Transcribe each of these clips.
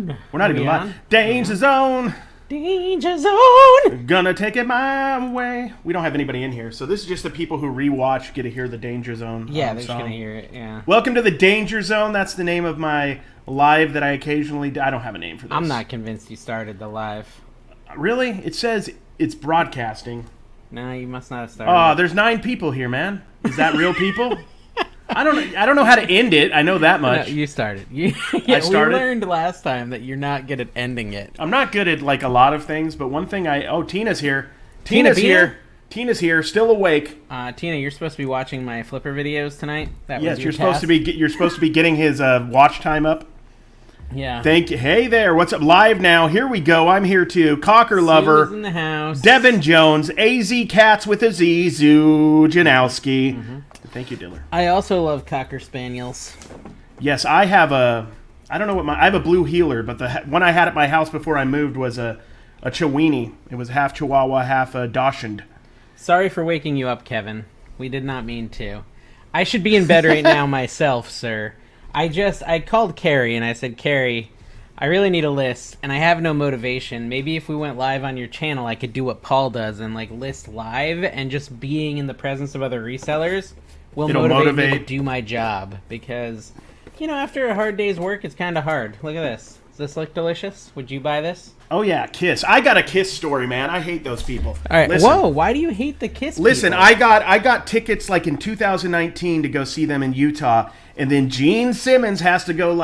zone. We're not even live. Danger zone. Danger zone. Gonna take it my way. We don't have anybody in here, so this is just the people who rewatch get to hear the Danger Zone. Yeah, they're just gonna hear it. Yeah. Welcome to the Danger Zone. That's the name of my live that I occasionally do. I don't have a name for this. I'm not convinced you started the live. Really? It says it's broadcasting. No, you must not have started. Oh, there's 9 people here, man. Is that real people? I don't know how to end it. I know that much. No, you started. I started. We learned last time that you're not good at ending it. I'm not good at like a lot of things, but one thing Tina's here. Tina's here. Tina's here, still awake. Tina, you're supposed to be watching my Flipper videos tonight. Yes, you're supposed to be getting his watch time up. Yeah. Thank you. Hey there, what's up? Live now. Here we go. I'm here too. Cocker Lover in the house. Devin Jones, AZ Cats with a Z, Janowski. Mm-hmm. Thank you, Diller. I also love Cocker Spaniels. Yes, I have I have a blue heeler, but the one I had at my house before I moved was a Chiweenie. It was half Chihuahua, half Dachshund. Sorry for waking you up, Kevin. We did not mean to. I should be in bed right now myself, sir. I called Cary and I said, Cary, I really need a list and I have no motivation. Maybe if we went live on your channel, I could do what Paul does and like list live, and just being in the presence of other resellers will motivate me to do my job, because, after a hard day's work, it's kind of hard. Look at this. Does this look delicious? Would you buy this? Oh, yeah, Kiss. I got a Kiss story, man. I hate those people. All right. Listen, whoa, why do you hate the Kiss Listen, people? I got tickets like in 2019 to go see them in Utah, and then Gene Simmons has to go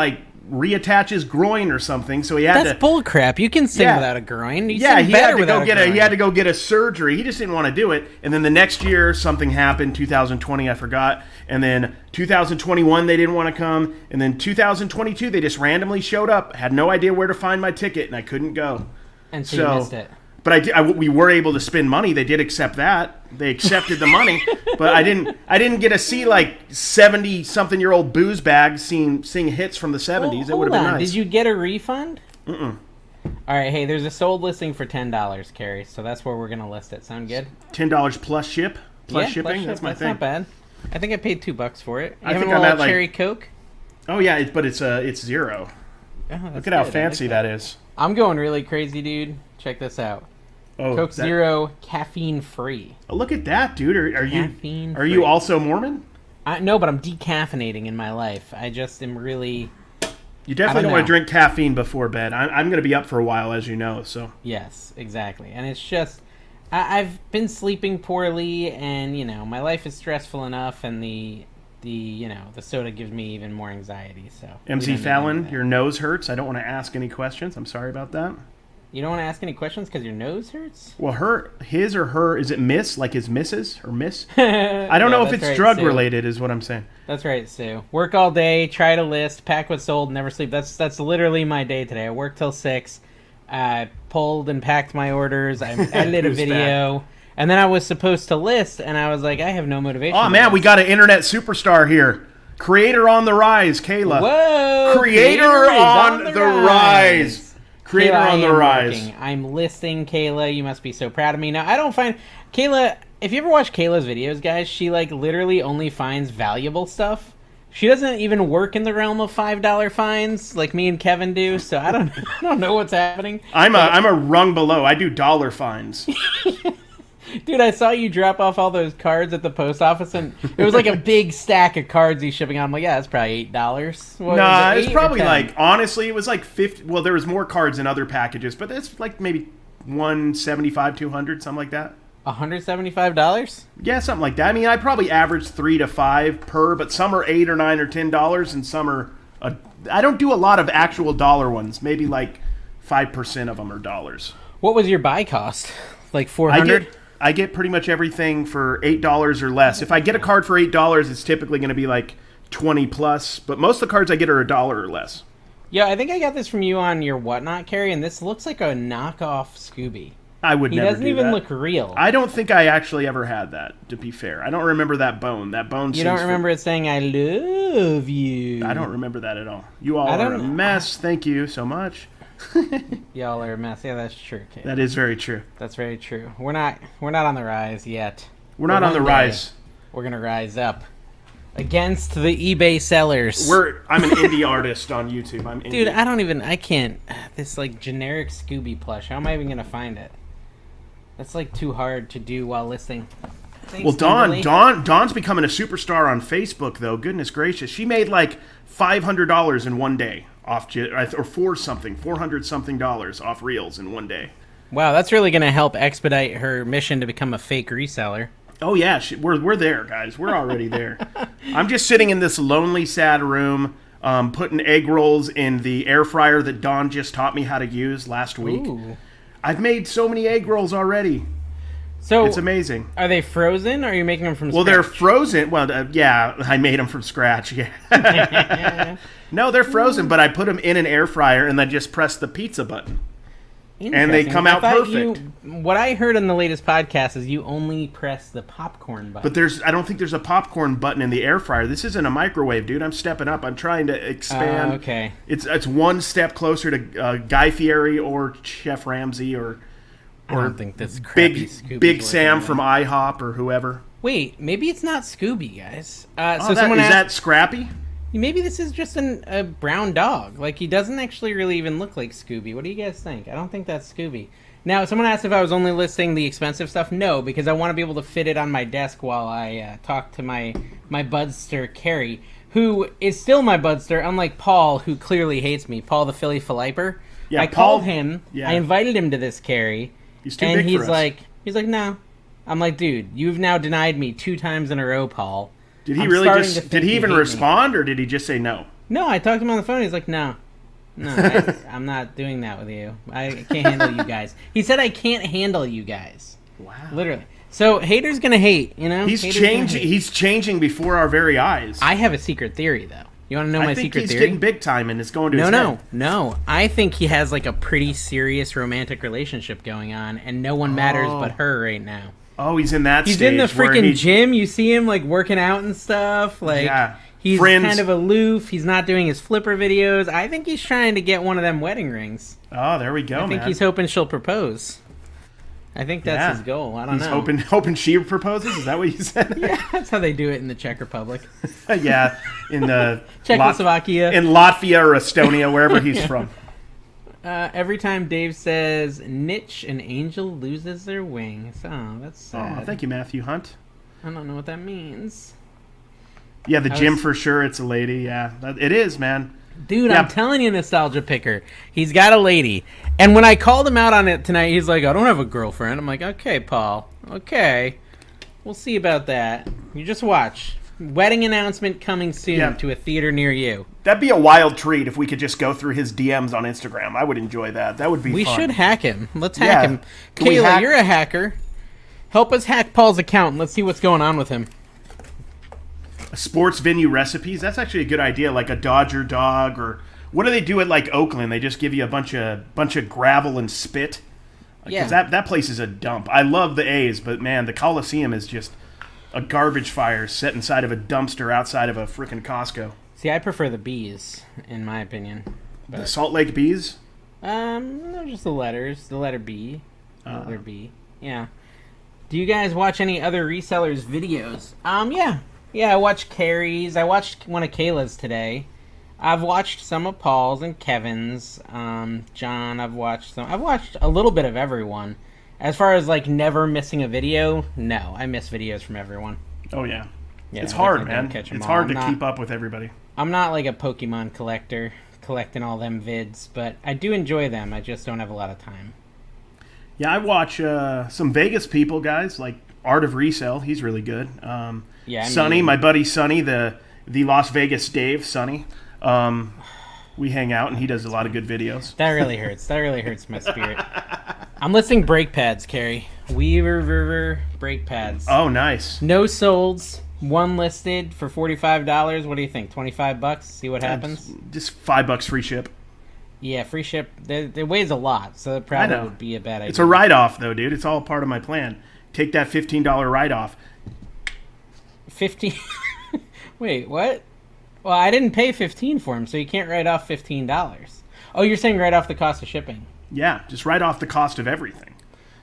reattach his groin or something, so he had That's bull crap. You can sing without a groin. He had to go get a surgery. He just didn't want to do it. And then the next year something happened, 2020, I forgot. And then 2021 they didn't want to come. And then 2022 they just randomly showed up. Had no idea where to find my ticket, and I couldn't go. And so you missed it. But we were able to spend money. They did accept that. They accepted the money, but I didn't get to see 70-something-year-old booze bags sing hits from the 70s. It would have been nice. Did you get a refund? Mm-mm. All right, hey, there's a sold listing for $10, Cary. So that's where we're gonna list it. Sound good? $10 plus shipping. That's my thing. Not bad. I think I paid $2 for it. I think I'm at cherry Coke. Oh yeah, it's zero. Oh, look at how fancy that is. I'm going really crazy, dude. Check this out. Oh, Coke Zero, caffeine free. Oh, look at that, dude. Are you also Mormon? No, but I'm decaffeinating in my life. I just am really. You definitely don't want to drink caffeine before bed. I'm going to be up for a while, as you know. So yes, exactly, and it's just I've been sleeping poorly, and my life is stressful enough, and the soda gives me even more anxiety. So MC Fallon, your nose hurts. I don't want to ask any questions. I'm sorry about that. You don't want to ask any questions because your nose hurts? Well, his or her, is it miss? Like his missus or miss? I don't know if it's right, drug related is what I'm saying. That's right, Sue. Work all day, try to list, pack what's sold, never sleep. That's literally my day today. I worked till 6. I pulled and packed my orders. I edited a video. And then I was supposed to list, and I was like, I have no motivation. Oh, man, we got an internet superstar here. Creator on the rise, Kayla. Whoa! Creator on the rise. Creator on the rise. Working. I'm listing Kayla. You must be so proud of me. Now, I don't find Kayla. If you ever watch Kayla's videos, guys, she literally only finds valuable stuff. She doesn't even work in the realm of $5 finds like me and Kevin do. So I don't know what's happening. I'm a rung below. I do dollar finds. Dude, I saw you drop off all those cards at the post office, and it was like a big stack of cards he's shipping out. I'm like, yeah, that's probably $8. Nah, it's probably honestly, it was like 50. Well, there was more cards in other packages, but it's like maybe $175, $200, something like that. $175? Yeah, something like that. I mean, I probably average 3 to 5 per, but some are $8 or $9 or $10, and some are. I don't do a lot of actual dollar ones. Maybe like 5% of them are dollars. What was your buy cost? Like $400? I get pretty much everything for $8 or less. If I get a card for $8, it's typically going to be like 20 plus. But most of the cards I get are $1 or less. Yeah, I think I got this from you on your Whatnot, Cary, and this looks like a knockoff Scooby. I would never do that. He doesn't even look real. I don't think I actually ever had that, to be fair. I don't remember that bone. That bone. You don't remember it saying, I love you. I don't remember that at all. You all are a mess. Thank you so much. Y'all are a mess. Yeah, that's true, Kate. That is very true. That's very true. We're not on the rise yet. We're not on the rise. We're gonna rise up. Against the eBay sellers. I'm an indie artist on YouTube. I'm indie. Dude, I can't. This, like, generic Scooby plush. How am I even going to find it? That's, like, too hard to do while listing. Thanks, Well, Kimberly. Dawn's becoming a superstar on Facebook, though. Goodness gracious. She made, like, $500 in one day off, or $400-something off Reels in one day. Wow, that's really going to help expedite her mission to become a fake reseller. Oh, yeah. We're there, guys. We're already there. I'm just sitting in this lonely, sad room, putting egg rolls in the air fryer that Dawn just taught me how to use last week. Ooh. I've made so many egg rolls already. So It's amazing. Are they frozen, or are you making them from Well, scratch? they're frozen. Well, yeah, I made them from scratch. Yeah. No, they're frozen, but I put them in an air fryer and then just press the pizza button. And they come out perfect. What I heard in the latest podcast is you only press the popcorn button. But I don't think there's a popcorn button in the air fryer. This isn't a microwave, dude. I'm stepping up. I'm trying to expand. Okay. It's one step closer to Guy Fieri or Chef Ramsay or I don't think that's crappy Scooby's Big working Sam on. from IHOP or whoever. Wait, maybe it's not Scooby, guys. Is someone asked, that Scrappy? maybe this is just a brown dog. Like, he doesn't actually really even look like Scooby. What do you guys think? I don't think that's Scooby. Now, someone asked if I was only listing the expensive stuff. No, because I want to be able to fit it on my desk while I talk to my budster, Cary, who is still my budster, unlike Paul, who clearly hates me. Paul the Philly Philipper. Yeah, I Paul- called him. yeah. I invited him to this, Cary. He's too and big he's for us. he's like, no. I'm like, dude, you've now denied me 2 times in a row, Paul. Did he I'm really starting to did think he you even hate me. respond or did he just say no? No, I talked to him on the phone. He's like, no, I'm not doing that with you. I can't handle you guys. He said I can't handle you guys. Wow. Literally. So haters gonna hate, you know. He's Haters gonna changing. hate. He's changing before our very eyes. I have a secret theory, though. You want to know my I think secret he's theory? getting big time and it's going to his head. No. I think he has like a pretty serious romantic relationship going on, and no one matters but her right now. Oh, he's in that He's stage in the where freaking he's- gym. You see him like working out and stuff. Like, Yeah. he's Friends. kind of aloof. He's not doing his flipper videos. I think he's trying to get one of them wedding rings. Oh, there we go, I think man. he's hoping she'll propose. I think that's Yeah. his goal. I don't He's know. hoping she proposes. Is that what you said? Yeah, that's how they do it in the Czech Republic. Yeah, in the Czechoslovakia. in Latvia or Estonia, wherever he's from. Every time Dave says niche, an angel loses their wings. Oh, that's sad. Oh, thank you, Matthew Hunt. I don't know what that means. Yeah, the I gym was- for sure. It's a lady. Yeah, it is, man. Dude, Yeah. I'm telling you, Nostalgia Picker. He's got a lady. And when I called him out on it tonight, he's like, I don't have a girlfriend. I'm like, okay, Paul. Okay. We'll see about that. You just watch. Wedding announcement coming soon Yeah. to a theater near you. That'd be a wild treat if we could just go through his DMs on Instagram. I would enjoy that. That would be We fun. should hack him. Let's Yeah. hack him. Can we Kayla, hack- you're a hacker. Help us hack Paul's account. Let's see what's going on with him. Sports venue recipes. That's actually a good idea, like a Dodger dog, or what do they do at like Oakland? They just give you a bunch of gravel and spit. Yeah. Because that place is a dump. I love the A's, but man, the Coliseum is just a garbage fire set inside of a dumpster outside of a freaking Costco. See, I prefer the B's, in my opinion. The Salt Lake Bees. No, just the letters. The letter B. The letter B. Yeah. Do you guys watch any other resellers' videos? Yeah. Yeah, I watched Cary's. I watched one of Kayla's today. I've watched some of Paul's and Kevin's. John, I've watched some. I've watched a little bit of everyone. As far as, like, never missing a video, no. I miss videos from everyone. Oh yeah. Yeah, It's I hard, definitely don't man. catch 'em It's all. hard I'm to not- keep up with everybody. I'm not like a Pokemon collector, collecting all them vids, but I do enjoy them. I just don't have a lot of time. Yeah, I watch some Vegas people, guys, like Art of Resell. He's really good. Yeah, I Sonny, mean- my buddy Sonny, the Las Vegas Dave, Sonny. We hang out, and he does a lot of good videos. That really hurts. That really hurts my spirit. I'm listing brake pads, Cary. Weaver River brake pads. Oh, nice. No solds. One listed for $45. What do you think? $25? See what happens? Just $5 free ship. Yeah, free ship. It weighs a lot, so it probably I know. would be a bad idea. It's a write-off, though, dude. It's all part of my plan. Take that $15 write-off. 15. Wait, what? Well, I didn't pay 15 for him, so you can't write off $15. Oh, you're saying write off the cost of shipping? Yeah, just write off the cost of everything.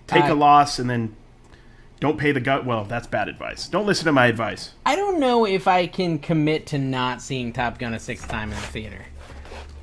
Take Uh, a loss and then Don't pay the gut. Well, that's bad advice. Don't listen to my advice. I don't know if I can commit to not seeing Top Gun a sixth time in the theater.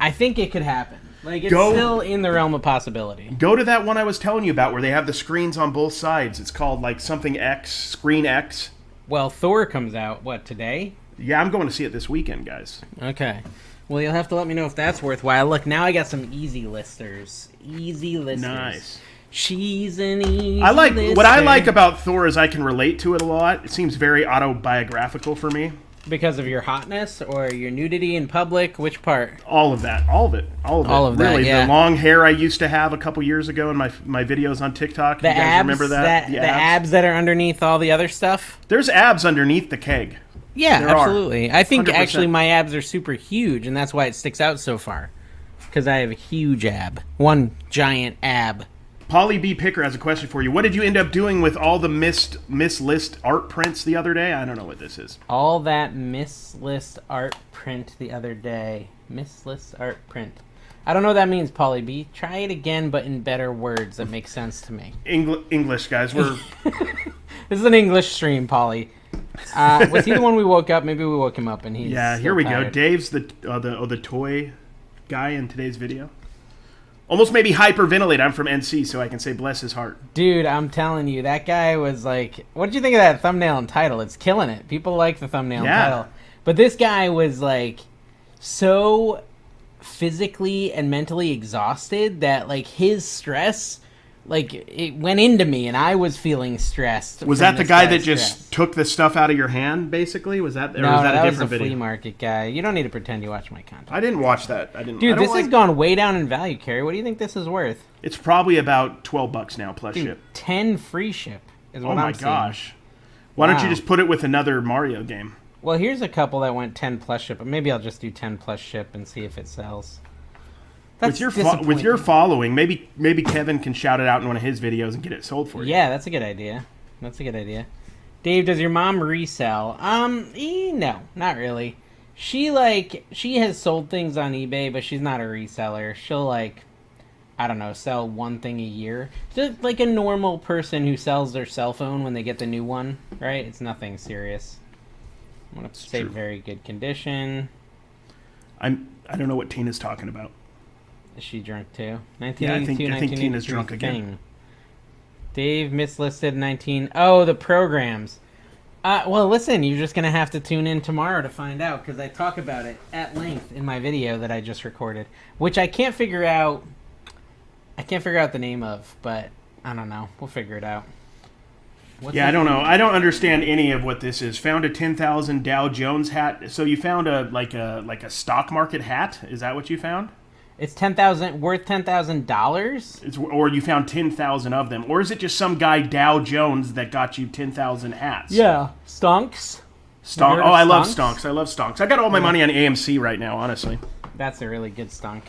I think it could happen. Like, it's still in the realm of possibility. Go to that one I was telling you about where they have the screens on both sides. It's called, like, something X, Screen X. Well, Thor comes out, what, today? Yeah, I'm going to see it this weekend, guys. Okay. Well, you'll have to let me know if that's worthwhile. Look, now I got some easy listers. Easy listers. Nice. She's an easy lister. What I like about Thor is I can relate to it a lot. It seems very autobiographical for me. Because of your hotness or your nudity in public? Which part? All of that. All of it. All of it. All of that, really, yeah. The long hair I used to have a couple years ago in my videos on TikTok. The you guys abs, remember that? The abs that are underneath all the other stuff? There's abs underneath the keg. Yeah, there absolutely. I think 100%. actually my abs are super huge, and that's why it sticks out so far. Because I have a huge ab. One giant ab. Polly B. Picker has a question for you. What did you end up doing with all the Miss List art prints the other day? I don't know what this is. All that Miss List art print the other day. Miss List art print. I don't know what that means, Polly B. Try it again, but in better words that make sense to me. English, guys. We're This is an English stream, Polly. Was he the one we woke up? Maybe we woke him up and he's here we tired. go. Dave's the toy guy in today's video. Almost made me hyperventilate. I'm from NC, so I can say bless his heart. Dude, I'm telling you, that guy was like... What did you think of that thumbnail and title? It's killing it. People like the thumbnail and title. But this guy was like so physically and mentally exhausted that like his stress... Like, it went into me, and I was feeling stressed. Was that the guy that just took the stuff out of your hand, basically? Was that, or no, was that a different was the video? flea market guy. You don't need to pretend you watch my content. I didn't watch that. I didn't. Dude, I this has gone way down in value, Cary. What do you think this is worth? It's probably about $12 now plus ship. 10 free ship is what I'm I'm seeing. Oh my gosh! Why don't you just put it with another Mario game? Well, here's a couple that went 10 plus ship, but maybe I'll just do 10 plus ship and see if it sells. With your following, maybe Kevin can shout it out in one of his videos and get it sold for you. Yeah, that's a good idea. That's a good idea. Dave, does your mom resell? No, not really. She has sold things on eBay, but she's not a reseller. She'll I don't know, sell one thing a year. Just like a normal person who sells their cell phone when they get the new one, right? It's nothing serious. I want to say very good condition. I don't know what Tina's talking about. Is she drunk too? I think Tina's drunk again. Dave mislisted 19. Oh, the programs. Well, listen, you're just going to have to tune in tomorrow to find out, because I talk about it at length in my video that I just recorded, which I can't figure out the name of, but I don't know. We'll figure it out. I don't know. I don't understand any of what this is. Found a 10,000 Dow Jones hat. So you found a stock market hat? Is that what you found? It's worth $10,000. Or you found 10,000 of them, or is it just some guy Dow Jones that got you 10,000 hats? Yeah, stonks. Stonk. Oh, I love stonks. I love stonks. I got all my money on AMC right now, honestly. That's a really good stonk.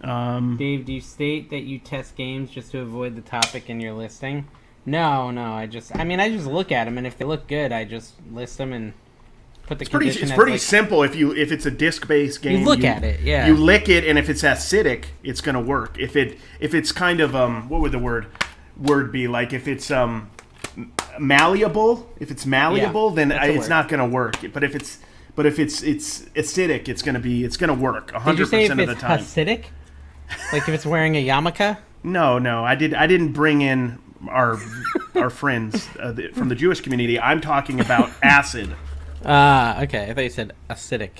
Dave, do you state that you test games just to avoid the topic in your listing? No. I just look at them, and if they look good, I just list them and. It's pretty simple. If it's a disc-based game, you look at it. Yeah, you lick it, and if it's acidic, it's gonna work. If it's kind of what would the word be like? If it's malleable, then it's not gonna work. But if it's acidic, it's gonna work 100% of the time. Acidic? Like if it's wearing a yarmulke? No, I didn't bring in our friends from the Jewish community. I'm talking about acid. Okay. I thought you said acidic.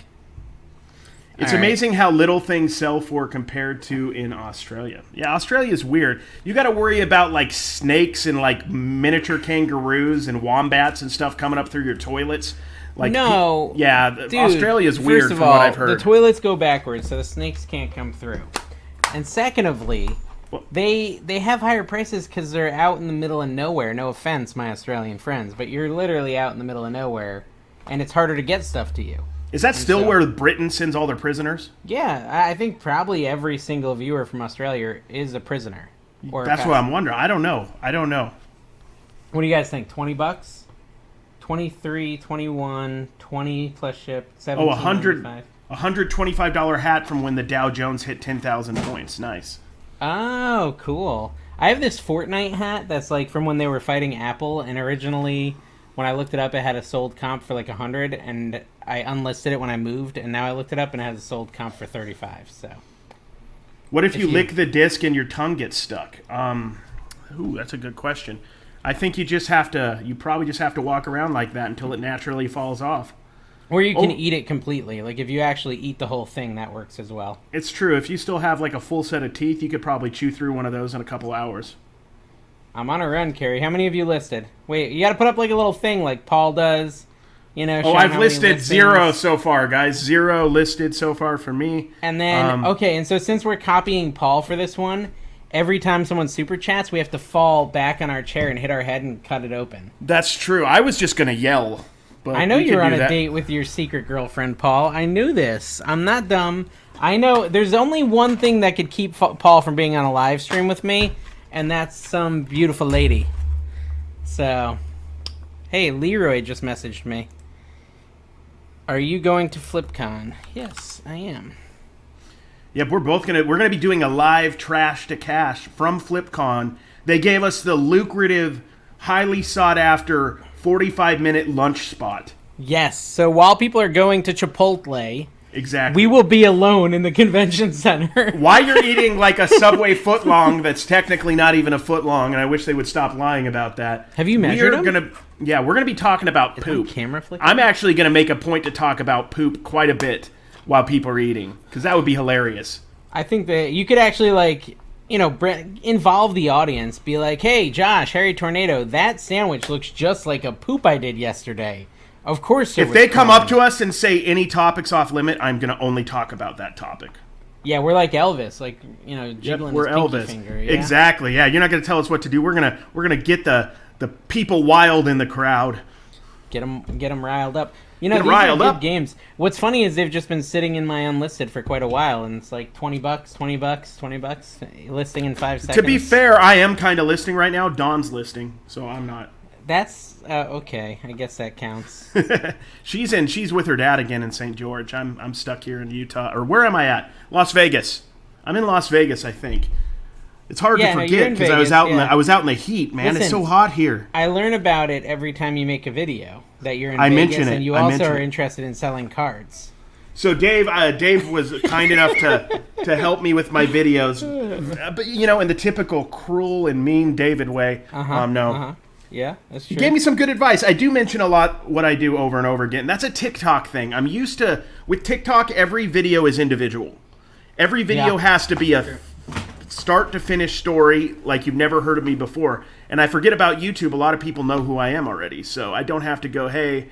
It's amazing how little things sell for compared to in Australia. Yeah, Australia is weird. You got to worry about like snakes and like miniature kangaroos and wombats and stuff coming up through your toilets. Like, no. Dude, Australia is weird from what I've heard. The toilets go backwards, so the snakes can't come through. And secondly, they have higher prices because they're out in the middle of nowhere. No offense, my Australian friends, but you're literally out in the middle of nowhere. And it's harder to get stuff to you. Is that still where Britain sends all their prisoners? Yeah, I think probably every single viewer from Australia is a prisoner. That's what I'm wondering. I don't know. What do you guys think? $20? 23, 21, 20 plus ship, 17. Oh, $125 hat from when the Dow Jones hit 10,000 points. Nice. Oh, cool. I have this Fortnite hat that's like from when they were fighting Apple, and originally when I looked it up, it had a sold comp for like 100, and I unlisted it when I moved, and now I looked it up and it has a sold comp for 35. So, what if you lick the disc and your tongue gets stuck? Ooh, that's a good question. I think you probably just have to walk around like that until it naturally falls off. Or you can eat it completely. Like, if you actually eat the whole thing, that works as well. It's true. If you still have, like, a full set of teeth, you could probably chew through one of those in a couple hours. I'm on a run, Cary. How many have you listed? Wait, you got to put up, like, a little thing like Paul does. You know, I've listed 0 so far, guys. 0 listed so far for me. And then, okay, and so since we're copying Paul for this one, every time someone super chats, we have to fall back on our chair and hit our head and cut it open. That's true. I was just going to yell. But I know you're on a date with your secret girlfriend, Paul. I knew this. I'm not dumb. I know there's only one thing that could keep Paul from being on a live stream with me, and that's some beautiful lady. So, hey, Leroy just messaged me. Are you going to FlipCon? Yes, I am. Yep, we're going to be doing a live trash to cash from FlipCon. They gave us the lucrative, highly sought after 45-minute lunch spot. Yes. So while people are going to Chipotle, exactly, we will be alone in the convention center. While you're eating like a Subway footlong that's technically not even a foot long, and I wish they would stop lying about that. Have you measured them? We're gonna be talking about poop. Camera flicker? I'm actually gonna make a point to talk about poop quite a bit while people are eating, because that would be hilarious. I think that you could actually, like, you know, involve the audience. Be like, hey, Josh, Harry Tornado, that sandwich looks just like a poop I did yesterday. Of course if they come up to us and say any topic's off limit, I'm going to only talk about that topic. Yeah, we're like Elvis, like, you know, jiggling his pinky finger. Yeah? Exactly, yeah. You're not going to tell us what to do. We're gonna get the people wild in the crowd. Get them riled up. You know, these are good games. What's funny is they've just been sitting in my unlisted for quite a while, and it's like $20, listing in 5 seconds. To be fair, I am kind of listing right now. Dawn's listing, so I'm not. That's okay. I guess that counts. She's with her dad again in St. George. I'm stuck here in Utah, or where am I at? Las Vegas. I'm in Las Vegas, I think. It's hard to forget because I was out in the heat, man. Listen, it's so hot here. I learn about it every time you make a video that you're in Vegas, mention it. And you also are interested in selling cards. So Dave was kind enough to help me with my videos, but you know, in the typical cruel and mean David way. Yeah, that's true. He gave me some good advice. I do mention a lot what I do over and over again. That's a TikTok thing. I'm used to with TikTok. Every video is individual. Every video has to be a start to finish story like you've never heard of me before. And I forget about YouTube. A lot of people know who I am already, so I don't have to go, hey,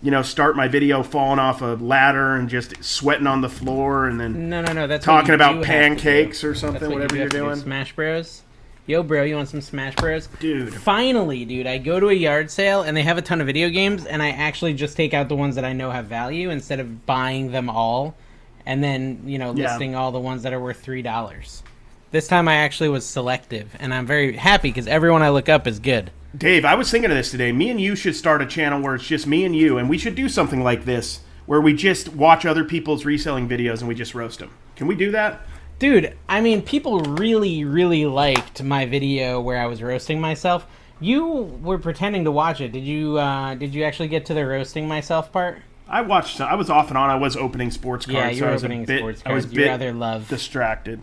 you know, start my video falling off a ladder and just sweating on the floor and then no, that's talking about pancakes or something, whatever you're doing. Smash Bros. Yo, bro, you want some Smash Bros? Dude. Finally, dude, I go to a yard sale and they have a ton of video games, and I actually just take out the ones that I know have value instead of buying them all and then, you know, listing all the ones that are worth $3. This time I actually was selective, and I'm very happy because everyone I look up is good. Dave, I was thinking of this today. Me and you should start a channel where it's just me and you, and we should do something like this where we just watch other people's reselling videos and we just roast them. Can we do that? Dude, I mean, people really, really liked my video where I was roasting myself. You were pretending to watch it. Did you actually get to the roasting myself part? I watched. I was off and on. I was opening sports cards. Yeah, you were opening sports cards. I was you rather love distracted.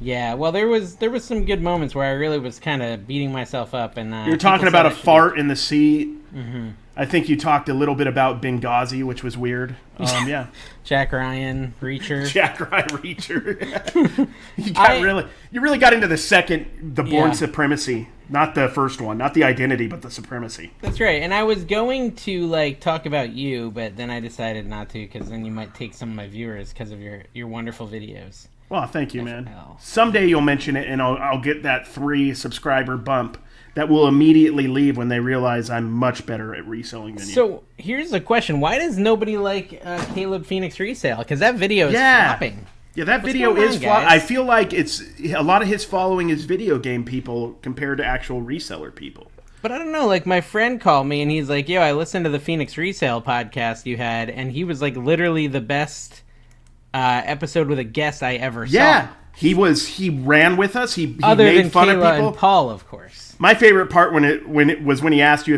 Yeah, well, there was some good moments where I really was kind of beating myself up. And you're talking about a fart in the sea. Mm-hmm. I think you talked a little bit about Benghazi, which was weird. Yeah. Jack Ryan, Reacher. Jack Ryan, Reacher. You really got into the Bourne Supremacy. Not the first one, not the identity, but the supremacy. That's right. And I was going to talk about you, but then I decided not to because then you might take some of my viewers because of your wonderful videos. Well, thank you, man. Someday you'll mention it, and I'll get that 3 subscriber bump that will immediately leave when they realize I'm much better at reselling than you. So here's the question: why does nobody like Caleb Phoenix Resale? Because that video is flopping. Yeah, that video is flopping. I feel like it's a lot of his following is video game people compared to actual reseller people. But I don't know, like my friend called me and he's like, yo, I listened to the Phoenix Resale podcast you had, and he was like literally the best episode with a guest I ever saw. He ran with us. He Other made than fun Kayla of people. and Paul, of course. My favorite part when he asked you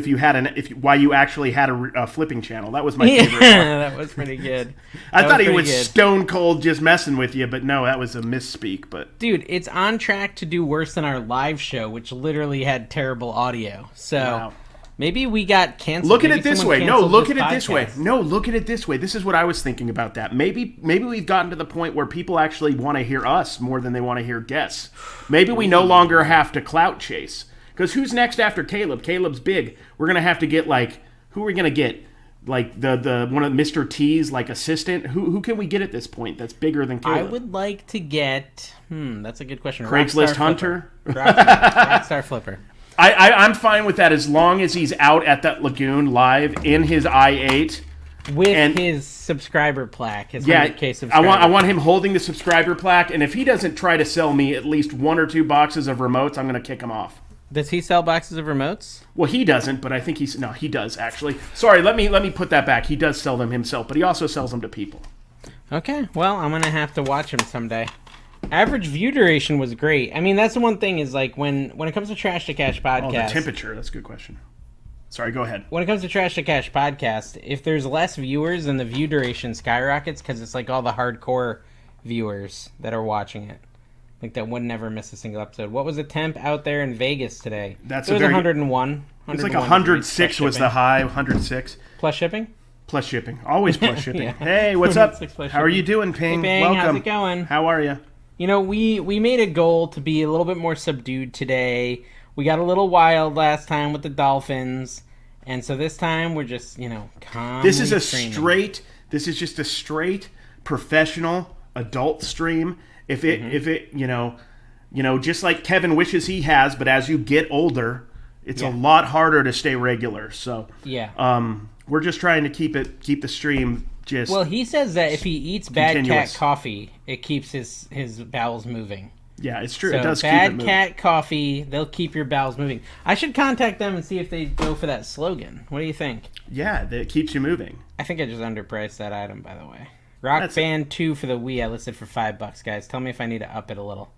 why you actually had a flipping channel. That was my favorite part. That was pretty good. I thought he was stone cold just messing with you, but no, that was a misspeak. But dude, it's on track to do worse than our live show, which literally had terrible audio. So wow. Maybe we got canceled. Look at it this way. No, look at it podcast. this way. No, look at it this way. This is what I was thinking about that. Maybe we've gotten to the point where people actually want to hear us more than they want to hear guests. Maybe we no longer have to clout chase. Because who's next after Caleb? Caleb's big. We're going to have to get, like, who are we going to get? Like, the one of Mr. T's, like, assistant? Who can we get at this point that's bigger than Caleb? I would like to get, that's a good question. Craigslist Hunter? Rockstar Flipper. I'm fine with that as long as he's out at that lagoon live in his i8 with his subscriber plaque, his 100K subscriber. I want him holding the subscriber plaque, and if he doesn't try to sell me at least 1 or 2 boxes of remotes, I'm going to kick him off. Does he sell boxes of remotes? Well, he doesn't, but I think he does actually. Sorry, let me put that back. He does sell them himself, but he also sells them to people. Okay, well, I'm going to have to watch him someday. Average view duration was great. I mean, that's the one thing is like when it comes to Trash to Cash podcast. Oh, the temperature. That's a good question. Sorry, go ahead. When it comes to Trash to Cash podcast, if there's less viewers, then the view duration skyrockets because it's like all the hardcore viewers that are watching it. Like that would never miss a single episode. What was the temp out there in Vegas today? It was 101. It's like 106 was the high. 106 plus shipping. Plus shipping. Always plus shipping. Yeah. Hey, what's up? How are you doing, Ping? Hey, Ping, welcome. how's it going? How are you? You know, we made a goal to be a little bit more subdued today. We got a little wild last time with the Dolphins, and so this time we're just, calmly This is streaming. This is just a straight professional adult stream. If it just like Kevin wishes he has, but as you get older, it's a lot harder to stay regular. So we're just trying to keep the stream just. Well, he says that if he eats Bad Cat coffee, it keeps his bowels moving. Yeah, it's true. So it does keep it moving. Bad Cat coffee, they'll keep your bowels moving. I should contact them and see if they go for that slogan. What do you think? Yeah, that keeps you moving. I think I just underpriced that item, by the way. Rock Band 2 for the Wii, I listed for $5, guys. Tell me if I need to up it a little.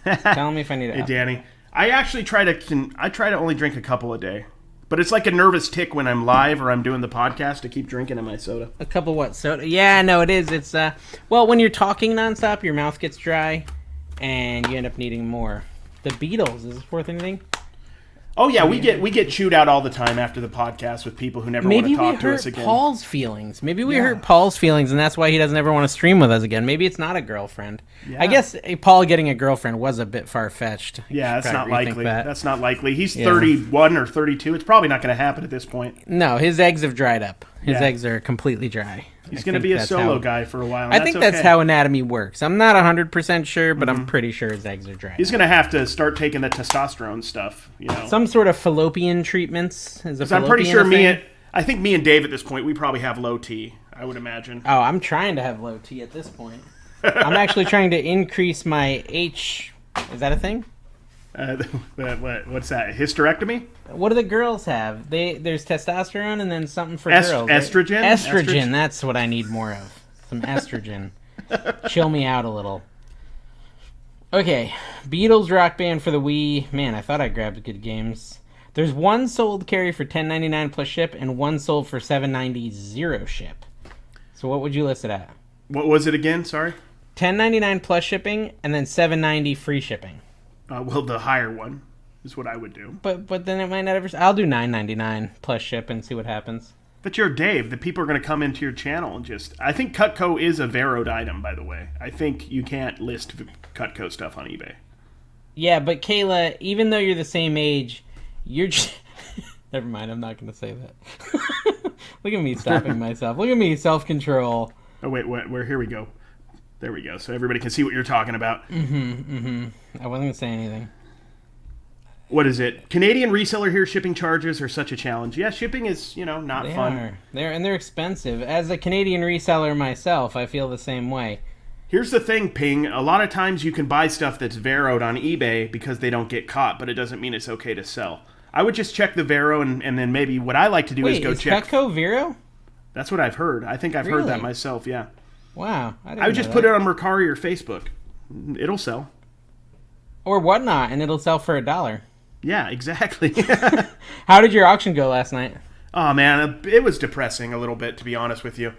Tell me if I need to Hey, up Danny. It. I actually try to only drink a couple a day. But it's like a nervous tick when I'm live or I'm doing the podcast to keep drinking in my soda. A couple what? Soda? Yeah, no, it is. It's, well, when you're talking nonstop, your mouth gets dry, and you end up needing more. The Beatles, is this worth anything? Oh, yeah, we get chewed out all the time after the podcast with people who never want to talk to us again. Maybe we hurt Paul's feelings. Maybe we hurt Paul's feelings, and that's why he doesn't ever want to stream with us again. Maybe it's not a girlfriend. Yeah. I guess Paul getting a girlfriend was a bit far-fetched. Yeah, that's not likely. That's not likely. He's 31 or 32. It's probably not going to happen at this point. No, his eggs have dried up. His eggs are completely dry. He's going to be a solo guy for a while. I think that's how anatomy works. I'm not 100% sure, but I'm pretty sure his eggs are dry. He's going to have to start taking the testosterone stuff. Some sort of fallopian treatments. I'm pretty sure I think me and Dave at this point, we probably have low T, I would imagine. Oh, I'm trying to have low T at this point. I'm actually trying to increase my H. Is that a thing? What's that? Hysterectomy? What do the girls have? There's testosterone and then something for girls. Estrogen? Right? Estrogen. That's what I need more of. Some estrogen. Chill me out a little. Okay, Beatles Rock Band for the Wii. Man, I thought I grabbed good games. There's one sold Cary for $10.99 plus ship and one sold for $7.90 zero ship. So what would you list it at? What was it again? Sorry. $10.99 plus shipping and then $7.90 free shipping. Well, the higher one is what I would do. But then it might not ever. I'll do $9.99 plus ship and see what happens. But you're Dave. The people are going to come into your channel and just. I think Cutco is a Veroed item, by the way. I think you can't list Cutco stuff on eBay. Yeah, but Kayla, even though you're the same age, you're. Never mind. I'm not going to say that. Look at me stopping myself. Look at me, self-control. Oh wait, where? Here we go. There we go. So everybody can see what you're talking about. I wasn't going to say anything. What is it? Canadian reseller here, shipping charges are such a challenge. Yeah, shipping is, not fun. They're expensive. As a Canadian reseller myself, I feel the same way. Here's the thing, Ping. A lot of times you can buy stuff that's Veroed on eBay because they don't get caught, but it doesn't mean it's okay to sell. I would just check the Vero, and then maybe what I like to do is go check. Cutco Vero? That's what I've heard. I think I've heard that myself, yeah. Wow. I would just put it on Mercari or Facebook. it'll sell. Or whatnot, and it'll sell for $1. Yeah, exactly. How did your auction go last night? Oh, man, it was depressing a little bit, to be honest with you.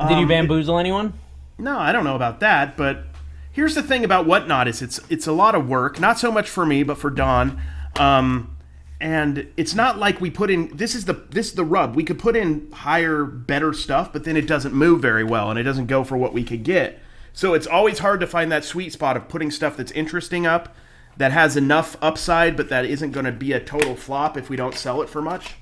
Did you bamboozle anyone? No, I don't know about that, but here's the thing about Whatnot is it's a lot of work, not so much for me, but for Don. And it's not like we put in, this is the rub. We could put in higher, better stuff, but then it doesn't move very well, and it doesn't go for what we could get. So it's always hard to find that sweet spot of putting stuff that's interesting up, that has enough upside, but that isn't going to be a total flop if we don't sell it for much.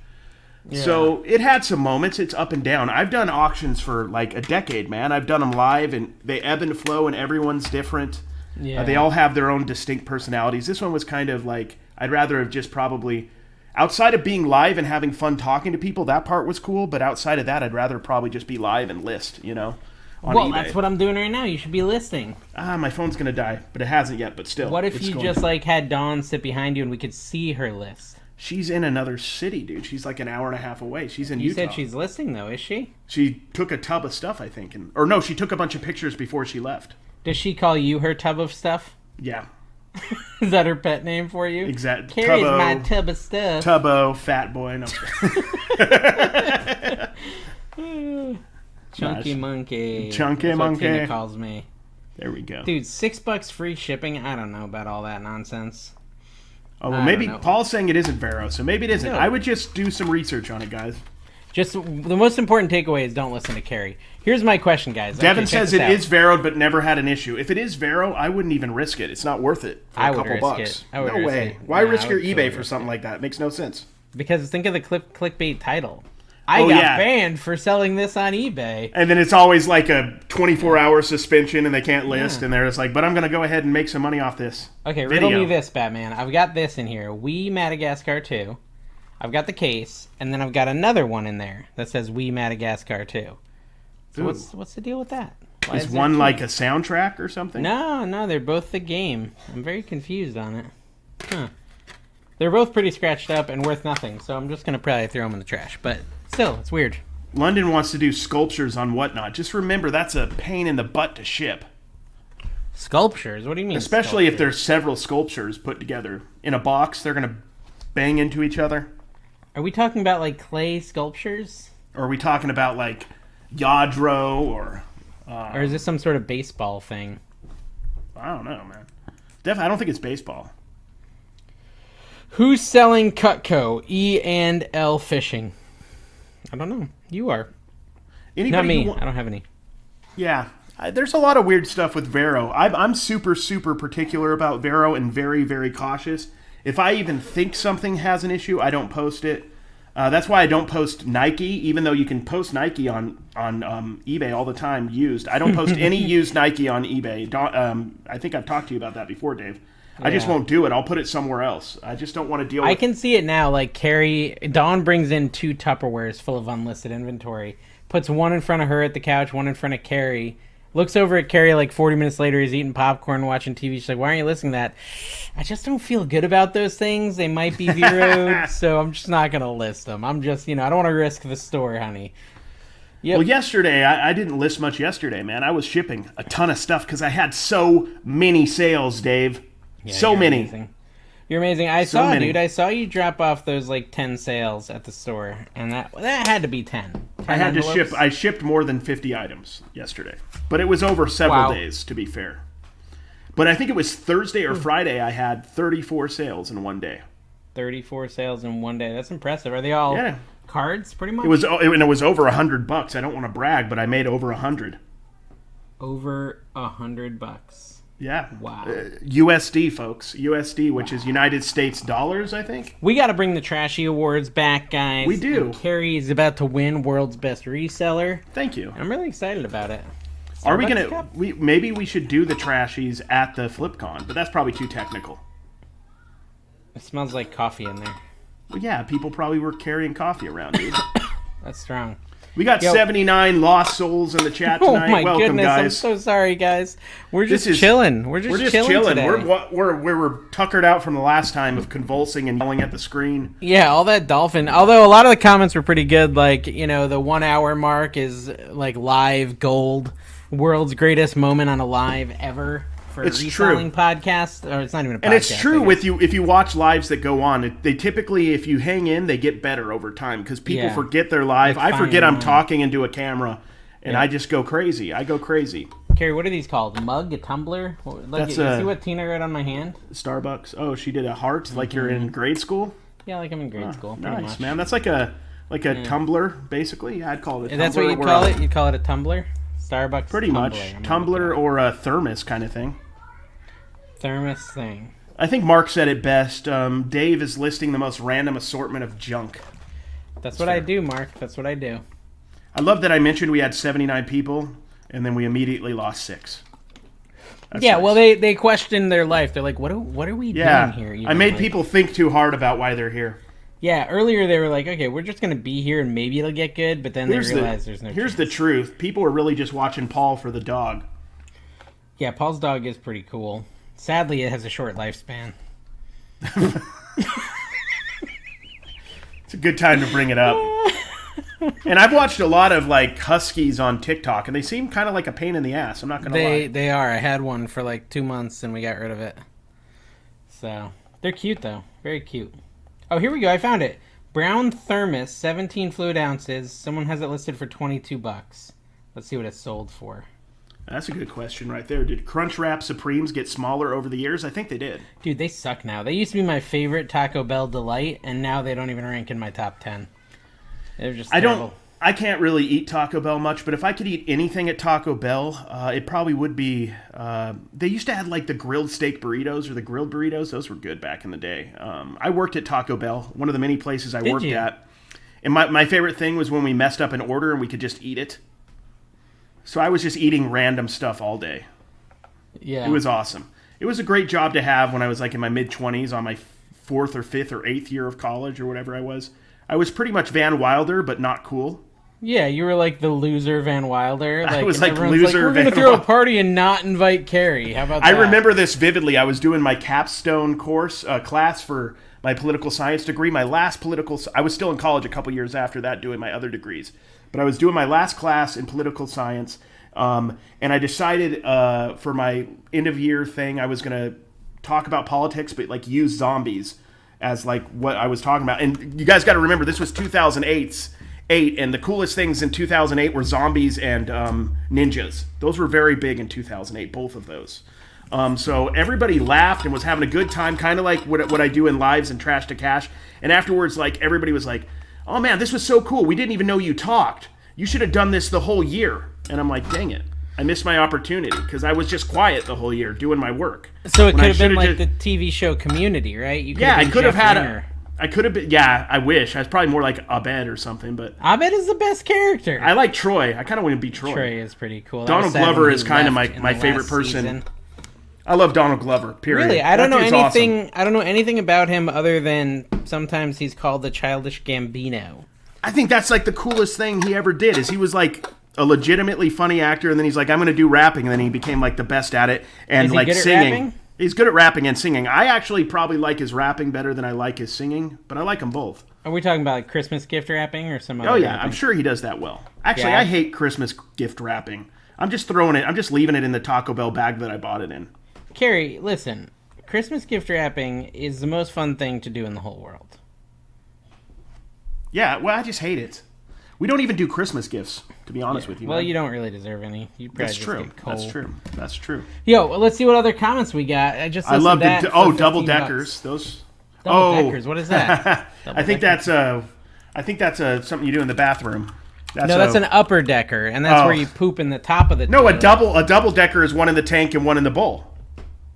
Yeah. So it had some moments. It's up and down. I've done auctions for like a decade, man. I've done them live, and they ebb and flow, and everyone's different. Yeah. They all have their own distinct personalities. This one was kind of like, I'd rather have just probably, outside of being live and having fun talking to people, that part was cool, but outside of that, I'd rather probably just be live and list, on eBay. That's what I'm doing right now. You should be listing. My phone's going to die, but it hasn't yet, but still. What if you just like had Dawn sit behind you and we could see her list? She's in another city, dude. She's like an hour and a half away. She's in Utah. You said she's listing, though, is she? She took a tub of stuff, I think. Or no, she took a bunch of pictures before she left. Does she call you her tub of stuff? Yeah. Is that her pet name for you? Exactly. Cary's my tub of stuff. Tubbo, fat boy. No. Chunky monkey. Chunky monkey. That's what Tina calls me. There we go. Dude, $6 free shipping? I don't know about all that nonsense. Oh, well, maybe Paul's saying it isn't Vero, so maybe it isn't. No. I would just do some research on it, guys. Just the most important takeaway is don't listen to Cary. Here's my question, guys. Devin says it is Veroed, but never had an issue. If it is Vero, I wouldn't even risk it. It's not worth it for a couple bucks. No way. Why risk your eBay for something like that? It makes no sense. Because think of the clickbait title. I got banned for selling this on eBay. And then it's always like a 24-hour suspension and they can't list. And they're just like, but I'm going to go ahead and make some money off this. Okay, riddle me this, Batman. I've got this in here. We Madagascar 2. I've got the case. And then I've got another one in there that says We Madagascar 2. So what's the deal with that? Is one like a soundtrack or something? No, they're both the game. I'm very confused on it. Huh. They're both pretty scratched up and worth nothing. So I'm just going to probably throw them in the trash. But still, it's weird. London wants to do sculptures on Whatnot. Just remember, that's a pain in the butt to ship. Sculptures? What do you mean? Especially if there's several sculptures put together in a box. They're going to bang into each other. Are we talking about like clay sculptures? Or are we talking about like Yadro or is this some sort of baseball thing? I don't know, man. Definitely, I don't think it's baseball. Who's selling Cutco E&L Fishing? I don't know. You are. Not me. I don't have any. Yeah. There's a lot of weird stuff with Vero. I'm super, super particular about Vero and very, very cautious. If I even think something has an issue, I don't post it. That's why I don't post Nike, even though you can post Nike on eBay all the time, used. I don't post any used Nike on eBay. I think I've talked to you about that before, Dave. I just won't do it. I'll put it somewhere else. I just don't want to deal with it. I can see it now. Like Dawn brings in 2 Tupperwares full of unlisted inventory. Puts one in front of her at the couch, one in front of Cary. Looks over at Cary like 40 minutes later. He's eating popcorn, watching TV. She's like, why aren't you listening to that? I just don't feel good about those things. They might be zeroed, so I'm just not going to list them. I'm just, I don't want to risk the store, honey. Yep. Well, yesterday, I didn't list much yesterday, man. I was shipping a ton of stuff because I had so many sales, Dave. Yeah, so many. Amazing. You're amazing. I saw you drop off those like 10 sales at the store, and that had to be 10. I had to ship. I shipped more than 50 items yesterday, but it was over several days, to be fair. But I think it was Thursday or Friday. I had 34 sales in one day. 34 sales in one day. That's impressive. Are they all cards, pretty much? It was over $100. I don't want to brag, but I made over 100. Over $100. Yeah. Wow. USD, folks. USD, which is United States dollars, I think. We got to bring the Trashy Awards back, guys. We do. And Cary is about to win World's Best Reseller. Thank you. I'm really excited about it. Are we going to... Maybe we should do the Trashies at the FlipCon, but that's probably too technical. It smells like coffee in there. Well, yeah, people probably were carrying coffee around, dude. That's strong. We got 79 lost souls in the chat tonight. Oh my Welcome, goodness! guys. I'm so sorry, guys. We're just chilling. We're just chilling today. We're tuckered out from the last time of convulsing and yelling at the screen. Yeah, all that dolphin. Although a lot of the comments were pretty good. Like, the 1 hour mark is like live gold. World's greatest moment on a live ever for a It's reselling true. podcast. Or it's not even a podcast. And it's true I with guess. you if you watch lives that go on. They typically, if you hang in, they get better over time because people Yeah. forget they're live. Like I forget I'm fine wine. talking into a camera, and Yeah. I just go crazy. I go crazy. Cary, what are these called? A mug? A tumbler? Like, That's you see what Tina wrote on my hand? Starbucks. Oh, she did a heart like you're in grade school. Yeah, like I'm in grade school. Pretty Nice, much. man. That's like a Tumbler, basically. Yeah, I'd call it a Tumbler. That's what you'd or call a- it? You'd call it a tumbler? Starbucks Pretty tumbler. much. I'm gonna Tumbler look it up. or a thermos kind of thing. Thermos thing. I think Mark said it best. Dave is listing the most random assortment of junk. That's what I do, Mark. That's what I do. I love that I mentioned we had 79 people, and then we immediately lost 6. That's Yeah, nice. well, they questioned their life. They're like, what are we Yeah, doing here? You I know, made like- people think too hard about why they're here. Yeah, earlier they were like, okay, we're just going to be here and maybe it'll get good, but then they realized there's no Here's chance. the truth. People are really just watching Paul for the dog. Yeah, Paul's dog is pretty cool. Sadly, it has a short lifespan. It's a good time to bring it up. And I've watched a lot of like huskies on TikTok, and they seem kind of like a pain in the ass. I'm not gonna lie. They are. I had one for like 2 months and we got rid of it. So, they're cute though. Very cute. Oh, here we go. I found it. Brown thermos, 17 fluid ounces. Someone has it listed for $22. Let's see what it's sold for. That's a good question right there. Did Crunchwrap Supremes get smaller over the years? I think they did. Dude, they suck now. They used to be my favorite Taco Bell delight, and now they don't even rank in my top 10. They're just terrible. I can't really eat Taco Bell much, but if I could eat anything at Taco Bell, it probably would be. They used to have like the grilled steak burritos or the grilled burritos. Those were good back in the day. I worked at Taco Bell, one of the many places I worked you? at. And my favorite thing was when we messed up an order and we could just eat it. So I was just eating random stuff all day. Yeah. It was awesome. It was a great job to have when I was like in my mid-20s on my 4th or 5th or 8th year of college or whatever I was. I was pretty much Van Wilder, but not cool. Yeah, you were like the loser Van Wilder. Like, was like everyone's loser we're gonna Van throw a Wilder. party and not invite Cary. How about that? I remember this vividly. I was doing my capstone class for my political science degree. I was still in college a couple years after that doing my other degrees. But I was doing my last class in political science, and I decided for my end of year thing I was going to talk about politics, but like use zombies as like what I was talking about. And you guys got to remember, this was 2008, and the coolest things in 2008 were zombies and ninjas. Those were very big in 2008, both of those. So everybody laughed and was having a good time, kind of like what I do in lives and Trash to Cash. And afterwards, like everybody was like, "Oh man, this was so cool. We didn't even know you talked. You should have done this the whole year." And I'm like, "Dang it. I missed my opportunity because I was just quiet the whole year doing my work." So it When I could have been should've like the TV show Community, right? You Yeah, I been could have Jeff had Winger. I could have been, yeah, I wish. I was probably more like Abed or something, but Abed is the best character. I like Troy. I kind of want to be Troy. Troy is pretty cool. That Donald was sad Glover when he is kinda left in my the favorite last person. season. I love Donald Glover, period. Really, I don't That know dude's anything. awesome. I don't know anything about him other than sometimes he's called the Childish Gambino. I think that's like the coolest thing he ever did is he was like a legitimately funny actor, and then he's like, I'm going to do rapping, and then he became like the best at it, and Is he like good at singing. rapping? He's good at rapping and singing. I actually probably like his rapping better than I like his singing, but I like them both. Are we talking about like Christmas gift wrapping or some other? Oh yeah, rapping? I'm sure he does that well. Actually, Yeah. I hate Christmas gift wrapping. I'm just leaving it in the Taco Bell bag that I bought it in. Cary, listen. Christmas gift wrapping is the most fun thing to do in the whole world. Yeah, well, I just hate it. We don't even do Christmas gifts, to be honest with you. Well, man. you don't really deserve any. You probably That's just true. get coal. That's true. That's true. Yo, well, let's see what other comments we got. I just I listed love that the for double $15. deckers. Those Double deckers. What is that? I think that's something you do in the bathroom. No, that's an upper decker, and that's Oh. where you poop in the top of the. No, toilet. a double decker is one in the tank and one in the bowl.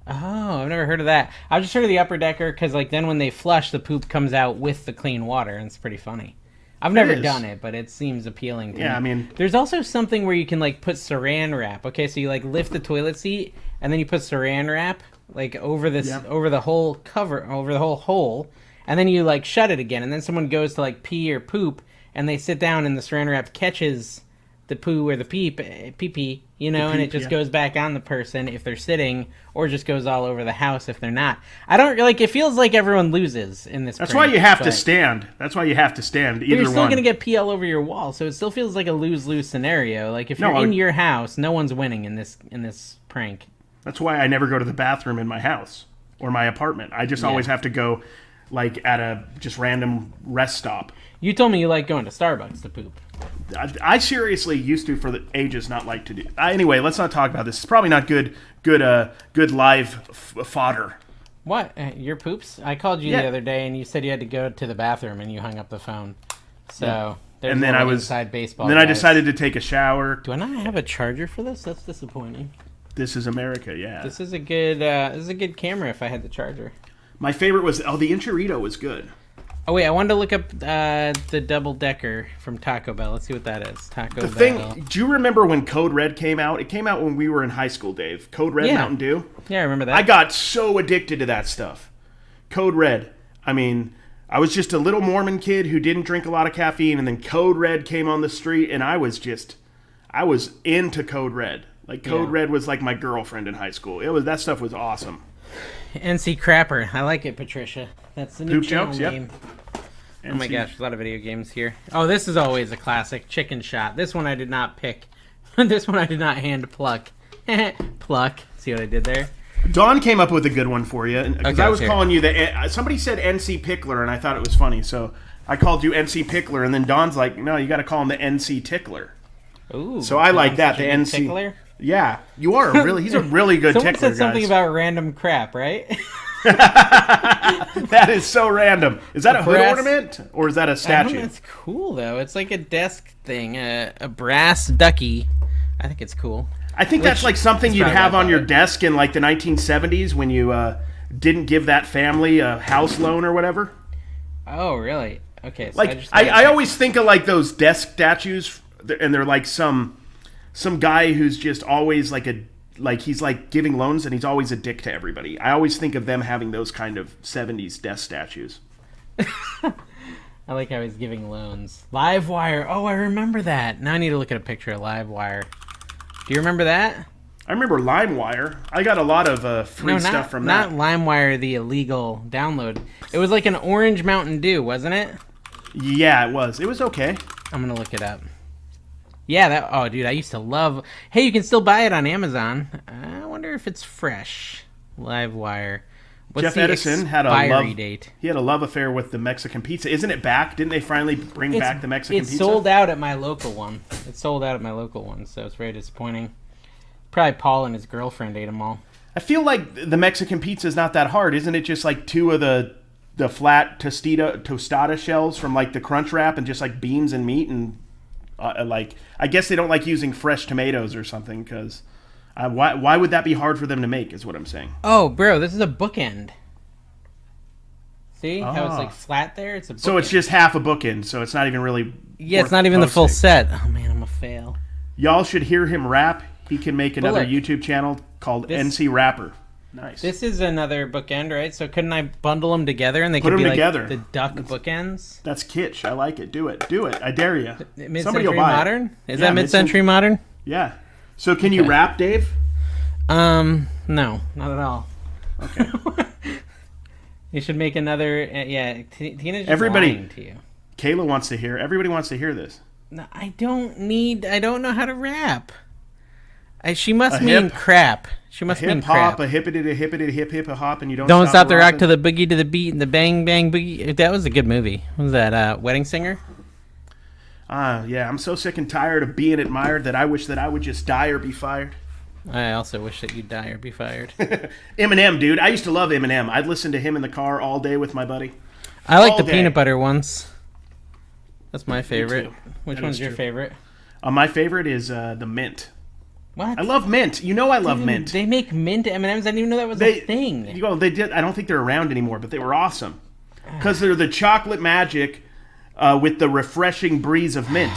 Oh, I've never heard of that. I've just heard of the upper decker because, like, then when they flush, the poop comes out with the clean water, and it's pretty funny. I've never is. done it, but it seems appealing to me. Yeah, I mean, There's also something where you can, like, put saran wrap. Okay, so you, like, lift the toilet seat, and then you put saran wrap, like, over this, Yeah. over the whole cover, over the whole hole, and then you, like, shut it again, and then someone goes to, like, pee or poop, and they sit down, and the saran wrap catches the poo or the pee-pee, you know, and it poop, just yeah. goes back on the person if they're sitting, or just goes all over the house if they're not. I don't, like, it feels like everyone loses in this that's prank, why you have to but- stand. That's why you have to stand. But Either you're still one. going to get pee all over your wall, so it still feels like a lose-lose scenario. Like, if No, you're in I- your house, no one's winning in this prank. That's why I never go to the bathroom in my house or my apartment. I just always have to go like at a just random rest stop. You told me you like going to Starbucks to poop. I seriously used to for the ages not like to do. Anyway, let's not talk about this. It's probably not good live fodder. What? Your poops? I called you the other day and you said you had to go to the bathroom and you hung up the phone. So there's and then I was inside baseball. And then I decided to take a shower. Do I not have a charger for this? That's disappointing. This is America, yeah. This is a good camera if I had the charger. My favorite was the Enchilito was good. Oh wait, I wanted to look up the double decker from Taco Bell. Let's see what that is. Taco Bell. Do you remember when Code Red came out? It came out when we were in high school, Dave. Code Red Mountain Dew. Yeah, I remember that. I got so addicted to that stuff. Code Red. I mean, I was just a little Mormon kid who didn't drink a lot of caffeine, and then Code Red came on the street, and I was into Code Red. Like Code Red was like my girlfriend in high school. That stuff was awesome. NC Crapper. I like it, Patricia. That's the new Poop channel jokes, name. Yep. Oh my gosh, a lot of video games here. Oh, this is always a classic. Chicken Shot. This one I did not pick. This one I did not hand pluck. Pluck. See what I did there? Dawn came up with a good one for you. Because I was calling you somebody said NC Pickler, and I thought it was funny. So I called you NC Pickler, and then Dawn's like, no, you got to call him the NC Tickler. Ooh. So I like that, the NC. Tickler? Yeah. You are he's a really good Someone tickler, said something guys. about random crap, right? That is so random. Is that a hood ornament or is that a statue? It's cool though. It's like a desk thing, a brass ducky. I think it's cool. I think that's like something you'd have on your desk in like the 1970s when you didn't give that family a house loan or whatever. Oh, really? Okay. So like I always think of like those desk statues, and they're like some guy who's just always he's like giving loans and he's always a dick to everybody. I always think of them having those kind of 70s desk statues. I like how he's giving loans. Livewire. Oh, I remember that. Now I need to look at a picture of Livewire. Do you remember that? I remember LimeWire. I got a lot of free stuff from that. Not LimeWire, the illegal download. It was like an orange Mountain Dew, wasn't it? Yeah, it was. It was okay. I'm going to look it up. Yeah, oh, dude, I used to love... Hey, you can still buy it on Amazon. I wonder if it's fresh. Livewire. What's Jeff the Edison had date? He had a love affair with the Mexican pizza. Isn't it back? Didn't they finally bring back the Mexican pizza? It's sold out at my local one. So it's very disappointing. Probably Paul and his girlfriend ate them all. I feel like the Mexican pizza is not that hard. Isn't it just like two of the flat tostada shells from like the Crunch Wrap and just like beans and meat and I guess they don't like using fresh tomatoes or something because why would that be hard for them to make is what I'm saying. Oh, bro, this is a bookend. See how it's like flat there? It's a bookend. So it's just half a bookend, so it's not even really it's not even the full set. Oh, man, I'm a fail. Y'all should hear him rap. He can make another YouTube channel called NC Rapper. Nice. This is another bookend, right? So couldn't I bundle them together and they Put could them be together. Like the duck bookends? That's kitsch. I like it. Do it. I dare you. Mid-century modern? Is that mid-century modern? Yeah. So can you rap, Dave? No, not at all. Okay. You should make another. Tina's just lying to you. Kayla wants to hear. Everybody wants to hear this. No, I don't know how to rap. She must mean crap. She must mean crap. A hippity hip hop, and you don't stop the rock to the boogie to the beat and the bang bang boogie. That was a good movie. What was that Wedding Singer? Yeah, I'm so sick and tired of being admired that I wish that I would just die or be fired. I also wish that you'd die or be fired. Eminem, dude. I used to love Eminem. I'd listen to him in the car all day with my buddy. I like the peanut butter ones. That's my favorite. Which one's your favorite? My favorite is the mint. What? I love mint. You know I love mint. They make mint M&Ms. I didn't even know that was a thing. They did. I don't think they're around anymore, but they were awesome. Because they're the chocolate magic with the refreshing breeze of mint.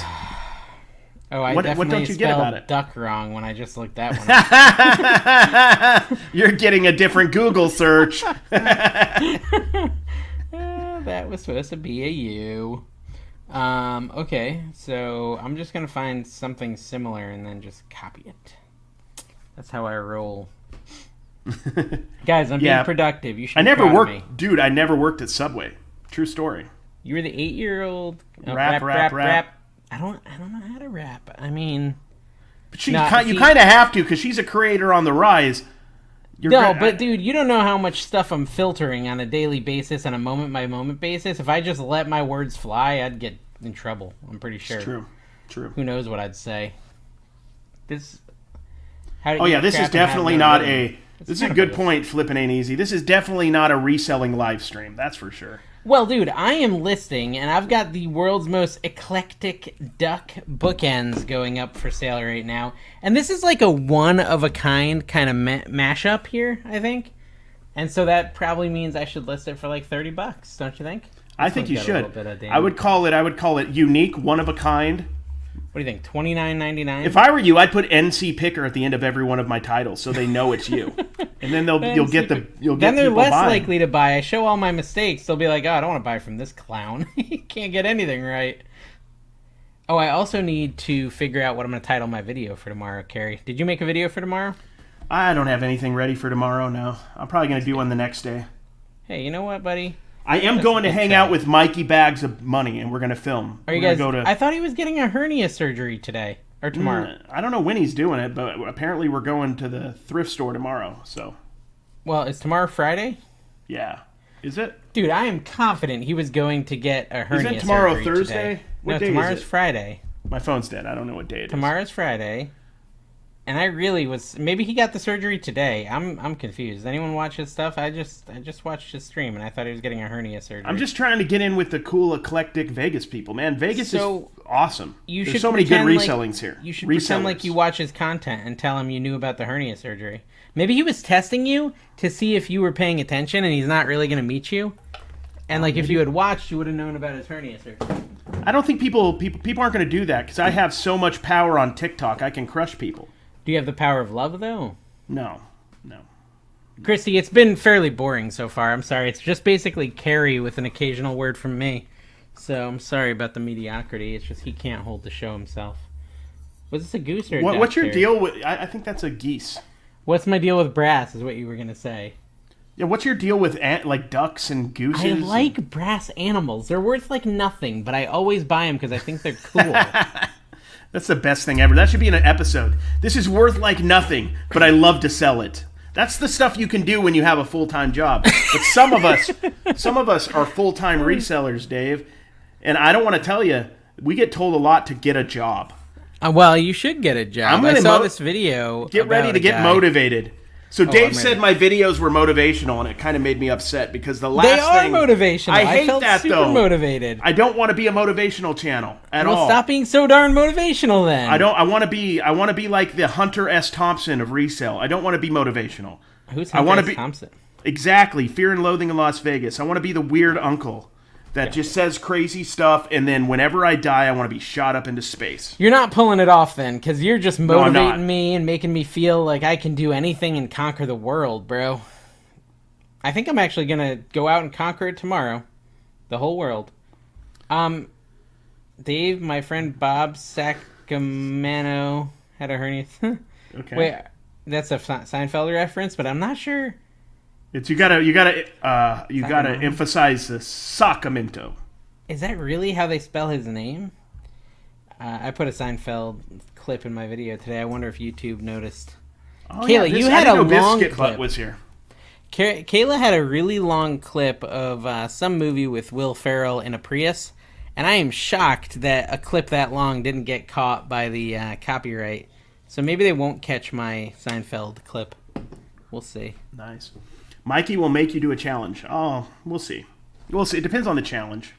Oh, I definitely what don't you get about it? Duck wrong when I just looked that one up. You're getting a different Google search. That was supposed to be a U. Okay, so I'm just going to find something similar and then just copy it. That's how I roll. Guys, I'm being productive. You should be proud of me. Dude, I never worked at Subway. True story. You were the 8-year-old rap. I don't know how to rap. I mean, but you kind of have to because she's a creator on the rise. But dude, you don't know how much stuff I'm filtering on a daily basis, on a moment-by-moment basis. If I just let my words fly, I'd get in trouble. I'm pretty sure. It's true. Who knows what I'd say? This is definitely not a... This is a good point, Flippin' Ain't Easy. This is definitely not a reselling live stream, that's for sure. Well, dude, I am listing, and I've got the world's most eclectic duck bookends going up for sale right now. And this is like a one-of-a-kind kind of mashup here, I think. And so that probably means I should list it for like $30, don't you think? I think you should. I would call it unique, one-of-a-kind. What do you think, $29.99? If I were you, I'd put NC Picker at the end of every one of my titles so they know it's you. And then you'll get Then they're less buying. likely to buy. I show all my mistakes. They'll be like, oh, I don't want to buy from this clown. He can't get anything right. Oh, I also need to figure out what I'm going to title my video for tomorrow, Cary. Did you make a video for tomorrow? I don't have anything ready for tomorrow, no. I'm probably going to do one the next day. Hey, you know what, buddy? I am going to hang out with Mikey Bags of Money, and we're going to film. Are you guys? I thought he was getting a hernia surgery today or tomorrow. I don't know when he's doing it, but apparently we're going to the thrift store tomorrow. So, well, is tomorrow Friday? Yeah, is it? Dude, I am confident he was going to get a hernia surgery. Is it tomorrow Thursday? No, tomorrow's Friday. My phone's dead. I don't know what day it is. Tomorrow's Friday. And I really was... Maybe he got the surgery today. I'm confused. Anyone watch his stuff? I just watched his stream, and I thought he was getting a hernia surgery. I'm just trying to get in with the cool, eclectic Vegas people. Man, Vegas is awesome. There's so many good resellings here. You should pretend like you watch his content and tell him you knew about the hernia surgery. Maybe he was testing you to see if you were paying attention, and he's not really going to meet you. And if you had watched, you would have known about his hernia surgery. I don't think people aren't going to do that, because I have so much power on TikTok, I can crush people. Do you have the power of love, though? No. Christy, it's been fairly boring so far. I'm sorry. It's just basically Cary with an occasional word from me. So I'm sorry about the mediocrity. It's just he can't hold the show himself. Was this a goose or a duck? What's your deal with... I think that's a geese. What's my deal with brass is what you were going to say. Yeah, what's your deal with ducks and gooses? I like brass animals. They're worth nothing, but I always buy them because I think they're cool. That's the best thing ever. That should be in an episode. This is worth nothing, but I love to sell it. That's the stuff you can do when you have a full-time job. But some of us are full-time resellers, Dave. And I don't want to tell you, we get told a lot to get a job. Well, you should get a job. I saw this video. Get ready to get motivated. So Dave said my videos were motivational, and it kind of made me upset because the last thing... They are motivational. I hate felt that, super though. Motivated. I don't want to be a motivational channel at all. Well, stop being so darn motivational, then. I want to be like the Hunter S. Thompson of resale. I don't want to be motivational. Who's Hunter S. Thompson? Exactly. Fear and Loathing in Las Vegas. I want to be the weird uncle that just says crazy stuff, and then whenever I die, I want to be shot up into space. You're not pulling it off, then, because you're just motivating me and making me feel like I can do anything and conquer the world, bro. I think I'm actually going to go out and conquer it tomorrow. The whole world. Dave, my friend Bob Sacamano had a hernia. Okay. Wait, that's a Seinfeld reference, but I'm not sure... You gotta emphasize the Sacramento. Is that really how they spell his name? I put a Seinfeld clip in my video today. I wonder if YouTube noticed. Oh, Kayla, you had a long clip. Butt was here. Kayla had a really long clip of some movie with Will Ferrell in a Prius, and I am shocked that a clip that long didn't get caught by the copyright. So maybe they won't catch my Seinfeld clip. We'll see. Nice. Mikey will make you do a challenge. Oh, we'll see. We'll see. It depends on the challenge.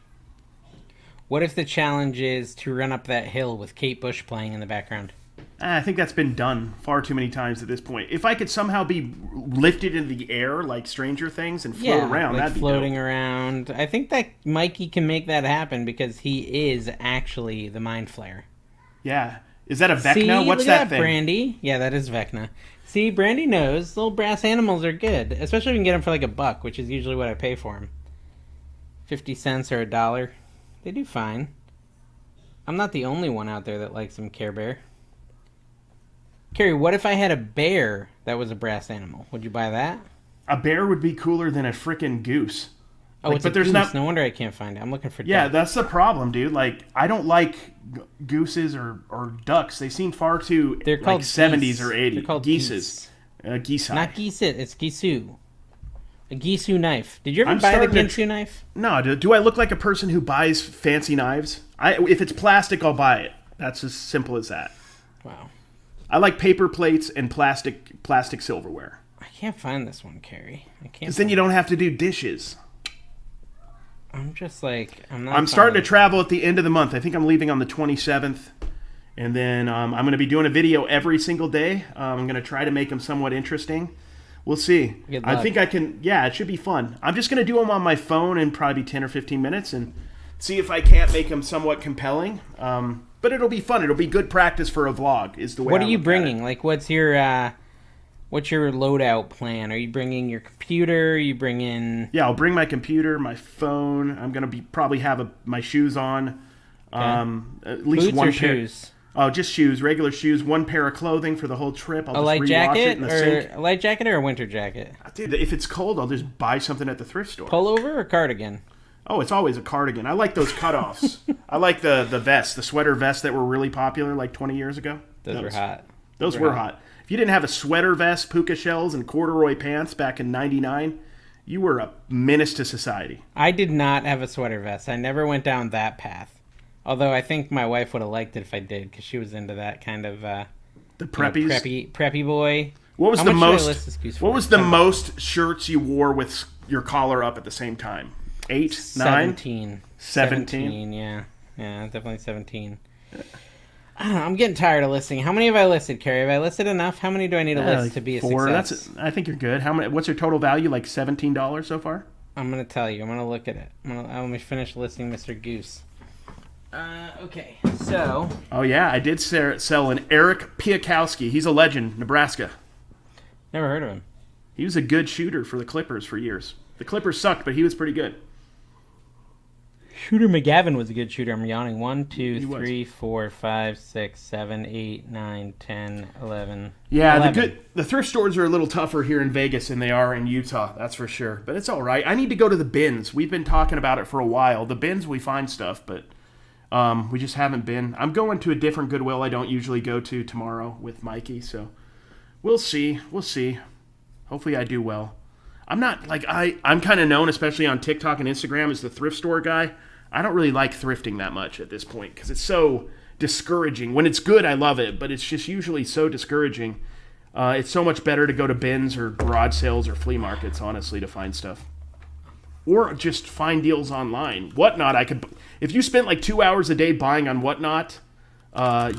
What if the challenge is to run up that hill with Kate Bush playing in the background? I think that's been done far too many times at this point. If I could somehow be lifted into the air like Stranger Things and float around, that'd be floating dope. around. I think that Mikey can make that happen because he is actually the Mind Flayer. Yeah. Is that a Vecna? See, What's look that at thing? Brandy. Yeah, that is Vecna. See, Brandy knows little brass animals are good, especially if you can get them for like $1, which is usually what I pay for them. 50 cents or $1. They do fine. I'm not the only one out there that likes some Care Bear. Cary, what if I had a bear that was a brass animal? Would you buy that? A bear would be cooler than a frickin' goose. Oh, it's a goose. No wonder I can't find it. I'm looking for duck. Yeah, that's the problem, dude. Like, I don't like gooses or ducks. They seem far too They're called 70s geese. or 80s. They're called geeses. Gisai. Not Gisit, it's Gisu. A Gisu knife. Did you ever I'm buy the starting to Gisu knife? No, do I look like a person who buys fancy knives? If it's plastic, I'll buy it. That's as simple as that. Wow. I like paper plates and plastic silverware. I can't find this one, Cary. I can't. Because then you don't have to do dishes. I'm just like, I'm starting to travel at the end of the month. I think I'm leaving on the 27th. And then I'm going to be doing a video every single day. I'm going to try to make them somewhat interesting. We'll see. I think I can. Yeah, it should be fun. I'm just going to do them on my phone in probably 10 or 15 minutes and see if I can't make them somewhat compelling. But it'll be fun. It'll be good practice for a vlog is the way What are you bringing? Like, what's your loadout plan? Are you bringing your computer? Are you bringing... Yeah, I'll bring my computer, my phone. I'm going to probably have my shoes on. Okay. At least Boots one or pair. Shoes? Oh, just shoes, regular shoes. One pair of clothing for the whole trip. I'll A light just rewash jacket it in the sink. a light jacket or a winter jacket? Dude, if it's cold, I'll just buy something at the thrift store. Pullover or cardigan? Oh, it's always a cardigan. I like those cutoffs. I like the vests, the sweater vests that were really popular like 20 years ago. Those were hot. Those were hot. If you didn't have a sweater vest, puka shells, and corduroy pants back in '99, you were a menace to society. I did not have a sweater vest. I never went down that path. Although I think my wife would have liked it if I did, because she was into that kind of the preppies, preppy boy. What was the most shirts you wore with your collar up at the same time? 8, 9? 17? Yeah, definitely 17. I don't know, I'm getting tired of listing. How many have I listed, Cary? Have I listed enough? How many do I need to list like to be a 4. success? I think you're good. How many? What's your total value? Like $17 so far? I'm going to tell you. I'm going to look at it. Let me finish listing Mr. Goose. Okay, so... Oh, yeah, I did sell an Eric Piakowski. He's a legend, Nebraska. Never heard of him. He was a good shooter for the Clippers for years. The Clippers sucked, but he was pretty good. Shooter McGavin was a good shooter. I'm yawning. 1, 2, 3, 4, 5, 6, 7, 8, 9, 10, 11. Yeah, 11. The thrift stores are a little tougher here in Vegas than they are in Utah, that's for sure. But it's all right. I need to go to the bins. We've been talking about it for a while. The bins, we find stuff, but we just haven't been. I'm going to a different Goodwill I don't usually go to tomorrow with Mikey, so we'll see. We'll see. Hopefully I do well. I'm not, like, I'm kind of known, especially on TikTok and Instagram, as the thrift store guy. I don't really like thrifting that much at this point because it's so discouraging. When it's good, I love it, but it's just usually so discouraging. It's so much better to go to bins or garage sales or flea markets, honestly, to find stuff. Or just find deals online. Whatnot, if you spent like 2 hours a day buying on Whatnot,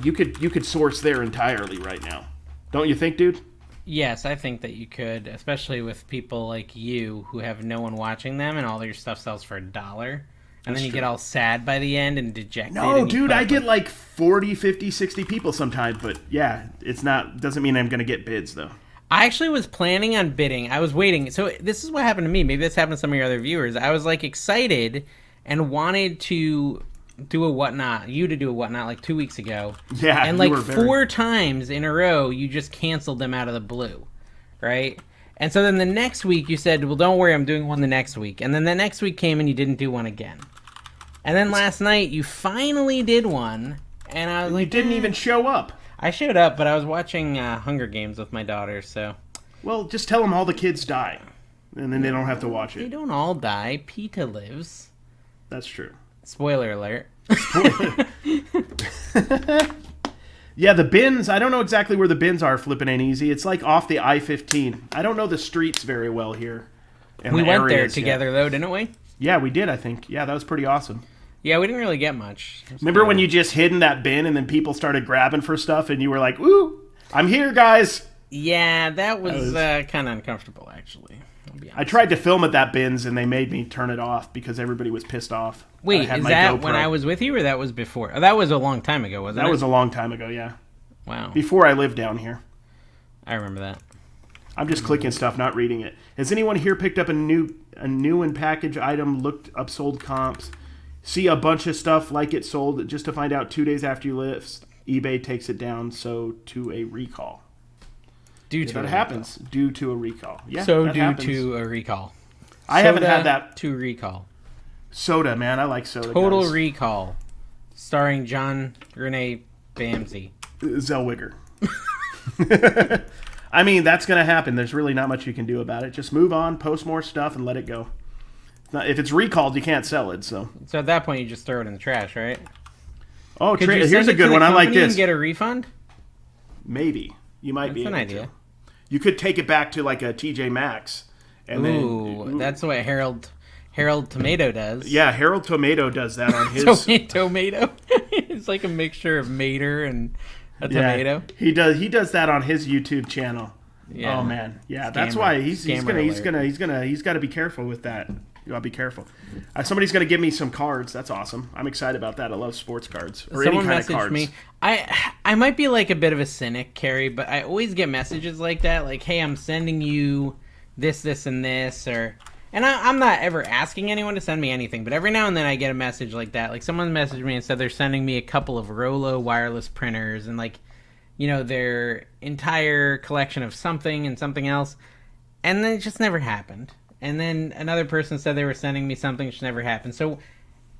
you could source there entirely right now. Don't you think, dude? Yes, I think that you could, especially with people like you who have no one watching them and all your stuff sells for $1. And then you get all sad by the end and dejected. No, dude, I get like 40, 50, 60 people sometimes. But yeah, doesn't mean I'm going to get bids, though. I actually was planning on bidding. I was waiting. So this is what happened to me. Maybe this happened to some of your other viewers. I was like excited and wanted to do a Whatnot, like 2 weeks ago. Yeah, and like 4 times in a row, you just canceled them out of the blue, right? And so then the next week you said, well, don't worry, I'm doing one the next week. And then the next week came and you didn't do one again. And then last night you finally did one, and I was like, you didn't even show up. I showed up, but I was watching Hunger Games with my daughter, so. Well, just tell them all the kids die, and then they don't have to watch it. They don't all die. PETA lives. That's true. Spoiler alert. Yeah, the bins, I don't know exactly where the bins are, Flippin' Ain't Easy. It's like off the I-15. I don't know the streets very well here. We went there together, though, didn't we? Yeah, we did, I think. Yeah, that was pretty awesome. Yeah, we didn't really get much. Remember when you just hid in that bin and then people started grabbing for stuff and you were like, "Ooh, I'm here, guys." Yeah, that was kind of uncomfortable, actually. I tried to film at that bins and they made me turn it off because everybody was pissed off. Wait, is that when I was with you or that was before? Oh, that was a long time ago, wasn't it? That was a long time ago, yeah. Wow. Before I lived down here. I remember that. I'm just clicking stuff, not reading it. Has anyone here picked up a new and package item, looked up sold comps, see a bunch of stuff like it sold just to find out 2 days after you list, eBay takes it down, so to a recall. Due to a recall. Yeah, so due to a recall. I haven't had that. To recall. Soda, man. I like soda. Total Recall. Starring John Rene Bamsey. Zellweger. I mean, that's going to happen. There's really not much you can do about it. Just move on, post more stuff, and let it go. If it's recalled, you can't sell it. So at that point, you just throw it in the trash, right? Oh, here's a good one. I like this. And get a refund? Maybe you might be. That's an idea. You could take it back to like a TJ Maxx. And that's what Harold Tomato does. Yeah, Harold Tomato does that on his tomato. It's like a mixture of mater and a tomato. He does that on his YouTube channel. Yeah. Oh man, yeah, that's why he's got to be careful with that. You gotta be careful. Somebody's gonna give me some cards. That's awesome. I'm excited about that. I love sports cards or Someone any kind of cards. Me. I might be like a bit of a cynic, Cary, but I always get messages like that, like, "Hey, I'm sending you this, and this," and I'm not ever asking anyone to send me anything, but every now and then I get a message like that. Like someone messaged me and said they're sending me a couple of Rollo wireless printers and like, their entire collection of something and something else, and then it just never happened. And then another person said they were sending me something which never happened. So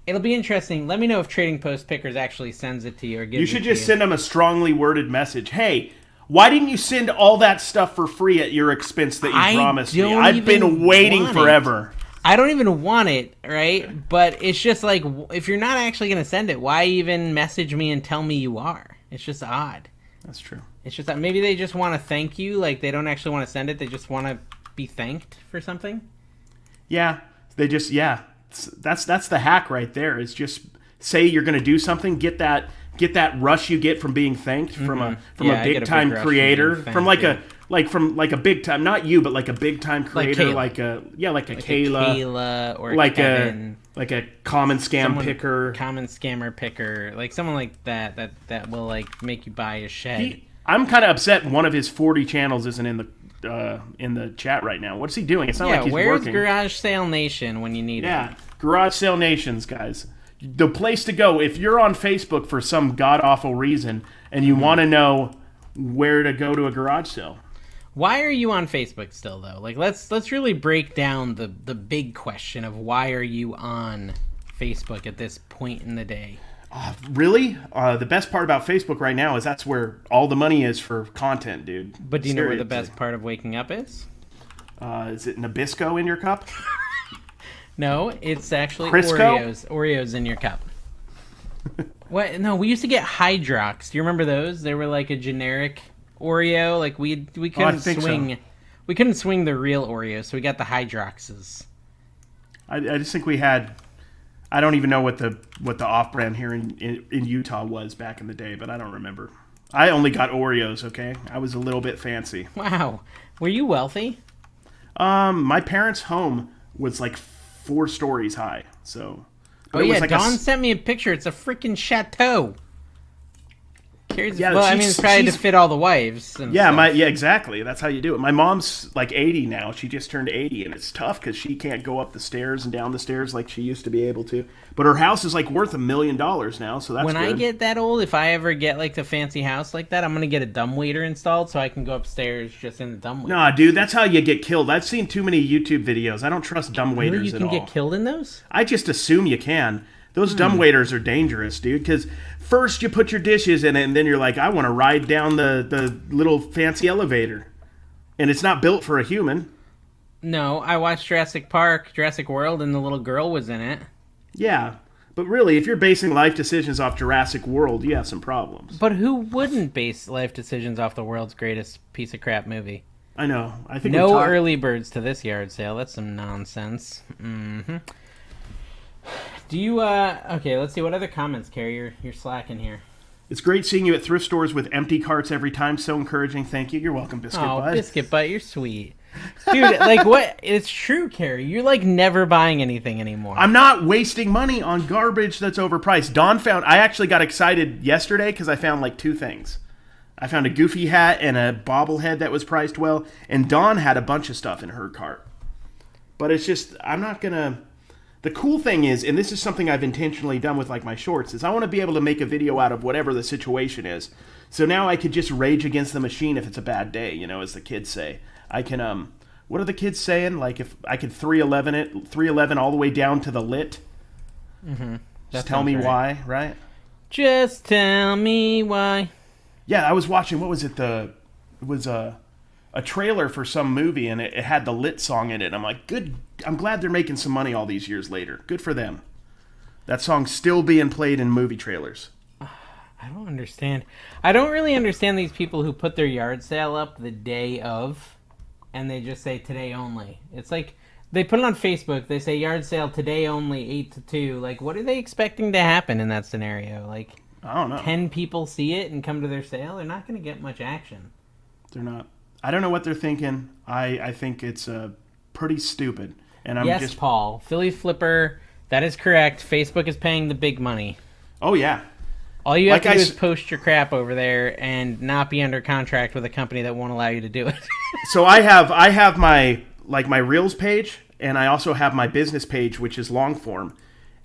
it'll be interesting. Let me know if Trading Post Pickers actually sends it to you or gives it to you. You should just send them a strongly worded message. Hey, why didn't you send all that stuff for free at your expense that you promised me? I've been waiting forever. I don't even want it, right? But it's just like, if you're not actually going to send it, why even message me and tell me you are? It's just odd. That's true. It's just that maybe they just want to thank you. Like, they don't actually want to send it. They just want to be thanked for something. Yeah, they just that's the hack right there. Is just say you're going to do something, get that rush you get from being thanked from a big time creator, from like a big time, not you, but like a big time creator, like a Kayla or like Kevin, a common scammer picker, like someone like that will like make you buy a shed. I'm kind of upset one of his 40 channels isn't in the chat right now. What's he doing? It's not like he's working. Where's Garage Sale Nation when you need it? Yeah, Garage Sale Nations, guys. The place to go if you're on Facebook for some god-awful reason and you want to know where to go to a garage sale. Why are you on Facebook still, though? Like, let's really break down the big question of why are you on Facebook at this point in the day? Really? The best part about Facebook right now is that's where all the money is for content, dude. But do you know where the best part of waking up is? Is it Nabisco in your cup? No, it's actually Crisco? Oreos in your cup. What? No, we used to get Hydrox. Do you remember those? They were like a generic Oreo. Like we couldn't swing. So. We couldn't swing the real Oreos, so we got the Hydroxes. I just think we had. I don't even know what the off-brand here in Utah was back in the day, but I don't remember. I only got Oreos, okay? I was a little bit fancy. Wow. Were you wealthy? My parents' home was like 4 stories high, so... Oh, yeah, like Dawn sent me a picture. It's a freaking chateau. Yeah, well, I mean, it's probably to fit all the wives. And stuff. Exactly. That's how you do it. My mom's like 80 now. She just turned 80, and it's tough because she can't go up the stairs and down the stairs like she used to be able to. But her house is like worth $1 million now, so that's when good. I get that old, if I ever get like the fancy house like that, I'm gonna get a dumbwaiter installed so I can go upstairs just in the dumbwaiter. Nah, dude, that's how you get killed. I've seen too many YouTube videos. I don't trust dumbwaiters at all. You can get killed in those? I just assume you can. Those dumbwaiters are dangerous, dude, because first you put your dishes in it, and then you're like, I want to ride down the little fancy elevator. And it's not built for a human. No, I watched Jurassic World, and the little girl was in it. Yeah, but really, if you're basing life decisions off Jurassic World, you have some problems. But who wouldn't base life decisions off the world's greatest piece of crap movie? I know. I think no early birds to this yard sale. That's some nonsense. Mm-hmm. Do you, okay, let's see. What other comments, Cary? You're slacking here. It's great seeing you at thrift stores with empty carts every time. So encouraging. Thank you. You're welcome, Biscuit Butt. Oh, Biscuit Butt, you're sweet. Dude, like, what? It's true, Cary. You're, like, never buying anything anymore. I'm not wasting money on garbage that's overpriced. I actually got excited yesterday because I found, like, 2 things. I found a Goofy hat and a bobblehead that was priced well. And Dawn had a bunch of stuff in her cart. But it's just, I'm not going to... The cool thing is, and this is something I've intentionally done with like my shorts, is I want to be able to make a video out of whatever the situation is. So now I could just rage against the machine if it's a bad day, as the kids say. I can, what are the kids saying? Like if I could 311 all the way down to the lit. Mm-hmm. Just tell me why, right? Just tell me why. Yeah, I was watching, what was it? It was a trailer for some movie, and it had the Lit song in it. I'm like, good. I'm glad they're making some money all these years later. Good for them. That song's still being played in movie trailers. I don't understand. I don't really understand these people who put their yard sale up the day of, and they just say today only. It's like they put it on Facebook. They say yard sale today only, 8 to 2. Like, what are they expecting to happen in that scenario? Like, I don't know. 10 people see it and come to their sale. They're not going to get much action. They're not. I don't know what they're thinking. I think it's pretty stupid. And I'm yes, just Paul. Philly Flipper. That is correct. Facebook is paying the big money. Oh yeah. All you have to do is post your crap over there and not be under contract with a company that won't allow you to do it. So I have my my Reels page, and I also have my business page, which is long form.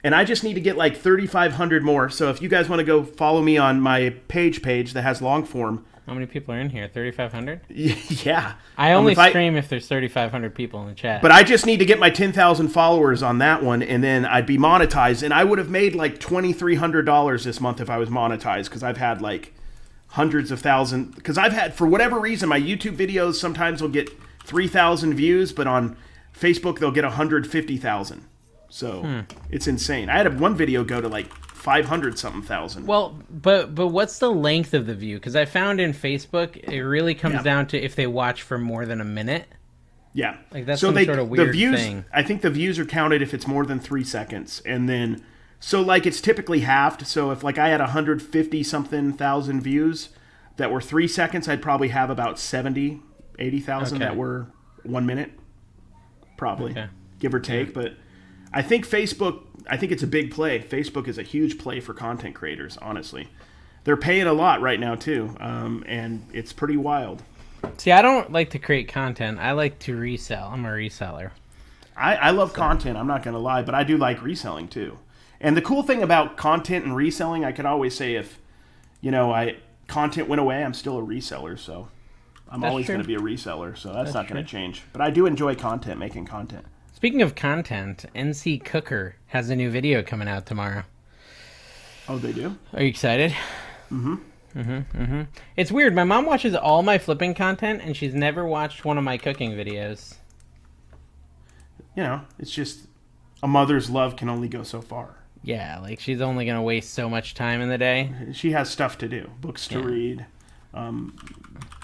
And I just need to get like 3,500 more. So if you guys want to go follow me on my page that has long form. How many people are in here? 3,500? Yeah. I only stream if there's 3,500 people in the chat. But I just need to get my 10,000 followers on that one, and then I'd be monetized. And I would have made like $2,300 this month if I was monetized, because I've had like hundreds of thousands. Because I've had, for whatever reason, my YouTube videos sometimes will get 3,000 views, but on Facebook they'll get 150,000. So it's insane. I had one video go to like 500 something thousand. Well, but what's the length of the view? Because I found in Facebook it really comes down to if they watch for more than a minute. Yeah, like that's some sort of weird thing. I think the views are counted if it's more than 3 seconds, and then so like it's typically halved. So if like I had 150 something thousand views that were 3 seconds, I'd probably have about 80,000 that were 1 minute, probably give or take. But I think it's a big play. Facebook is a huge play for content creators, honestly. They're paying a lot right now, too, and it's pretty wild. See, I don't like to create content. I like to resell. I'm a reseller. I love content, I'm not going to lie, but I do like reselling, too. And the cool thing about content and reselling, I could always say if, content went away, I'm still a reseller, so I'm always going to be a reseller, so that's not going to change. But I do enjoy content, making content. Speaking of content, NC Cooker has a new video coming out tomorrow. Oh, they do? Are you excited? It's weird. My mom watches all my flipping content, and she's never watched one of my cooking videos. It's just a mother's love can only go so far. Yeah, like she's only going to waste so much time in the day. She has stuff to do, books to read.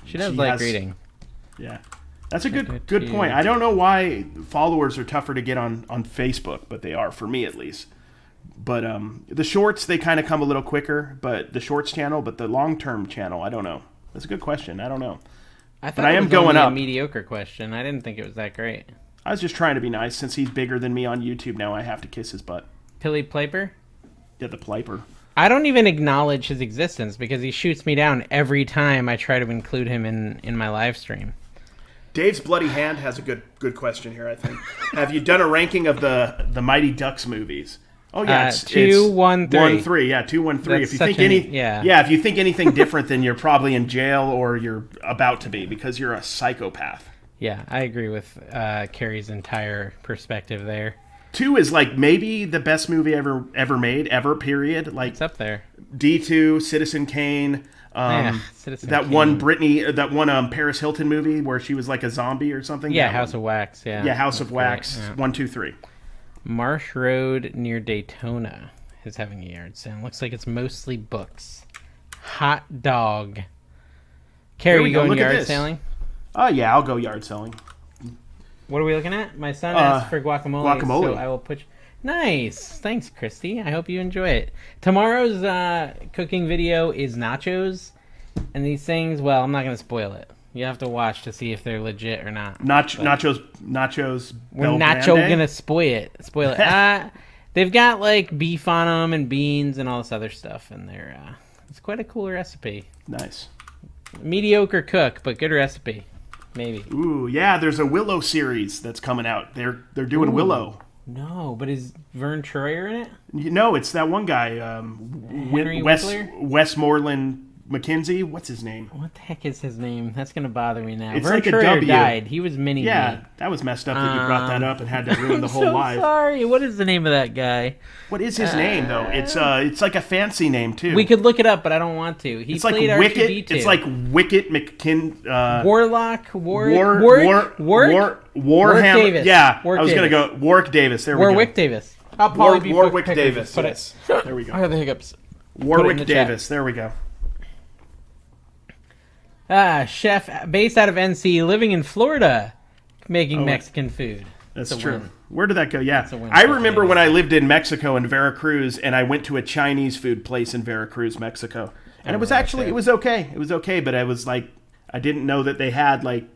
She does like reading. Yeah. That's a good point. I don't know why followers are tougher to get on Facebook, but they are, for me at least. But the shorts, they kind of come a little quicker, but the shorts channel, but the long-term channel, I don't know. That's a good question. I don't know. I thought it was only a mediocre question. I didn't think it was that great. I was just trying to be nice. Since he's bigger than me on YouTube now, I have to kiss his butt. Pilly Pliper? Yeah, the Pliper. I don't even acknowledge his existence because he shoots me down every time I try to include him in my live stream. Dave's Bloody Hand has a good question here, I think. Have you done a ranking of the Mighty Ducks movies? Oh yeah, it's 2, 1, 3. 1, 3. Yeah, 2, 1, 3. If you think if you think anything different, then you're probably in jail or you're about to be because you're a psychopath. Yeah, I agree with Cary's entire perspective there. 2 is like maybe the best movie ever made, period. Like it's up there. D2, Citizen Kane. One Paris Hilton movie where she was like a zombie or something. Yeah, House of Wax. Yeah, House of Wax. Yeah. 1, 2, 3. Marsh Road near Daytona is having a yard sale. Looks like it's mostly books. Hot dog. Cary, you going yard selling? Oh yeah, I'll go yard selling. What are we looking at? My son asked for guacamole. So I will put. Nice. Thanks, Christy. I hope you enjoy it. Tomorrow's cooking video is nachos. And these things, well, I'm not going to spoil it. You have to watch to see if they're legit or not. Nachos. We're nacho going to spoil it. They've got like beef on them and beans and all this other stuff. And it's quite a cool recipe. Nice. Mediocre cook, but good recipe. Maybe. Ooh, yeah, there's a Willow series that's coming out. They're doing Willow. No, but is Vern Troyer in it? No, it's that one guy, Henry Winkler? Westmoreland McKenzie. What's his name? What the heck is his name? That's gonna bother me now. It's Vern like a Troyer W. died. He was mini. Yeah, that was messed up that you brought that up and had to ruin the whole so life. Sorry. What is the name of that guy? What is his name though? It's like a fancy name too. We could look it up, but I don't want to. He it's like played Wicket. R2-D2. It's like Wicket Warlock. Warhammer. Davis. Yeah, Warwick I was gonna Davis. go Warwick Davis. There we go. Warwick Davis. I'll probably be Warwick quicker. Davis. Put Yes. it. There we go. I have the hiccups. Warwick the Davis. chat. There we go. Chef based out of NC, living in Florida, making Mexican food. That's It's a true. win. Where did that go? Yeah. a win I for remember me. when I lived in Mexico in Veracruz, and I went to a Chinese food place in Veracruz, Mexico. And it was actually, it was okay. It was okay, but I was like, I didn't know that they had like,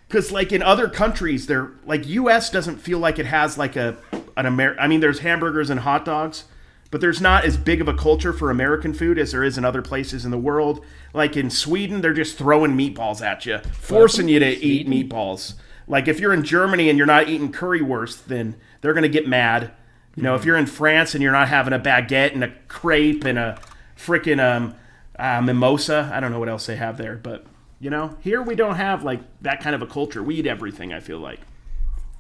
because like in other countries, they're like U.S. doesn't feel like it has like an I mean, there's hamburgers and hot dogs, but there's not as big of a culture for American food as there is in other places in the world. Like in Sweden, they're just throwing meatballs at you, forcing you to eat meatballs. Like if you're in Germany and you're not eating currywurst, then they're going to get mad. You know, if you're in France and you're not having a baguette and a crepe and a freaking mimosa, I don't know what else they have there, but you know, here we don't have like that kind of a culture. We eat everything, I feel like.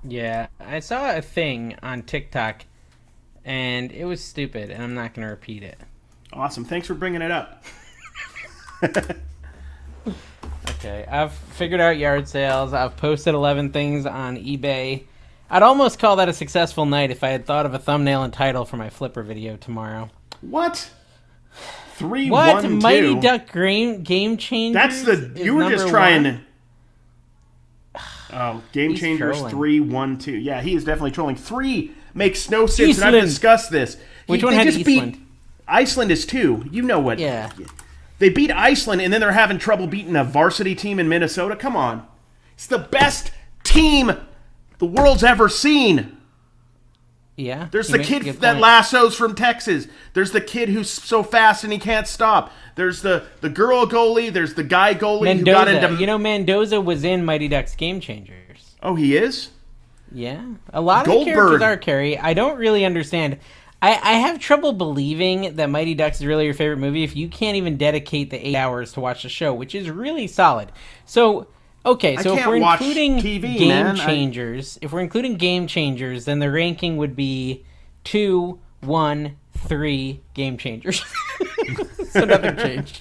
Yeah, I saw a thing on TikTok, and it was stupid, and I'm not going to repeat it. Awesome. Thanks for bringing it up. Okay, I've figured out yard sales. I've posted 11 things on eBay. I'd almost call that a successful night if I had thought of a thumbnail and title for my flipper video tomorrow. What? 3, What? 1, 2. Mighty Duck Game Changers? That's the. You were just trying to. Oh, Game He's Changers trolling. 3, 1, 2. Yeah, he is definitely trolling. 3 makes no sense, and Iceland. I've discussed this. Which one they had just Iceland? Beat, Iceland is 2. You know what? Yeah. They beat Iceland, and then they're having trouble beating a varsity team in Minnesota. Come on. It's the best team the world's ever seen. Yeah. There's he the makes a kid good that point. lassos from Texas. There's the kid who's so fast and he can't stop. There's the girl goalie. There's the guy goalie who got Mendoza. into... You know, Mendoza was in Mighty Ducks Game Changers. Oh, he is? Yeah. A lot of the Goldberg. characters are, Cary. I don't really understand. I have trouble believing that Mighty Ducks is really your favorite movie if you can't even dedicate the 8 hours to watch the show, which is really solid. So, okay, so if can't we're watch including TV, Game man. Changers, if we're including Game Changers, then the ranking would be 2, 1, 3 Game Changers. So nothing changed.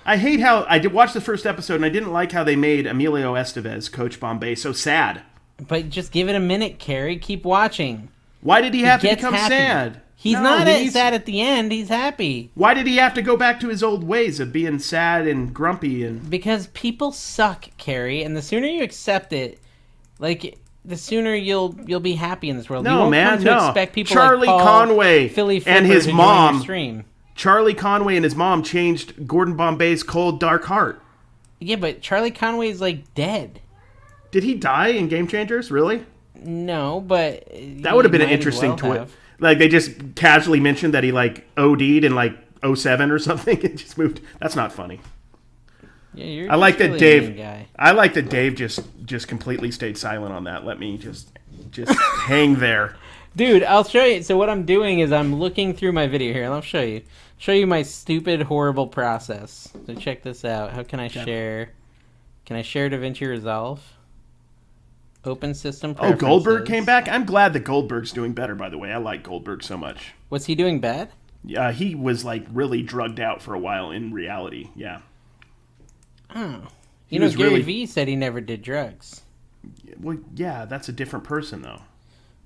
I hate how... I did watch the first episode, and I didn't like how they made Emilio Estevez, Coach Bombay, so sad. But just give it a minute, Cary. Keep watching. Why did he have to Gets become happy. sad? He's No, not he's- sad at the end. He's happy. Why did he have to go back to his old ways of being sad and grumpy and... Because people suck, Cary, and the sooner you accept it, like the sooner you'll be happy in this world. you No, won't man, come to no. expect people Charlie like Paul, Conway Philly and Flipper his to join mom. your stream. Charlie Conway and his mom changed Gordon Bombay's cold, dark heart. Yeah, but Charlie Conway is like dead. Did he die in Game Changers? Really? No, but That would have been an interesting twist. Like, they just casually mentioned that he, like, OD'd in, like, 07 or something and just moved. That's not funny. Yeah, you're I like just that really a mean Dave... guy. I like that Dave just completely stayed silent on that. Let me just hang there. Dude, I'll show you. So what I'm doing is I'm looking through my video here, and I'll show you. Show you my stupid, horrible process. So check this out. How can I share? Can I share DaVinci Resolve? Open system Oh, preferences. Goldberg came back? I'm glad that Goldberg's doing better, by the way. I like Goldberg so much. Was he doing bad? Yeah, he was, like, really drugged out for a while in reality. Yeah. Oh. He You know, was Gary really- Vee said he never did drugs. Well, yeah, that's a different person, though.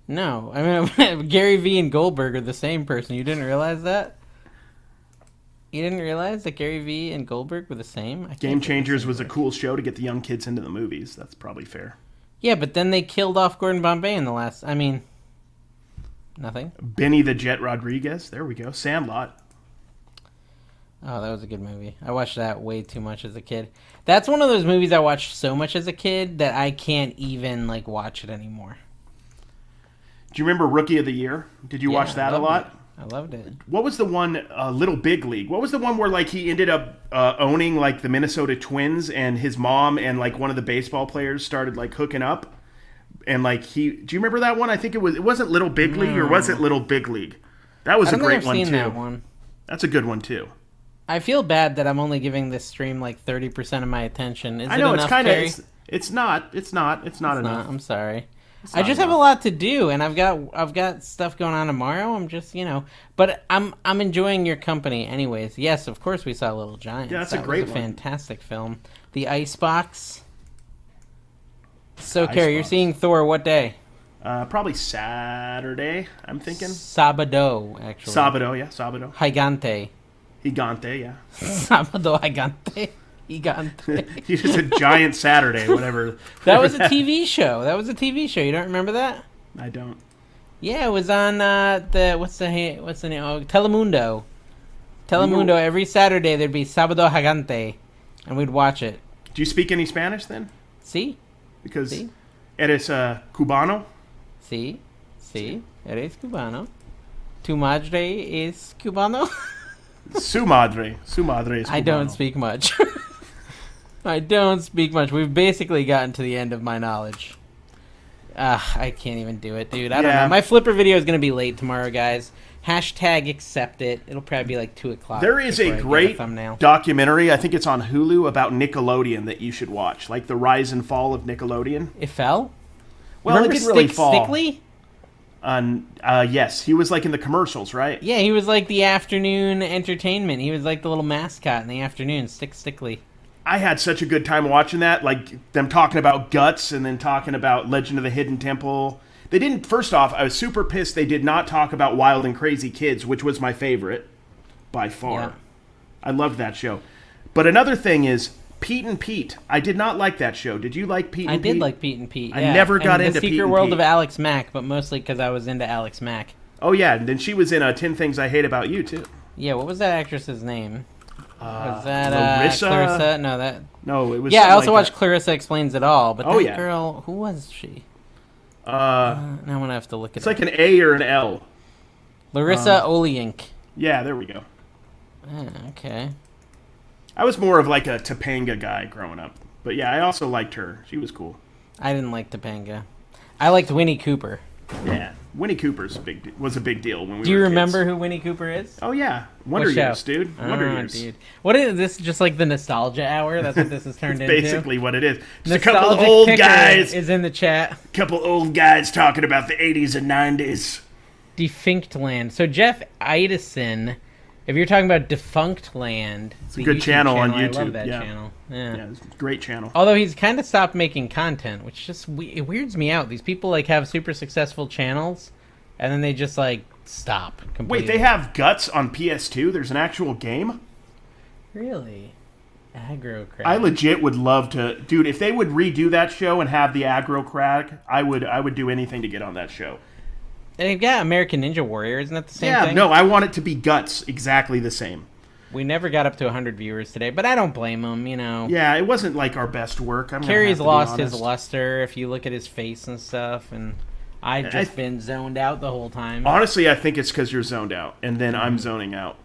No. I mean, Gary Vee and Goldberg are the same person. You didn't realize that? You didn't realize that Gary Vee and Goldberg were the same? I can't Game think of the Changers same was a person. cool show to get the young kids into the movies. That's probably fair. Yeah, but then they killed off Gordon Bombay in the last... I mean... Nothing. Benny the Jet Rodriguez. There we go. Sandlot. Oh, that was a good movie. I watched that way too much as a kid. That's one of those movies I watched so much as a kid that I can't even, like, watch it anymore. Do you remember Rookie of the Year? Did you watch that a lot? I loved it. What was the one, Little Big League? What was the one where, like, he ended up owning, like, the Minnesota Twins and his mom and, like, one of the baseball players started, like, hooking up? And, like, do you remember that one? I think it wasn't Little Big League, or was it Little Big League? That was I a don't think great I've one, seen too. that one. That's a good one, too. I feel bad that I'm only giving this stream like 30% of my attention. Is I know it it's enough, kind Cary? of. It's not enough. I'm sorry. It's I not just have a enough. lot to do, and I've got stuff going on tomorrow. I'm just but I'm enjoying your company, anyways. Yes, of course we saw Little Giants. Yeah, that's that a great was a one. fantastic film. The Icebox. So, The Cary, you're Icebox. seeing Thor what day? Probably Saturday. I'm thinking. Sabado, actually. Sabado, yeah, Sabado. Gigante. Gigante, yeah. Sabado Gigante. Gigante. He's just a giant Saturday, whatever. That was a TV show. You don't remember that? I don't. Yeah, it was on what's the name? Oh, Telemundo. Telemundo. Every Saturday there'd be Sábado Gigante, and we'd watch it. Do you speak any Spanish then? See, Because Sí. eres cubano. see, eres cubano. Tu madre es cubano. Su madre is cubano. I don't speak much. I don't speak much. We've basically gotten to the end of my knowledge. I can't even do it, dude. I don't Yeah. know. My Flipper video is going to be late tomorrow, guys. Hashtag accept it. It'll probably be like 2 o'clock. There is before I a get great thumbnail. documentary, I think it's on Hulu, about Nickelodeon that you should watch. Like the rise and fall of Nickelodeon. It fell? Well, Remember it didn't really Stick fall. Stickly? Yes, he was like in the commercials, right? Yeah, he was like the afternoon entertainment. He was like the little mascot in the afternoon, Stickly. I had such a good time watching that, like them talking about Guts and then talking about Legend of the Hidden Temple. They didn't, first off, I was super pissed they did not talk about Wild and Crazy Kids, which was my favorite by far. Yeah. I loved that show. But another thing is Pete and Pete. I did not like that show. Did you like Pete and I Pete? did like Pete and Pete. I Yeah. never got and into The Pete Secret and World Pete. of Alex Mack, but mostly because I was into Alex Mack. Oh, yeah, and then she was in 10 Things I Hate About You, too. Yeah, what was that actress's name? Was that Larissa? Clarissa? No, that... No, it was Yeah, I something also like watched Clarissa Explains It All, but Oh, that yeah. girl, who was she? that. Now I'm going to have to look it It's up. like an A or an L. Larissa Oliink. Yeah, there we go. Okay. I was more of like a Topanga guy growing up. But yeah, I also liked her. She was cool. I didn't like Topanga. I liked Winnie Cooper. Yeah. Winnie Cooper's was a big deal when we were Do you kids. remember who Winnie Cooper is? Oh, yeah. Wonder What show? Years, dude. Wonder Years. Dude. What is this? Just like the nostalgia hour? That's what this has turned into. Basically what it is. Just a couple of Nostalgic old Picker guys. is in the chat. Couple old guys talking about the 80s and 90s. Defunct Land. So Jeff Idison, if you're talking about Defunct Land, it's a good channel on I love YouTube, that yeah. channel. Yeah, it's a great channel. Although he's kind of stopped making content, which just it weirds me out. These people like have super successful channels, and then they just like stop completely. Wait, they have Guts on PS2? There's an actual game? Really aggro crap. I legit would love to, dude. If they would redo that show and have the aggro crag, I would do anything to get on that show. They've got American Ninja Warrior. Isn't that the same Yeah, thing? no, I want it to be Guts, exactly the same. We never got up to 100 viewers today, but I don't blame them. You know, Yeah, it wasn't like our best work. I'm gonna Cary's have to be lost his honest. luster. If you look at his face and stuff, and I've just been zoned out the whole time. Honestly, I think it's because you're zoned out, and then I'm zoning out.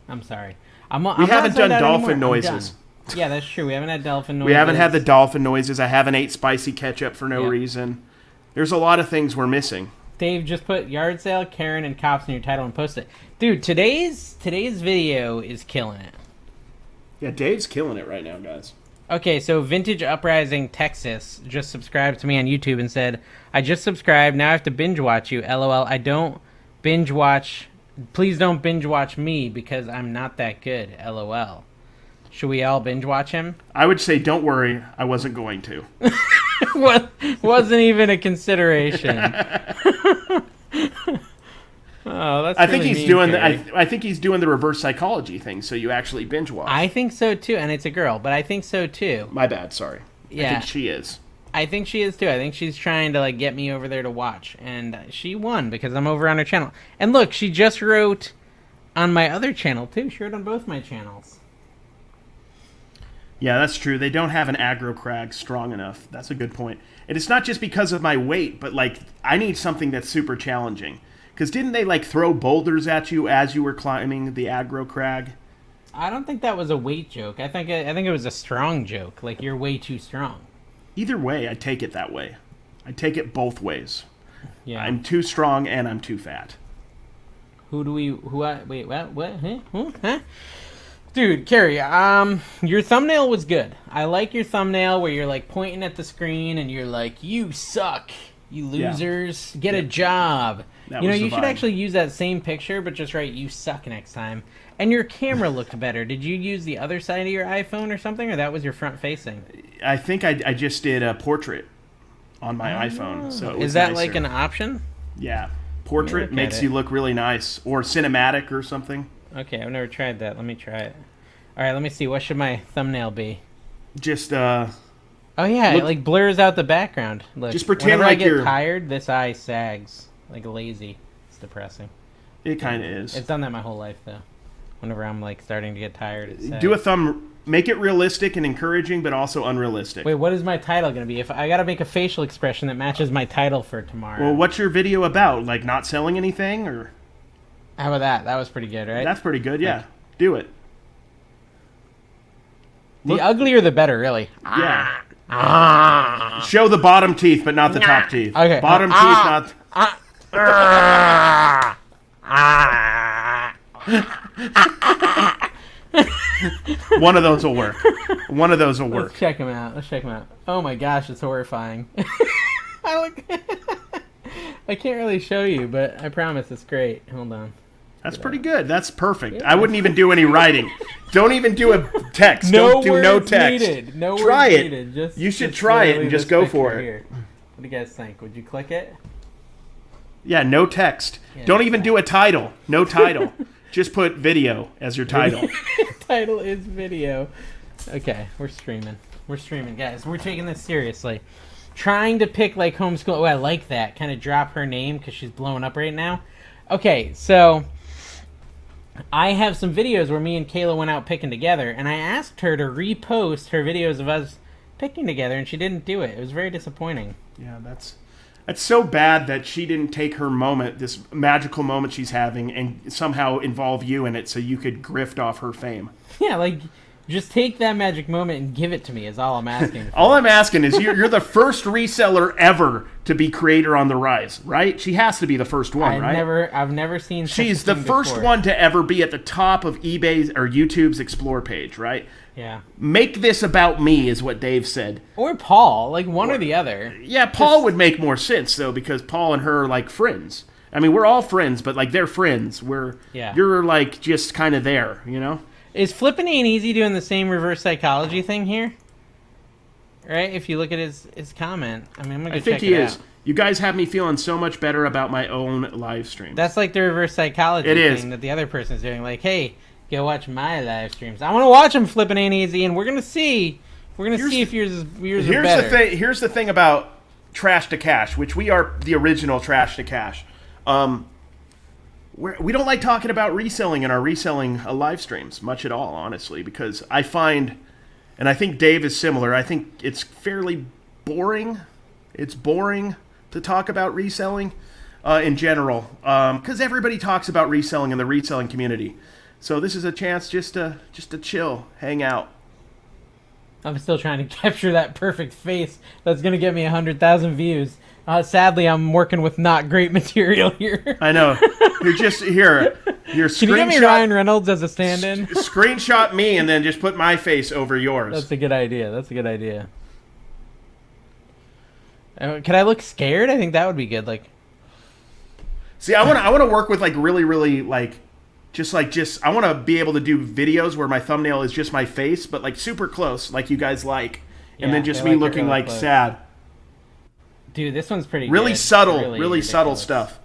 I'm sorry. We not haven't zoned done out dolphin anymore. I'm noises. done. Yeah, that's true. We haven't had dolphin noises. We haven't had the dolphin noises. I haven't ate spicy ketchup for no Yep. reason. There's a lot of things we're missing. Dave, just put yard sale, Karen, and cops in your title and post it. Dude, today's video is killing it. Yeah, Dave's killing it right now, guys. Okay, so Vintage Uprising Texas just subscribed to me on YouTube and said, I just subscribed, now I have to binge watch you. LOL, I don't binge watch. Please don't binge watch me because I'm not that good. LOL. Should we all binge watch him? I would say, don't worry, I wasn't going to. What wasn't even a consideration. Oh, that's I think really he's mean, doing. Cary. I think he's doing the reverse psychology thing, so you actually binge watch. I think so too, and it's a girl, but I think so too. My bad. Sorry. I Yeah. think she is. I think she is too. I think she's trying to like get me over there to watch, and she won because I'm over on her channel. And look, she just wrote on my other channel too. She wrote on both my channels. Yeah, that's true. They don't have an aggro crag strong enough. That's a good point. And it's not just because of my weight, but like I need something that's super challenging. Because didn't they like throw boulders at you as you were climbing the aggro crag? I don't think that was a weight joke. I think it was a strong joke. Like you're way too strong. Either way, I take it that way. I take it both ways. Yeah. I'm too strong and I'm too fat. Wait, what? Huh? Huh? Dude, Cary, your thumbnail was good. I like your thumbnail where you're like pointing at the screen and you're like, "You suck, you losers, get a job." You should actually use that same picture, but just write "You suck" next time. And your camera looked better. Did you use the other side of your iPhone or something, or that was your front facing? I think I just did a portrait on my iPhone. So it was is that nicer. like an option? Yeah, portrait makes you look really nice, or cinematic or something. Okay, I've never tried that. Let me try it. All right, let me see. What should my thumbnail be? Just oh yeah, it like blurs out the background. Look, just pretend whenever like I get you're tired, this eye sags like lazy. It's depressing. It kind of is. It's done that my whole life though. Whenever I'm like starting to get tired, it sags. Do a thumb. Make it realistic and encouraging, but also unrealistic. Wait, what is my title going to be? If I got to make a facial expression that matches my title for tomorrow. Well, what's your video about? Like not selling anything, or? How about that? That was pretty good, right? That's pretty good. Yeah, do it. The uglier the better, really. Yeah. Show the bottom teeth, but not the top teeth. Okay. Bottom teeth, not. One of those will work. One of those will work. Let's check them out. Oh my gosh, it's horrifying. I can't really show you, but I promise it's great. Hold on. That's pretty good. That's perfect. Yeah. I wouldn't even do any writing. Don't even do a text. Don't do no text. Needed. No try words it. Needed. You should try it and just go for it. Here. What do you guys think? Would you click it? Yeah, no text. Yeah, don't even do a title. No title. Just put video as your title. Title is video. Okay, we're streaming. We're streaming, guys. We're taking this seriously. Trying to pick like homeschool. Oh, I like that. Kind of drop her name because she's blowing up right now. Okay, so I have some videos where me and Kayla went out picking together, and I asked her to repost her videos of us picking together, and she didn't do it. It was very disappointing. Yeah, that's so bad that she didn't take her moment, this magical moment she's having, and somehow involve you in it so you could grift off her fame. Yeah, like, just take that magic moment and give it to me is all I'm asking for. All I'm asking is you're the first reseller ever to be creator on the rise, right? She has to be the first one, right? I've never seen such She's a the thing first before. one to ever be at the top of eBay's or YouTube's Explore page, right? Yeah. Make this about me is what Dave said. Or Paul, like one or the other. Yeah, Paul would make more sense, though, because Paul and her are like friends. I mean, we're all friends, but like they're friends. You're like just kind of there, you know? Is Flippin' Ain't Easy doing the same reverse psychology thing here? Right? If you look at his comment. I mean, I'm going to go check it out. I think he is. You guys have me feeling so much better about my own live stream. That's like the reverse psychology thing that the other person's doing. Like, hey, go watch my live streams. I want to watch them Flippin' Ain't Easy, and we're going to see. We're going to see if yours are better. Here's the thing about Trash to Cash, which we are the original Trash to Cash. We don't like talking about reselling in our reselling live streams much at all, honestly, because I find, and I think Dave is similar, I think it's fairly boring. It's boring to talk about reselling in general, because everybody talks about reselling in the reselling community. So this is a chance just to chill, hang out. I'm still trying to capture that perfect face that's going to get me 100,000 views. Sadly, I'm working with not great material here. I know. You're just here. You're Can you get me Ryan Reynolds as a stand-in? Screenshot me and then just put my face over yours. That's a good idea. Can I look scared? I think that would be good. Like, see, I want to work with like really like just I want to be able to do videos where my thumbnail is just my face, but like super close, like you guys like, and then just me looking like sad. Dude, this one's pretty really good. Subtle, really subtle stuff.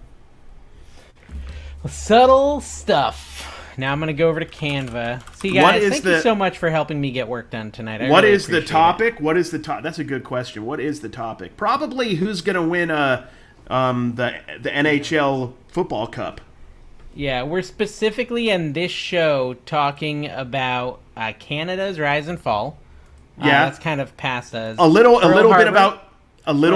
Subtle stuff. Now I'm going to go over to Canva. See, guys, thank you so much for helping me get work done tonight. What is the topic? What is the topic? That's a good question. What is the topic? Probably who's going to win the NHL Football Cup. Yeah, we're specifically in this show talking about Canada's rise and fall. Yeah. That's kind of past us. A little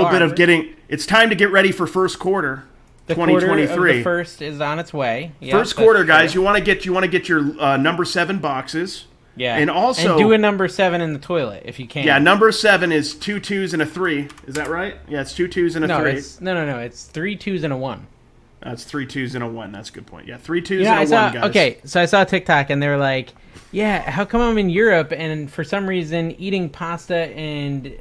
bit of getting. It's time to get ready for first quarter. The 2023. The first is on its way. Yep, first quarter, guys. You want to get your number 7 boxes. Yeah, and also do a number 7 in the toilet if you can. Yeah, number 7 is 2 2s and a 3. Is that right? Yeah, it's 2 2s and a 3. No. It's 3 2s and a 1. That's 3 2s and a 1. That's a good point. Yeah, 3 2s Yeah, and a 1, guys. Okay, so I saw TikTok and they were like, yeah, how come I'm in Europe and for some reason eating pasta and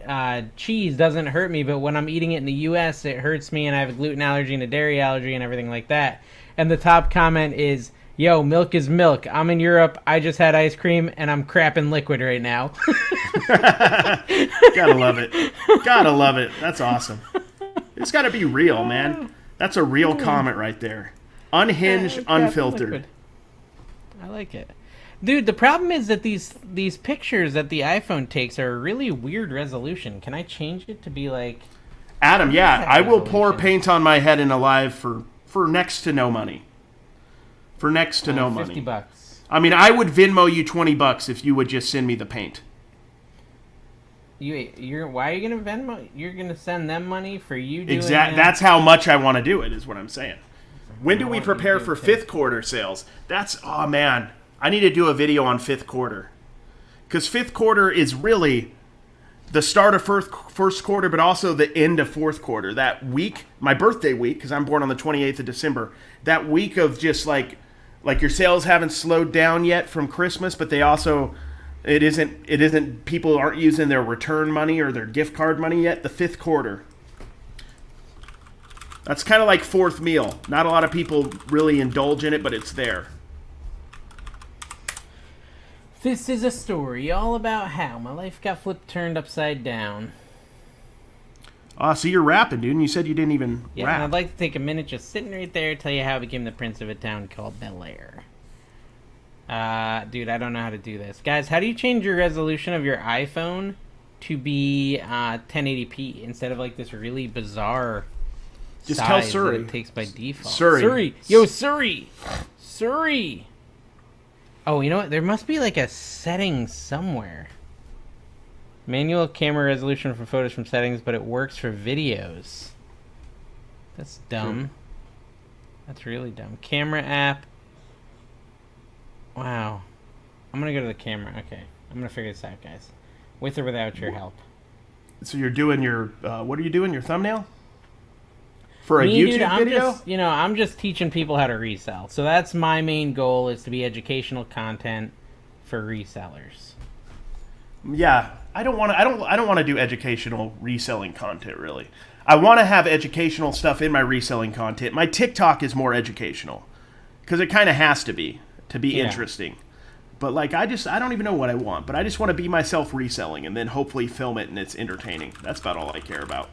cheese doesn't hurt me, but when I'm eating it in the U.S. it hurts me and I have a gluten allergy and a dairy allergy and everything like that. And the top comment is, yo, milk is milk. I'm in Europe. I just had ice cream and I'm crapping liquid right now. Gotta love it. Gotta love it. That's awesome. It's gotta be real, man. That's a real comment right there. Unhinged, unfiltered. Liquid. I like it. Dude, the problem is that these pictures that the iPhone takes are a really weird resolution. Can I change it to be like... Adam, yeah, I will pour paint on my head in a live for next to no money. For next to no money. $50. I mean, I would Venmo you $20 if you would just send me the paint. Why are you gonna Venmo? You're gonna send them money for you doing That's how much I want to do it, is what I'm saying. When do we prepare for fifth quarter sales? Oh man, I need to do a video on fifth quarter, because fifth quarter is really the start of first quarter, but also the end of fourth quarter. That week, my birthday week, because I'm born on the 28th of December. That week of just like your sales haven't slowed down yet from Christmas, but they also. It isn't. People aren't using their return money or their gift card money yet. The fifth quarter. That's kind of like fourth meal. Not a lot of people really indulge in it, but it's there. This is a story all about how my life got turned upside down. So you're rapping, dude, and you said you didn't even Yeah, rap. and I'd like to take a minute just sitting right there to tell you how I became the prince of a town called Bel Air. Dude, I don't know how to do this. Guys, how do you change your resolution of your iPhone to be 1080p instead of like this really bizarre Just size tell Siri. that it takes by default? Siri. Yo, Siri! Siri! Oh, you know what? There must be like a setting somewhere. Manual camera resolution for photos from settings, but it works for videos. That's dumb. Sure. That's really dumb. Camera app. Wow. I'm going to go to the camera. Okay. I'm going to figure this out, guys. With or without your help. So you're doing your, what are you doing, your thumbnail? For a Me, YouTube dude, video? I'm just teaching people how to resell. So that's my main goal, is to be educational content for resellers. Yeah, I don't want to do educational reselling content, really. I want to have educational stuff in my reselling content. My TikTok is more educational because it kind of has to be interesting. But like I don't even know what I want, but I just want to be myself reselling and then hopefully film it and it's entertaining. That's about all I care about.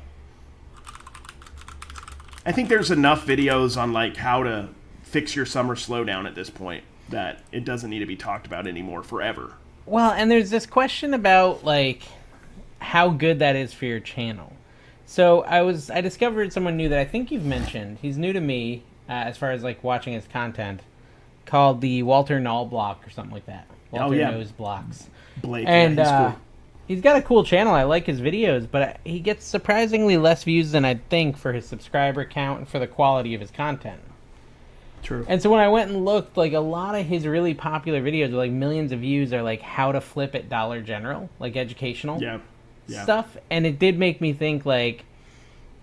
I think there's enough videos on like how to fix your summer slowdown at this point that it doesn't need to be talked about anymore forever. Well, and there's this question about like how good that is for your channel. So I discovered someone new that I think you've mentioned. He's new to me as far as like watching his content, called the Walter Null Block or something like that. Walter Knows Blocks. Blake, and he's cool. He's got a cool channel. I like his videos, but he gets surprisingly less views than I'd think for his subscriber count and for the quality of his content. True. And so when I went and looked, like a lot of his really popular videos with like millions of views are like how to flip at Dollar General, like educational stuff. And it did make me think like,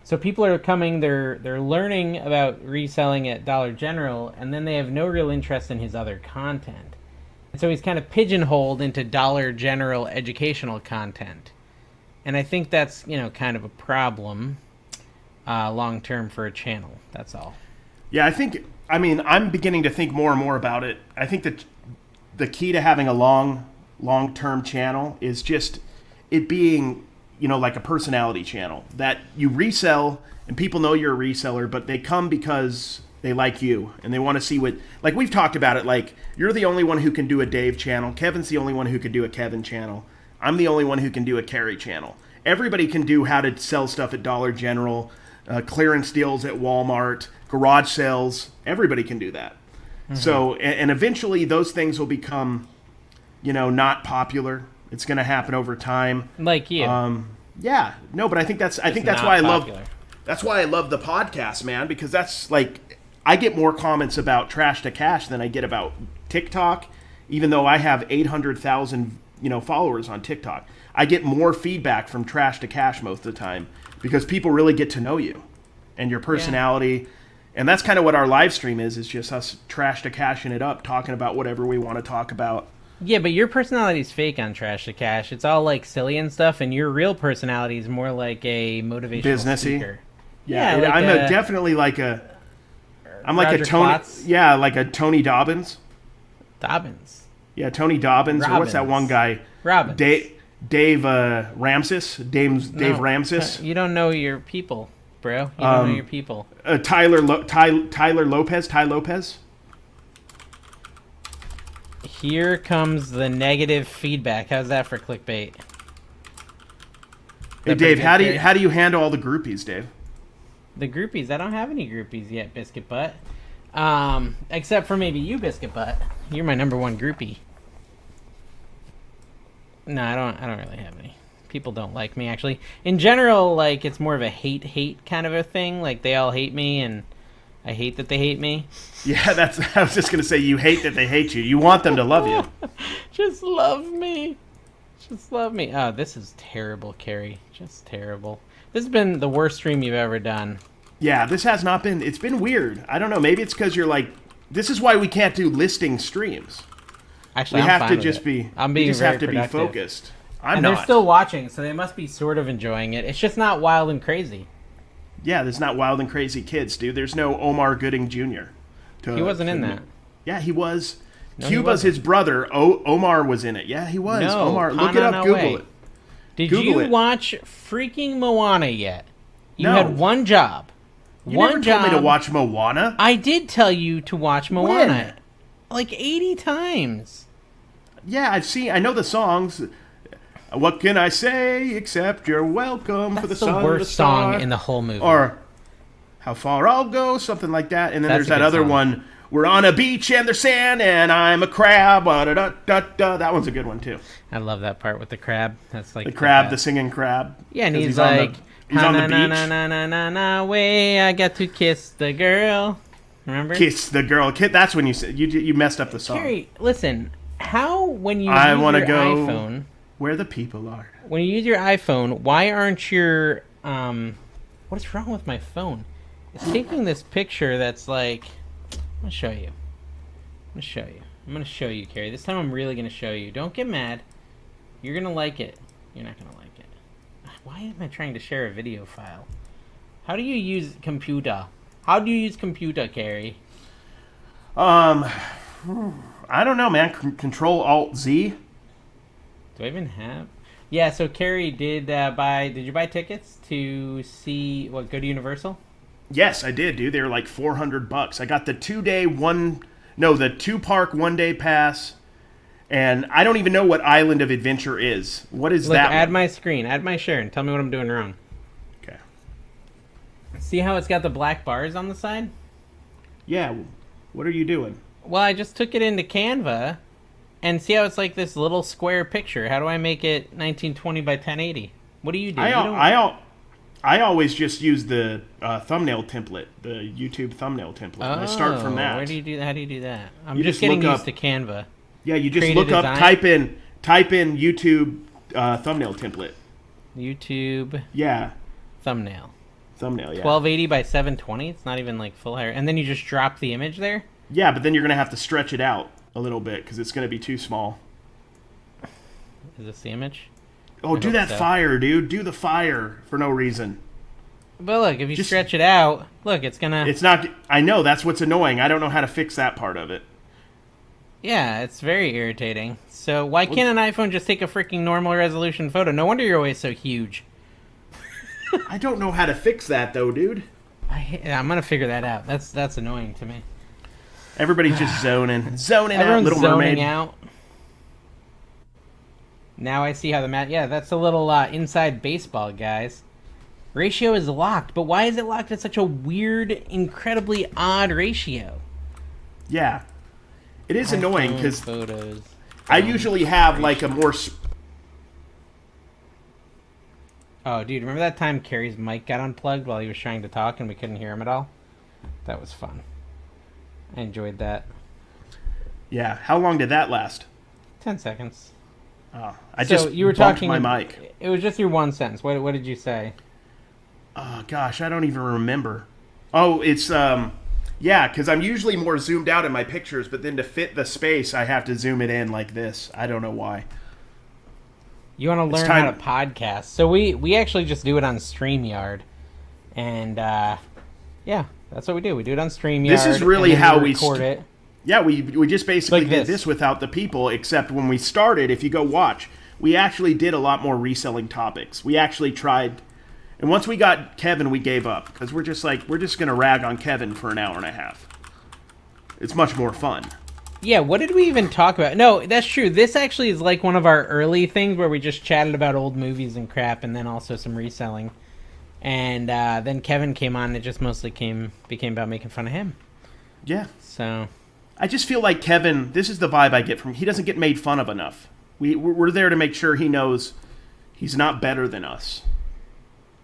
so people are coming, they're learning about reselling at Dollar General, and then they have no real interest in his other content. And so he's kind of pigeonholed into Dollar General educational content. And I think that's, kind of a problem long term for a channel. That's all. Yeah, I'm beginning to think more and more about it. I think that the key to having a long-term channel is just it being, like a personality channel that you resell and people know you're a reseller, but they come because they like you and they want to see what, like we've talked about it, like you're the only one who can do a Dave channel. Kevin's the only one who can do a Kevin channel. I'm the only one who can do a Cary channel. Everybody can do how to sell stuff at Dollar General, clearance deals at Walmart, garage sales. Everybody can do that. Mm-hmm. So, and eventually those things will become, not popular. It's going to happen over time. Like you. Yeah. No, but I think that's why that's why I love the podcast, man, because that's like, I get more comments about Trash to Cash than I get about TikTok, even though I have 800,000, followers on TikTok. I get more feedback from Trash to Cash most of the time because people really get to know you and your personality. And that's kind of what our live stream is just us trash to cashing it up, talking about whatever we want to talk about. Yeah, but your personality's fake on Trash to Cash. It's all like silly and stuff, and your real personality is more like a motivational businessy speaker. Yeah, like I'm definitely like a. I'm like Roger a Tony. Klotz? Yeah, like a Tony Dobbins. Dobbins. Yeah, Tony Dobbins. Or what's that one guy? Robbins. Dave Ramses. Dave Ramses. You don't know your people, bro. You don't know your people. Tyler Lopez. Ty Lopez. Here comes the negative feedback. How's that for clickbait? Hey Dave, how do you handle all the groupies, Dave? The groupies? I don't have any groupies yet, Biscuit Butt. Except for maybe you, Biscuit Butt. You're my number one groupie. No, I don't really have any. People don't like me, actually. In general, like, it's more of a hate kind of a thing. Like, they all hate me, and I hate that they hate me. Yeah, I was just going to say, you hate that they hate you. You want them to love you. Just love me. Just love me. Oh, this is terrible, Cary. Just terrible. This has been the worst stream you've ever done. Yeah, this has not been... It's been weird. I don't know. Maybe it's because you're like... This is why we can't do listing streams. Actually, we I'm have fine to with just it. be... I'm being we just very have to productive. be focused. And they're still watching, so they must be sort of enjoying it. It's just not wild and crazy. Yeah, there's not wild and crazy kids, dude. There's no Omar Gooding Jr. He wasn't in that. Yeah, he was. No, Cuba's his brother. Omar was in it. Yeah, he was. No, Omar, look it up. Google it. Did Google you watch freaking Moana yet? You No. had one job. You never told me to watch Moana. I did tell you to watch Moana. When? Like 80 times. Yeah, I know the songs. What can I say except you're welcome That's for the the sun, worst the star, song in the whole movie. Or how far I'll go, something like that. And then That's there's a that good other song. one. We're on a beach and there's sand and I'm a crab. Da-da-da-da. That one's a good one too. I love that part with the crab. That's like The crab, best. the singing crab. Yeah, and 'Cause he's on like, he's on the na beach. na na na na na way I got to kiss the girl. Remember? Kiss the girl. That's when you said you messed up the song. Cary, listen. How when you I use wanna your go iPhone, where the people are. when you use your iPhone, why aren't your what is wrong with my phone? It's taking this picture that's like, I'm gonna show you. I'm gonna show you, Cary. This time I'm really gonna show you. Don't get mad. You're gonna like it. You're not gonna like it. Why am I trying to share a video file? How do you use computer? How do you use computer, Cary? I don't know, man. Control Alt Z. Do I even have? Yeah. So Cary did Did you buy tickets to see go to Universal? Yes, I did, dude. They were like $400. I got the 2-park 1-day pass, and I don't even know what Island of Adventure is. What is that? Add one? my screen. Add my share and tell me what I'm doing wrong. Okay. See how it's got the black bars on the side? Yeah. What are you doing? Well, I just took it into Canva, and see how it's like this little square picture. How do I make it 1920 by 1080? What do you do? I always just use the thumbnail template, the YouTube thumbnail template. And I start from that. Where do you do that? How do you do that? I'm You just just getting look used up- to Canva. Yeah, you just Create a look up, design? type in YouTube thumbnail template. YouTube Yeah, thumbnail. thumbnail. Yeah. 1280 by 720. It's not even like full hair. And then you just drop the image there. Yeah, but then you're gonna have to stretch it out a little bit because it's gonna be too small. Is this the image? Oh, I do hope that so. fire, dude. Do the fire for no reason. But look, if you Just- stretch it out, look, it's gonna. It's not. I know that's what's annoying. I don't know how to fix that part of it. Yeah, it's very irritating. So why can't an iPhone just take a freaking normal resolution photo? No wonder you're always so huge. I don't know how to fix that though, dude. I'm gonna figure that out. That's annoying to me. Everybody's just zoning out. Everyone's Little zoning Mermaid. out. Now I see how the mat. Yeah, that's a little inside baseball, guys. Ratio is locked, but why is it locked at such a weird, incredibly odd ratio? Yeah, it is annoying iPhone because photos. I usually have like a more. Oh, dude, remember that time Cary's mic got unplugged while he was trying to talk and we couldn't hear him at all? That was fun. I enjoyed that. Yeah, how long did that last? 10 seconds. Oh, I So just you were bumped talking my mic. It was just your one sentence. What did you say? Oh gosh, I don't even remember. Oh, it's Yeah, because I'm usually more zoomed out in my pictures, but then to fit the space, I have to zoom it in like this. I don't know why. You want to learn how to podcast. So we actually just do it on StreamYard. And, yeah, that's what we do. We do it on StreamYard. This is really how we record it. Yeah, we just basically like did this without the people, except when we started, if you go watch, we actually did a lot more reselling topics. We actually tried... And once we got Kevin, we gave up. Because we're just going to rag on Kevin for an hour and a half. It's much more fun. Yeah, what did we even talk about? No, that's true. This actually is like one of our early things where we just chatted about old movies and crap, and then also some reselling. And then Kevin came on, and it just mostly became about making fun of him. Yeah. So... I just feel like Kevin, this is the vibe I get from him. He doesn't get made fun of enough. We're there to make sure he knows he's not better than us.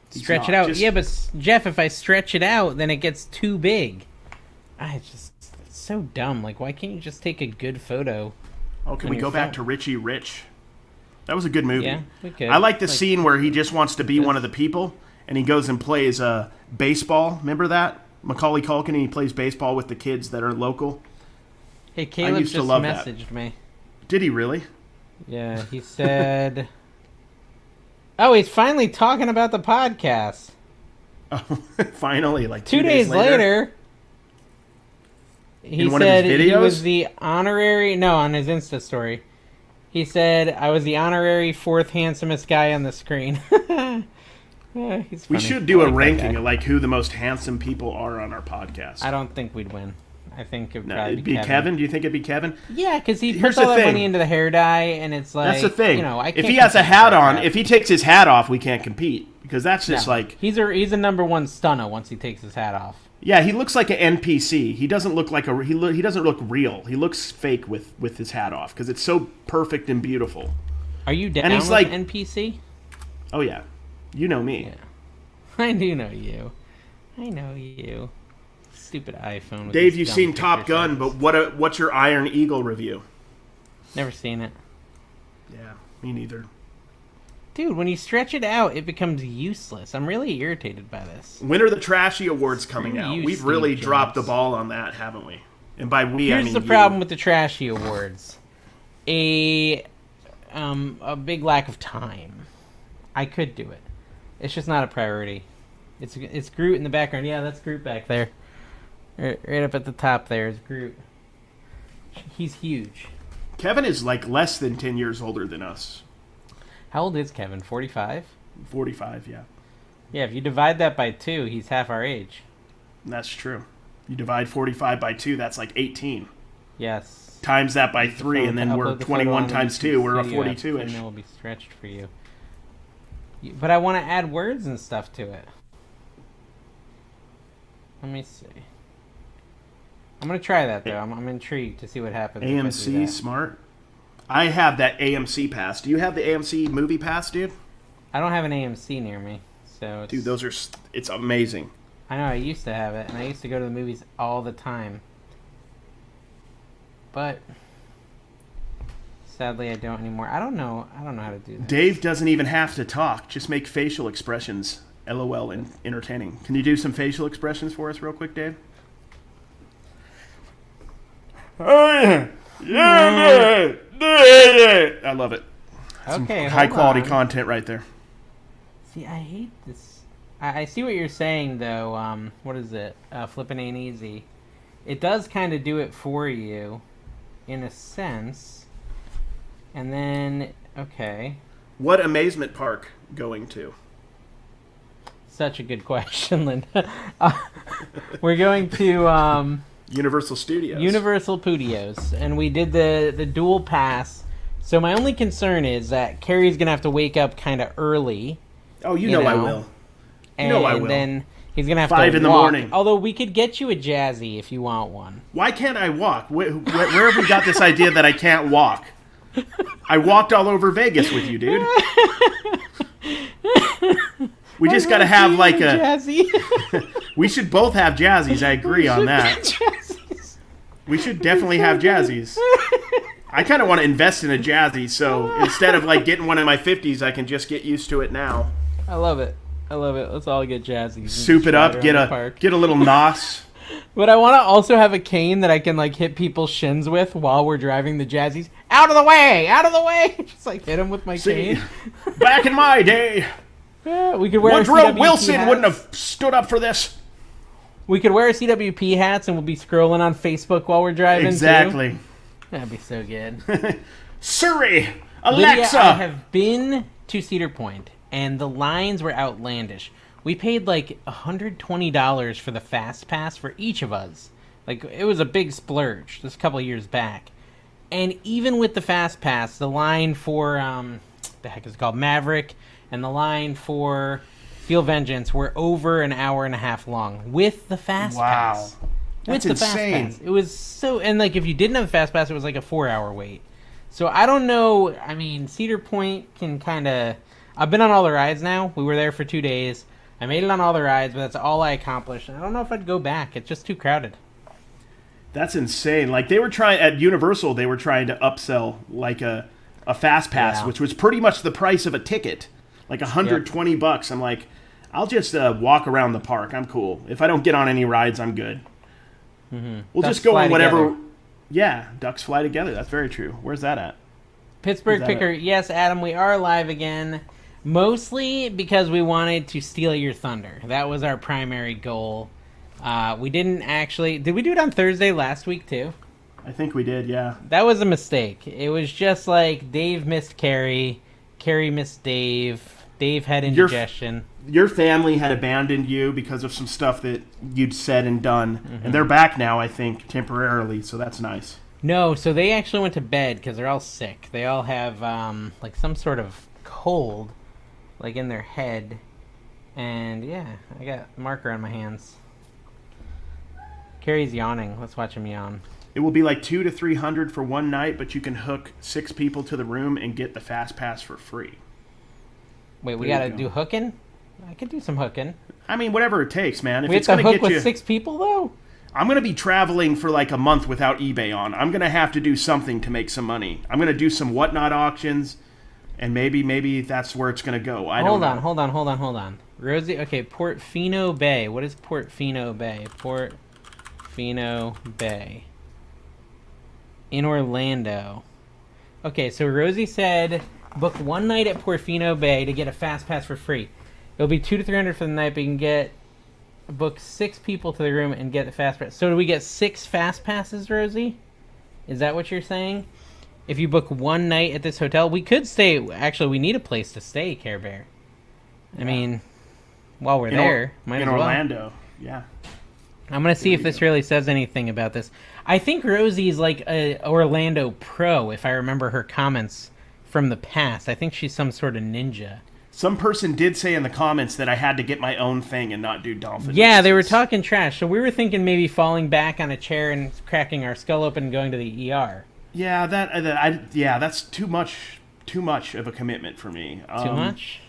Stretch it out. Yeah, but Jeff, if I stretch it out, then it gets too big. It's so dumb. Like, why can't you just take a good photo? Oh, can we go back to Richie Rich? That was a good movie. Yeah, we could. I like the scene where he just wants to be one of the people, and he goes and plays baseball. Remember that? Macaulay Culkin, and he plays baseball with the kids that are local. Hey, Caleb just messaged me. Did he really? Yeah, he said... Oh, he's finally talking about the podcast. Oh, finally, like 2 days later. He said he was the honorary... No, on his Insta story. He said, I was the honorary fourth handsomest guy on the screen. Yeah, he's funny. We should do a ranking of like who the most handsome people are on our podcast. I don't think we'd win. I think it'd it'd be Kevin. Do you think it'd be Kevin? Yeah, because he puts all that money into the hair dye, and it's like... That's the thing. You know, I can't if he has a hat on, if he takes his hat off, we can't compete. Because that's just like... He's a number one stunner once he takes his hat off. Yeah, he looks like an NPC. He doesn't look like he doesn't look real. He looks fake with his hat off because it's so perfect and beautiful. Are you down with NPC? Oh yeah, you know me. Yeah. I do know you. I know you. Stupid iPhone. Dave, you've seen Top Gun, but what's your Iron Eagle review? Never seen it. Yeah, me neither. Dude, when you stretch it out, it becomes useless. I'm really irritated by this. When are the Trashy Awards coming out? We've really dropped the ball on that, haven't we? And by we, I mean here's the problem with the Trashy Awards. A big lack of time. I could do it. It's just not a priority. It's Groot in the background. Yeah, that's Groot back there. Right up at the top there is Groot. He's huge. Kevin is like less than 10 years older than us. How old is Kevin? 45? 45, yeah. Yeah, if you divide that by 2, he's half our age. That's true. You divide 45 by 2, that's like 18. Yes. Times that by 3, and then we're 21 times 2. We're a 42-ish. And then we'll be stretched for you. But I want to add words and stuff to it. Let me see. I'm going to try that, though. I'm intrigued to see what happens. AMC, smart. I have that AMC pass. Do you have the AMC movie pass, dude? I don't have an AMC near me. So dude, it's amazing. I know, I used to have it, and I used to go to the movies all the time. But sadly, I don't anymore. I don't know how to do that. Dave doesn't even have to talk. Just make facial expressions. LOL and entertaining. Can you do some facial expressions for us real quick, Dave? Oh, yeah. I love it. Okay, high quality content right there. See, I hate this. I see what you're saying, though. What is it? Flipping ain't easy. It does kind of do it for you, in a sense. And then, okay. What amazement park going to? Such a good question, Linda. We're going to Universal Studios. Universal Studios, and we did the dual pass. So my only concern is that Cary's gonna have to wake up kind of early. Oh, you know I will. You know I will. And then he's gonna have 5 to in the walk. morning. Although we could get you a Jazzy if you want one. Why can't I walk? Where have we got this idea that I can't walk? I walked all over Vegas with you, dude. We just got to have like a Jazzy. We should both have Jazzies. I agree on that. We should definitely have Jazzies. I kind of want to invest in a Jazzy, so instead of like getting one in my 50s, I can just get used to it now. I love it. Let's all get Jazzies. Soup it up. Get a little nos. But I want to also have a cane that I can like hit people's shins with while we're driving the Jazzies. Out of the way! Out of the way! Just like hit them with my cane. Back in my day, Yeah, we could wear Woodrow CWP Wilson hats. wouldn't have stood up for this. We could wear CWP hats and we'll be scrolling on Facebook while we're driving. Exactly. Too. That'd be so good. Siri, Lydia, Alexa. I have been to Cedar Point, and the lines were outlandish. We paid like $120 for the Fast Pass for each of us. Like, it was a big splurge just a couple of years back. And even with the Fast Pass, the line for, the heck is it called, Maverick, and the line for Feel Vengeance were over an hour and a half long with the Fast Pass. That's with the insane. Fast Pass. It was so, and like if you didn't have a Fast Pass, it was like a 4-hour wait. So I don't know. I mean, Cedar Point can kind of. I've been on all the rides now. We were there for 2 days. I made it on all the rides, but that's all I accomplished. I don't know if I'd go back. It's just too crowded. That's insane. Like they were trying at Universal, they were trying to upsell like a Fast Pass, which was pretty much the price of a ticket, like $120. I'm like, I'll just walk around the park. I'm cool. If I don't get on any rides, I'm good. Mm-hmm. We'll Ducks just go fly on whatever. together. Yeah, ducks fly together. That's very true. Where's that at? Pittsburgh that Picker. Yes, Adam, we are live again. Mostly because we wanted to steal your thunder. That was our primary goal. We didn't actually... Did we do it on Thursday last week, too? I think we did, yeah. That was a mistake. It was just like Dave missed Cary. Cary missed Dave. Dave had indigestion. Your family had abandoned you because of some stuff that you'd said and done. And they're back now, I think, temporarily, so that's nice. No, so they actually went to bed because they're all sick. They all have, like, some sort of cold, like, in their head. And, yeah, I got a marker on my hands. Cary's yawning. Let's watch him yawn. It will be like $200 to $300 for one night, but you can hook 6 people to the room and get the Fast Pass for free. Wait, we gotta do hooking? I could do some hooking. I mean, whatever it takes, man. If We have it's to gonna hook get with you, 6 people, though? I'm gonna be traveling for like a month without eBay on. I'm gonna have to do something to make some money. I'm gonna do some whatnot auctions, and maybe that's where it's gonna go. Hold on. Rosie, okay, Portofino Bay. What is Portofino Bay? Portofino Bay. In Orlando. Okay, so Rosie said book one night at Portofino Bay to get a Fast Pass for free. It'll be $200 to $300 for the night, but you can book 6 people to the room and get the Fast Pass. So do we get 6 Fast Passes, Rosie? Is that what you're saying? If you book one night at this hotel, we could stay. Actually, we need a place to stay, Care Bear. I mean, while we're there, might as well. Orlando, yeah. I'm going to see if this really says anything about this. I think Rosie's like a Orlando pro, if I remember her comments from the past. I think she's some sort of ninja. Some person did say in the comments that I had to get my own thing and not do dolphin. Yeah, they were talking trash. So we were thinking maybe falling back on a chair and cracking our skull open and going to the ER. Yeah, that's too much of a commitment for me. Too much?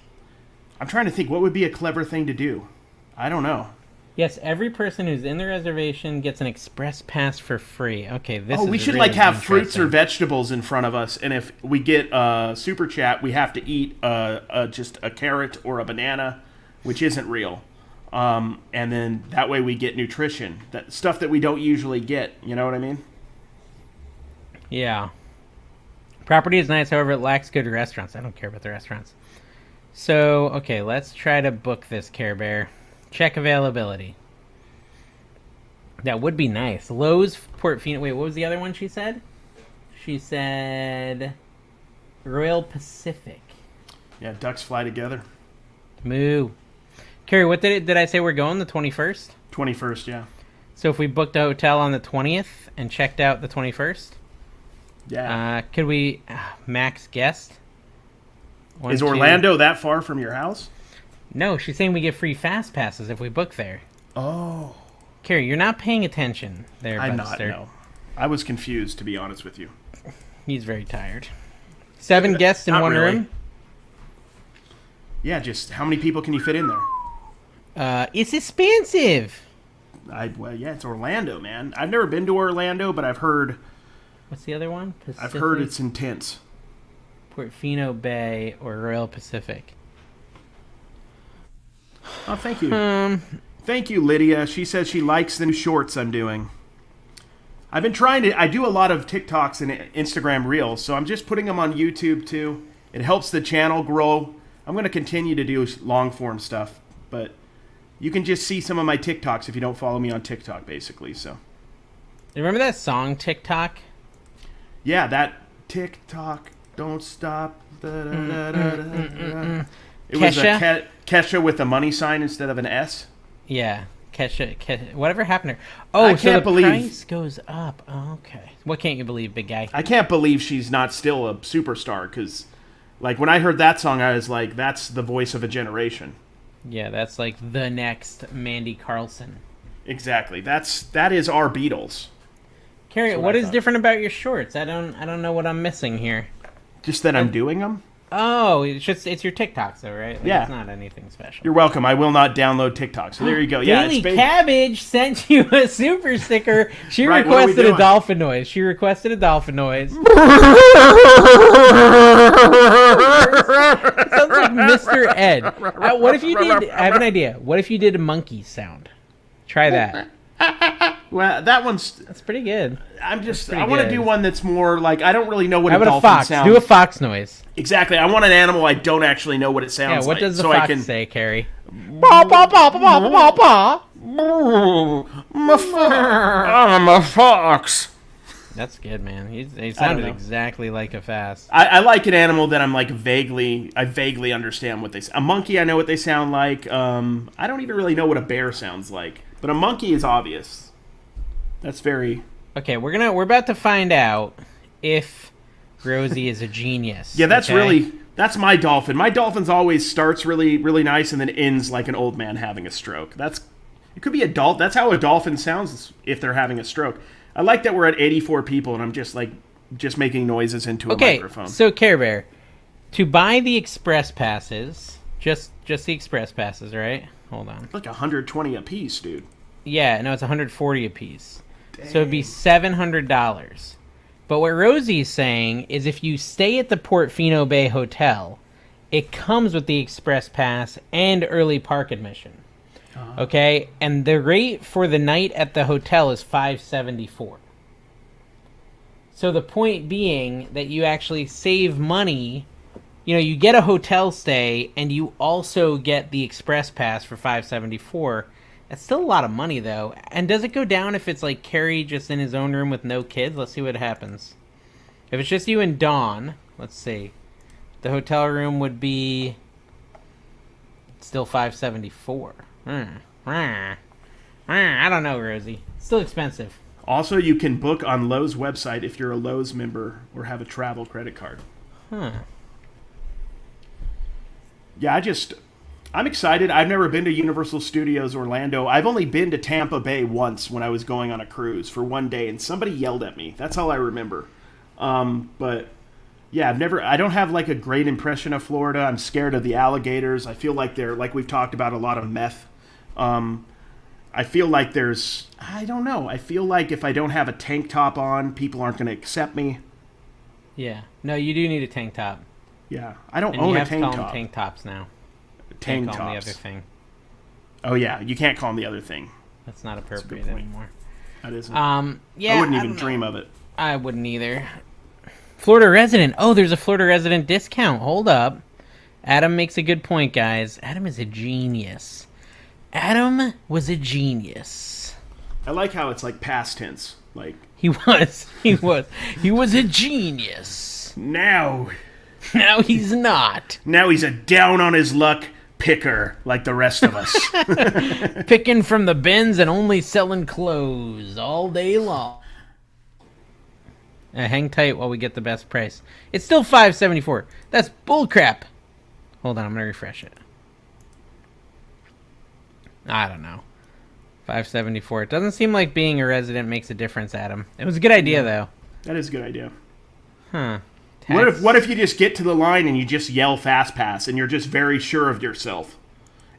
I'm trying to think what would be a clever thing to do. I don't know. Yes, every person who's in the reservation gets an express pass for free. Okay, this is we should really like have fruits or interesting. vegetables in front of us, and if we get super chat, we have to eat just a carrot or a banana, which isn't real. And then that way we get nutrition, that stuff that we don't usually get. You know what I mean? Yeah. Property is nice, however, it lacks good restaurants. I don't care about the restaurants. So, okay, let's try to book this, Care Bear. Check availability. That would be nice. Lowe's, Portofino. Wait, what was the other one she said? She said Royal Pacific. Yeah, ducks fly together. Moo. Carrie, what did I say we're going? The 21st? 21st, yeah. So if we booked a hotel on the 20th and checked out the 21st? Yeah. Could we max guest? Is Orlando that far from your house? No, she's saying we get free Fast Passes if we book there. Oh. Carrie, you're not paying attention there, I'm Budster. not, no. I was confused, to be honest with you. He's very tired. 7 guests in Not one really. room? Yeah, just how many people can you fit in there? It's expensive. Well, yeah, it's Orlando, man. I've never been to Orlando, but I've heard... What's the other one? I've heard it's intense. Portofino Bay or Royal Pacific. Oh, thank you. Thank you, Lydia. She says she likes the new shorts I'm doing. I've been trying to... I do a lot of TikToks and Instagram Reels, so I'm just putting them on YouTube, too. It helps the channel grow. I'm going to continue to do long-form stuff, but you can just see some of my TikToks if you don't follow me on TikTok, basically, so... Remember that song, TikTok? Yeah, that TikTok, don't stop. It was a Kesha with a money sign instead of an S. Yeah, Kesha. Whatever happened to her? Oh, I so can't the believe... price goes up. Oh, okay. What can't you believe, big guy? I can't believe she's not still a superstar, because, like, when I heard that song, I was like, that's the voice of a generation. Yeah, that's like the next Mandy Carlson. Exactly. That is our Beatles. Cary, what is different about your shorts? I don't know what I'm missing here. Just that I'm doing them? Oh, it's your TikToks though, right? Like, yeah. It's not anything special. You're welcome. I will not download TikTok. So there you go. Yeah, Daily Cabbage sent you a super sticker. She Right, requested a dolphin noise. Sounds like Mr. Ed. What if you did... I have an idea. What if you did a monkey sound? Try that. Well, that's pretty good. I want to do one that's more like, I don't really know what How a about dolphin a fox? sounds. Do a fox noise. Exactly. I want an animal I don't actually know what it sounds like. Yeah, what does the so fox I can say, Cary? I'm a fox. That's good, man. He sounded exactly like a fox. I like an animal that I'm like I vaguely understand what they say. A monkey, I know what they sound like. I don't even really know what a bear sounds like. But a monkey is obvious. That's very... Okay, we're about to find out if Rosie is a genius. Yeah, that's my dolphin. My dolphin's always starts really, really nice and then ends like an old man having a stroke. It could be that's how a dolphin sounds if they're having a stroke. I like that we're at 84 people and I'm just making noises into a microphone. So Care Bear, to buy the express passes, just the express passes, right? Hold on. Like 120 a piece, dude. Yeah, no, it's 140 a piece. Dang. So it'd be $700. But what Rosie's saying is if you stay at the Portofino Bay Hotel, it comes with the express pass and early park admission. Okay? And the rate for the night at the hotel is $574. So the point being that you actually save money. You know, you get a hotel stay and you also get the express pass for $574. That's still a lot of money, though. And does it go down if it's like Cary just in his own room with no kids? Let's see what happens. If it's just you and Dawn, let's see. The hotel room would be still $574. I don't know, Rosie. Still expensive. Also, you can book on Lowe's website if you're a Lowe's member or have a travel credit card. Yeah, I'm excited. I've never been to Universal Studios Orlando. I've only been to Tampa Bay once when I was going on a cruise for one day, and somebody yelled at me. That's all I remember. But yeah, I don't have like a great impression of Florida. I'm scared of the alligators. I feel like they're, like we've talked about, a lot of meth. I feel like I don't know. I feel like if I don't have a tank top on, people aren't going to accept me. Yeah. No, you do need a tank top. Yeah. I don't own a tank top. You have to call them tank tops now. Tank tops. tops. The other thing. Oh yeah, you can't call them the other thing. That's not appropriate anymore. That isn't. Yeah. I wouldn't even dream of it. I wouldn't either. Florida resident. Oh, there's a Florida resident discount. Hold up. Adam makes a good point, guys. Adam is a genius. Adam was a genius. I like how it's like past tense. Like he was a genius. Now he's not. Now he's a down on his luck picker like the rest of us. Picking from the bins and only selling clothes all day long. Hang tight while we get the best price. It's still $574. That's bullcrap. Hold on, I'm gonna refresh it. I don't know. $574. It doesn't seem like being a resident makes a difference, Adam. It was a good idea, though. That is a good idea. Huh. What if you just get to the line and you just yell fast pass and you're just very sure of yourself?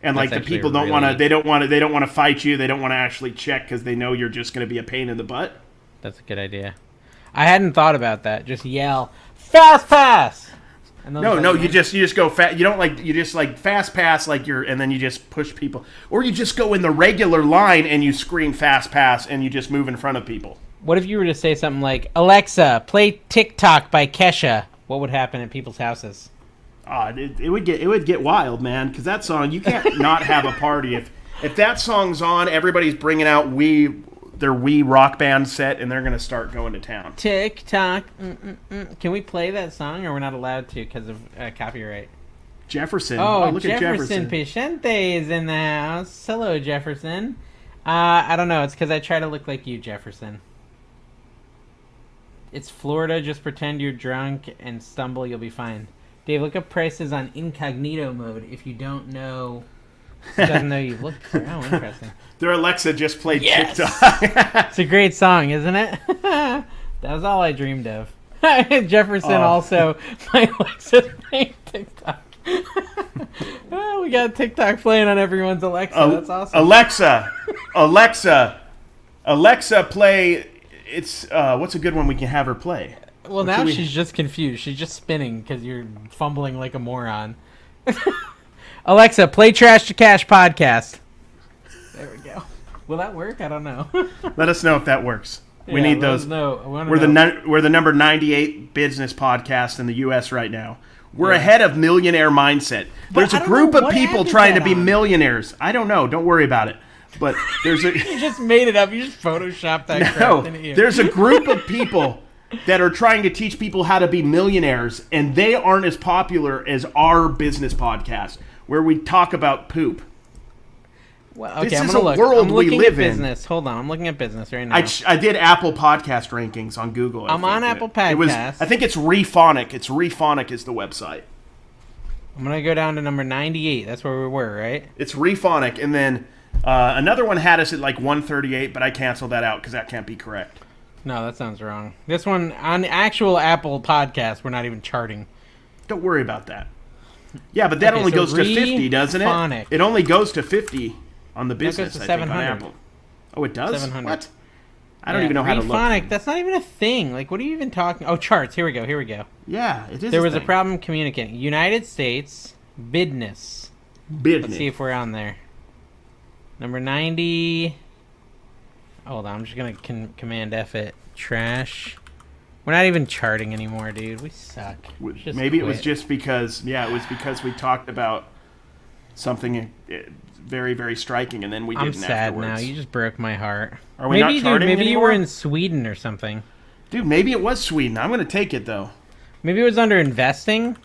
And like the people don't want to, they don't want to fight you. They don't want to actually check because they know you're just going to be a pain in the butt. That's a good idea. I hadn't thought about that. Just yell fast pass. And those No, like, you just go fast. You don't you just fast pass and then you just push people, or you just go in the regular line and you scream fast pass and you just move in front of people. What if you were to say something like, Alexa, play TikTok by Kesha? What would happen at people's houses? It would get wild, man. Because that song, you can't not have a party if that song's on. Everybody's bringing out their Wii Rock Band set, and they're gonna start going to town. TikTok. Can we play that song, or we're not allowed to because of copyright? Jefferson. Oh, look Jefferson at Jefferson. Pichente is in the house. Hello, Jefferson. I don't know. It's because I try to look like you, Jefferson. It's Florida. Just pretend you're drunk and stumble. You'll be fine. Dave, look up prices on incognito mode if you don't know. Doesn't know you've looked for. Oh, interesting. Their Alexa just played TikTok. It's a great song, isn't it? That was all I dreamed of. Jefferson also. My Alexa's playing TikTok. Oh, we got TikTok playing on everyone's Alexa. That's awesome. Alexa, play. It's what's a good one we can have her play? Well, now she's just confused. She's just spinning because you're fumbling like a moron. Alexa, play Trash to Cash podcast. There we go. Will that work? I don't know. Let us know if that works. We need those. We're the number 98 business podcast in the U.S. right now. We're ahead of Millionaire Mindset. There's a group of people trying to be millionaires. I don't know. Don't worry about it. But there's a. You just made it up. You just photoshopped that crap into here. There's a group of people that are trying to teach people how to be millionaires, and they aren't as popular as our business podcast, where we talk about poop. Well, okay, this I'm is gonna a look. world I'm we looking live at business. Hold on, I'm looking at business right now. I did Apple Podcast rankings on Google. I'm on Apple Podcasts. I think it's Rephonic. It's Rephonic is the website. I'm gonna go down to number 98. That's where we were, right? It's Rephonic, and then another one had us at 138, but I canceled that out because that can't be correct. No, that sounds wrong. This one on the actual Apple Podcast, we're not even charting. Don't worry about that. Yeah, but that only goes to 50, doesn't it? It only goes to 50 on the business. That goes to 700. On Apple. Oh, it does? 700. What? I don't even know how to look. Rephonic, that's not even a thing. What are you even talking? Oh, charts. Here we go. Yeah, it is. There was a problem communicating. United States, business. Let's see if we're on there. Number 90. Hold on, I'm just going to Command F it. Trash. We're not even charting anymore, dude. We suck. Maybe it was just because, we talked about something very, very striking, and then we didn't afterwards. I'm sad now. You just broke my heart. Are we not charting maybe anymore? You were in Sweden or something. Dude, maybe it was Sweden. I'm going to take it, though. Maybe it was under investing.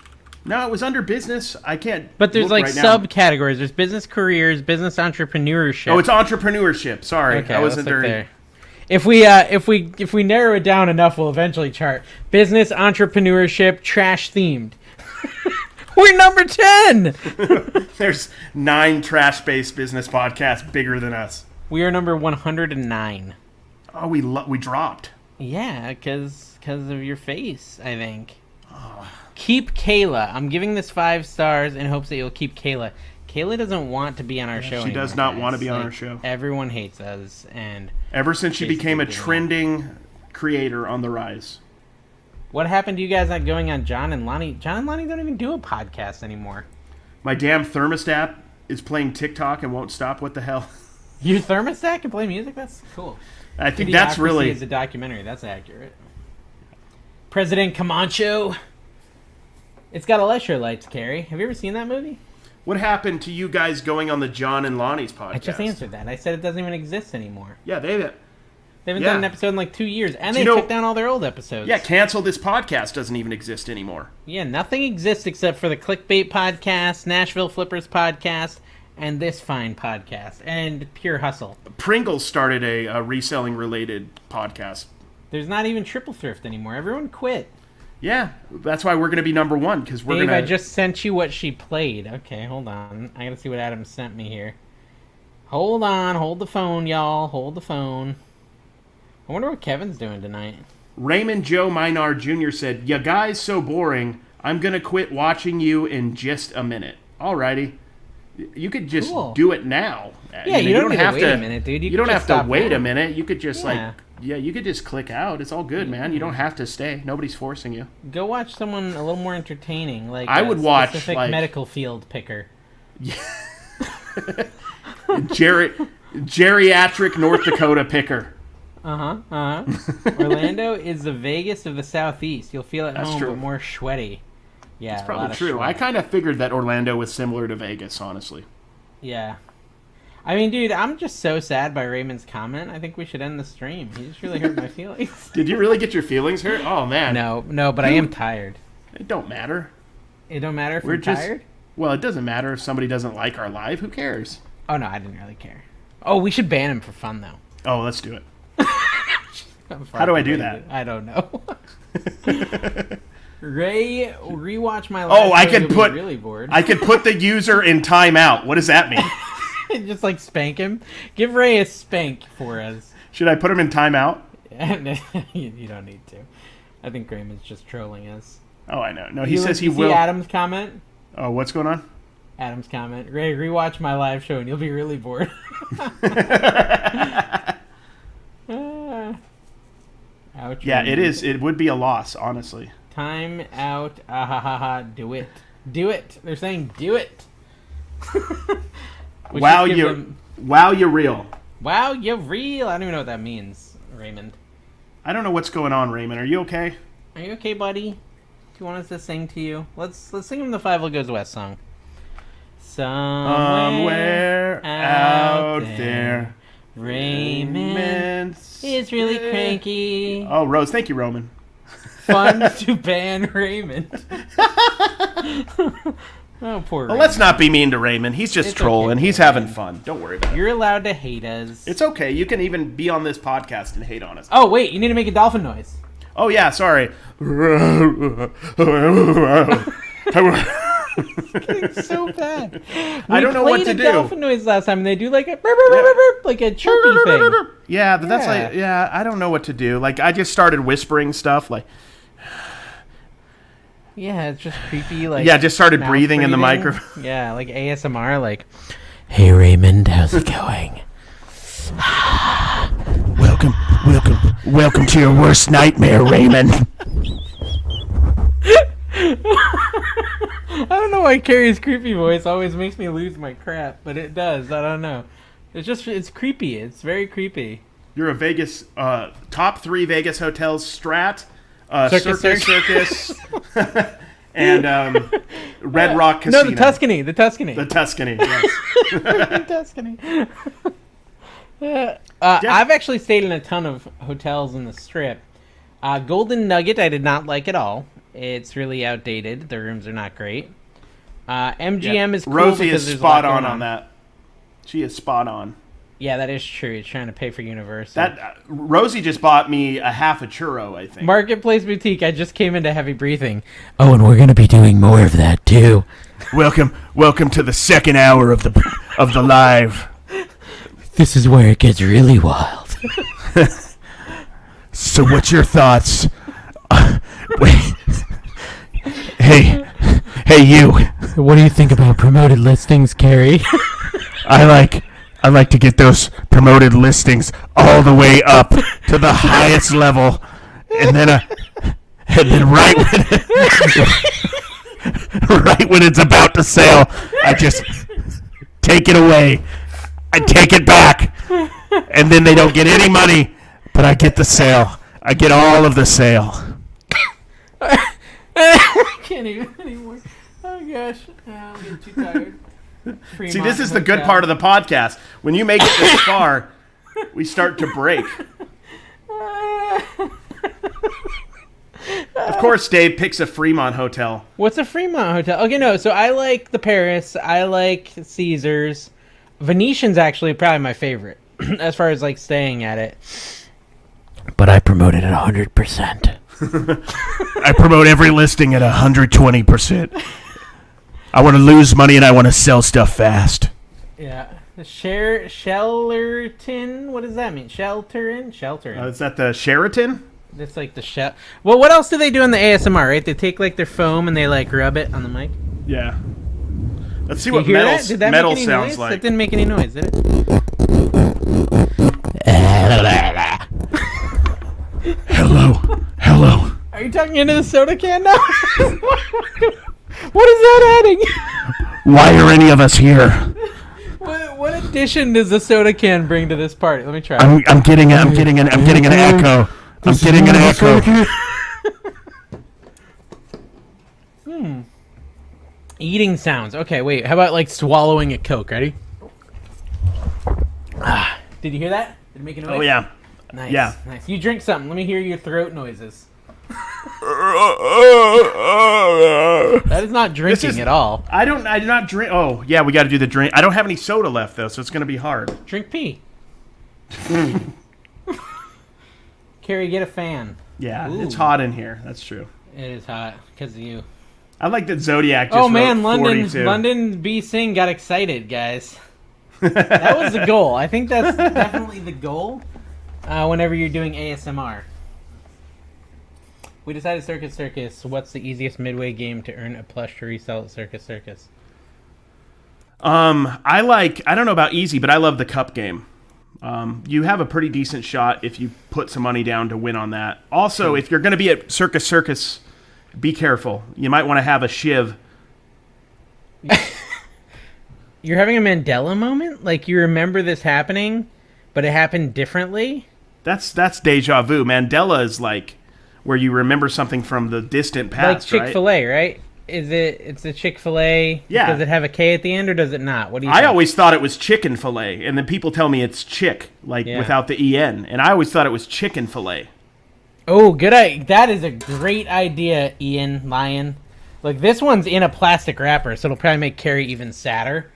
No, it was under business. I can't. But there's subcategories. There's business careers, business entrepreneurship. Oh, it's entrepreneurship. Sorry, okay, I wasn't there. If we narrow it down enough, we'll eventually chart business entrepreneurship trash themed. We're number 10. There's 9 trash-based business podcasts bigger than us. We are number 109. Oh, we dropped. Yeah, because of your face, I think. Oh. Keep Kayla. I'm giving this 5 stars in hopes that you'll keep Kayla. Kayla doesn't want to be on our show anymore. She does not want to be on our show. Everyone hates us, and ever since she became a trending creator on the rise. What happened to you guys not going on John and Lonnie? John and Lonnie don't even do a podcast anymore. My damn thermostat is playing TikTok and won't stop. What the hell? Your thermostat can play music? That's cool. I think that's really... It's a documentary. That's accurate. President Camacho. It's got electrolytes, Cary. Have you ever seen that movie? What happened to you guys going on the John and Lonnie's podcast? I just answered that. I said it doesn't even exist anymore. Yeah, they haven't done an episode in 2 years, and they took down all their old episodes. Yeah, Cancel This Podcast doesn't even exist anymore. Yeah, nothing exists except for the Clickbait podcast, Nashville Flippers podcast, and this fine podcast, and Pure Hustle. Pringles started a reselling-related podcast. There's not even Triple Thrift anymore. Everyone quit. Yeah, that's why we're going to be number 1, because we're going to... I just sent you what she played. Okay, hold on. I got to see what Adam sent me here. Hold on. Hold the phone, y'all. Hold the phone. I wonder what Kevin's doing tonight. Raymond Joe Minard Jr. said, "Ya guys so boring, I'm going to quit watching you in just a minute." Alrighty. You could just do it now. Yeah, you don't have to wait a minute, dude. You don't have to wait a minute. You could just you could just click out. It's all good, man. You don't have to stay. Nobody's forcing you. Go watch someone a little more entertaining, like I would watch specific medical field picker. Yeah. Geriatric North Dakota picker. Orlando is the Vegas of the Southeast. You'll feel at home, true. but more sweaty. Yeah, that's probably true. I kind of figured that Orlando was similar to Vegas, honestly. Yeah. I mean, dude, I'm just so sad by Raymond's comment. I think we should end the stream. He just really hurt my feelings. Did you really get your feelings hurt? Oh, man. No, but I am tired. It don't matter. It don't matter if we're tired? Well, it doesn't matter if somebody doesn't like our live. Who cares? Oh, no, I didn't really care. Oh, we should ban him for fun, though. Oh, let's do it. How do I do that? I don't know. Ray, rewatch my live. Oh, I could put really bored. I could put the user in timeout. What does that mean? Just like spank him. Give Ray a spank for us. Should I put him in timeout? You don't need to. I think Raymond's just trolling us. Oh, I know. No, he says he will. See Adam's comment? Oh, what's going on? Adam's comment. Ray, rewatch my live show and you'll be really bored. Ouch. Yeah, it is. It would be a loss, honestly. Time out. Do it. Do it. They're saying do it. Wow, you're real. Wow, you're real. I don't even know what that means, Raymond. I don't know what's going on, Raymond. Are you okay? Are you okay, buddy? Do you want us to sing to you? Let's sing him the Five Will Goes West song. Somewhere out there, Raymond is really cranky. Oh, Rose, thank you, Roman. Fun to ban Raymond. Oh, poor Raymond. Well, let's not be mean to Raymond. He's just trolling. Okay, he's having fun. Don't worry about it. You're allowed to hate us. It's okay. You can even be on this podcast and hate on us. Oh, wait. You need to make a dolphin noise. Oh, yeah. Sorry. It's so bad. I don't know what to do. We played a dolphin noise last time, and they do like a burp, burp, burp, burp, like a chirpy thing. Yeah, but that's like, I don't know what to do. Like, I just started whispering stuff, like... Yeah, it's just creepy, like... Yeah, just started breathing in the microphone. Yeah, like ASMR, like... Hey, Raymond, how's it going? Welcome to your worst nightmare, Raymond. I don't know why Cary's creepy voice always makes me lose my crap, but it does. I don't know. It's creepy. It's very creepy. You're a Vegas, top 3 Vegas hotels, Strat, Circus, and Red Rock Casino. No, the Tuscany. The Tuscany, yes. The Tuscany. I've actually stayed in a ton of hotels in the Strip. Golden Nugget I did not like at all. It's really outdated. The rooms are not great. MGM is cool. Rosie is spot on that. She is spot on. Yeah, that is true. He's trying to pay for Universal. That Rosie just bought me a half a churro, I think. Marketplace Boutique. I just came into heavy breathing. Oh, and we're going to be doing more of that too. Welcome to the second hour of the live. This is where it gets really wild. So, what's your thoughts? Wait. Hey, you. What do you think about promoted listings, Cary? I like to get those promoted listings all the way up to the highest level, and then right when it's about to sell, I just take it away. I take it back, and then they don't get any money, but I get the sale. I get all of the sale. I can't even anymore. Oh gosh, I'm getting too tired. See, this is the good part of the podcast. When you make it this far, we start to break. Of course, Dave picks a Fremont hotel. What's a Fremont hotel? Okay, no. So I like the Paris. I like Caesars. Venetian's actually probably my favorite as far as like staying at it. But I promote it at 100%. I promote every listing at 120%. I want to lose money and I want to sell stuff fast. Yeah. Shellerton? What does that mean? Shelterin? Is that the Sheraton? That's like the shell. Well, what else do they do in the ASMR, right? They take like their foam and they like rub it on the mic. Yeah. Let's see what metal sounds noise? like. That didn't make any noise, did it? Hello. Are you talking into the soda can now? What is that adding? Why are any of us here? What addition does the soda can bring to this party? Let me try. I'm getting an echo. I'm getting an echo. Eating sounds. Okay, wait. How about like swallowing a Coke? Ready? Did you hear that? Did it make a noise? Oh yeah. Nice. Yeah. Nice. You drink something. Let me hear your throat noises. That is not drinking at all. I do not drink. Oh yeah, we got to do the drink. I don't have any soda left though, so it's gonna be hard. Drink pee. Cary, get a fan. Yeah, Ooh. it's hot in here. That's true. It is hot because of you. I like that Zodiac just Oh man, wrote 42. London B. Singh got excited, guys. That was the goal. I think that's definitely the goal. Whenever you're doing ASMR. We decided Circus. What's the easiest midway game to earn a plush to resell at Circus? I don't know about easy, but I love the cup game. You have a pretty decent shot if you put some money down to win on that. Also, if you're going to be at Circus, be careful. You might want to have a shiv. You're having a Mandela moment? Like you remember this happening, but it happened differently? That's deja vu. Mandela is like where you remember something from the distant past, like Chick-fil-A, right? It's a Chick-fil-A? Yeah. Does it have a K at the end or does it not? What do you I think? always thought it was chicken fillet, and then people tell me it's chick, without the EN, and I always thought it was chicken fillet. Oh, good. That is a great idea, Ian Lyon. Look, this one's in a plastic wrapper, so it'll probably make Cary even sadder.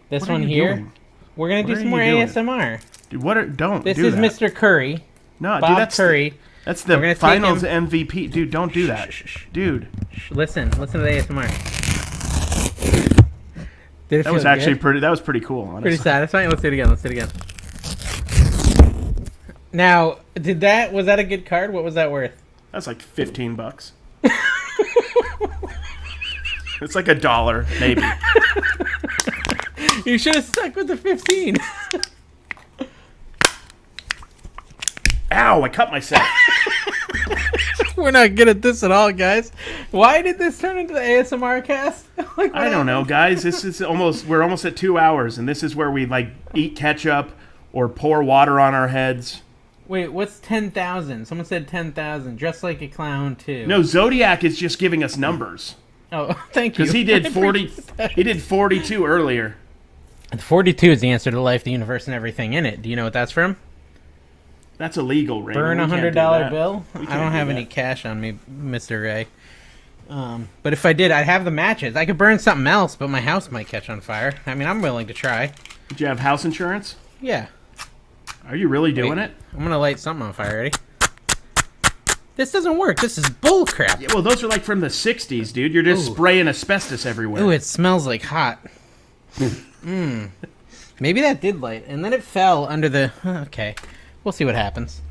This What are one you here. doing? We're going to do some more doing? ASMR. Dude, don't This do is that. Mr. Curry. No, Bob dude, that's Curry. That's We're the gonna take finals him- MVP. Dude, don't do that. Dude. Listen to the ASMR. Did it That was feel actually good? that was pretty cool, honestly. Pretty satisfying. Let's do it again. Now, was that a good card? What was that worth? That's like $15. It's like $1, maybe. You should have stuck with the 15. Ow, I cut myself. We're not good at this at all, guys. Why did this turn into the ASMR cast? Like, I don't know, guys. We're almost at 2 hours, and this is where we eat ketchup or pour water on our heads. Wait, what's 10,000? Someone said 10,000. Dressed like a clown too. No, Zodiac is just giving us numbers. Oh, thank you. Because he did 40. He did 42 earlier. 42 is the answer to life, the universe, and everything in it. Do you know what that's from? That's illegal, Ray. Burn We can't do $100 that. bill? We I can't don't do have that. any cash on me, Mr. Ray. But if I did, I'd have the matches. I could burn something else, but my house might catch on fire. I mean, I'm willing to try. Did you have house insurance? Yeah. Are you really doing Wait, it? I'm going to light something on fire. Ready? This doesn't work. This is bullcrap. Yeah, well, those are from the 60s, dude. You're just Ooh. spraying asbestos everywhere. Ooh, it smells like hot. Maybe that did light, and then it fell under the... Okay. We'll see what happens.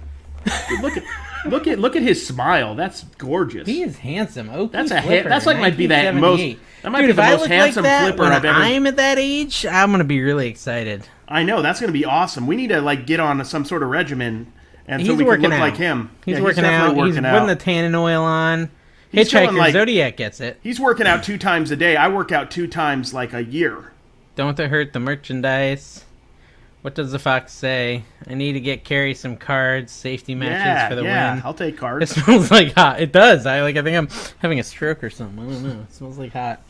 Dude, look at his smile. That's gorgeous. He is handsome. Oakley That's flipper, that's like might be that most. 1978. That might Dude, be if the I most look handsome like that flipper when I've ever. I'm at that age, I'm gonna be really excited. I know that's gonna be awesome. We need to get on some sort of regimen, and so He's we can working look out. like him. He's Yeah, working out. definitely He's working putting the out. tannin oil on. He's Hitchhiker going, Zodiac gets it. He's working out 2 times a day. I work out 2 times a year. Don't it hurt the merchandise? What does the fox say? I need to get Cary some cards, safety matches for the win. I'll take It cards. smells like hot. It does. I think I'm having a stroke or something. I don't know. It smells like hot.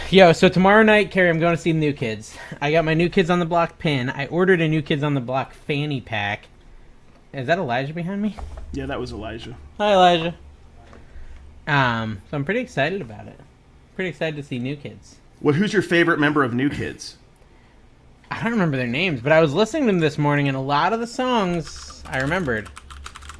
Yo, so tomorrow night, Cary, I'm going to see New Kids. I got my New Kids on the Block pin. I ordered a New Kids on the Block fanny pack. Is that Elijah behind me? Yeah, that was Elijah. Hi, Elijah. So I'm pretty excited about it. Pretty excited to see New Kids. Well, who's your favorite member of New Kids? I don't remember their names, but I was listening to them this morning, and a lot of the songs I remembered.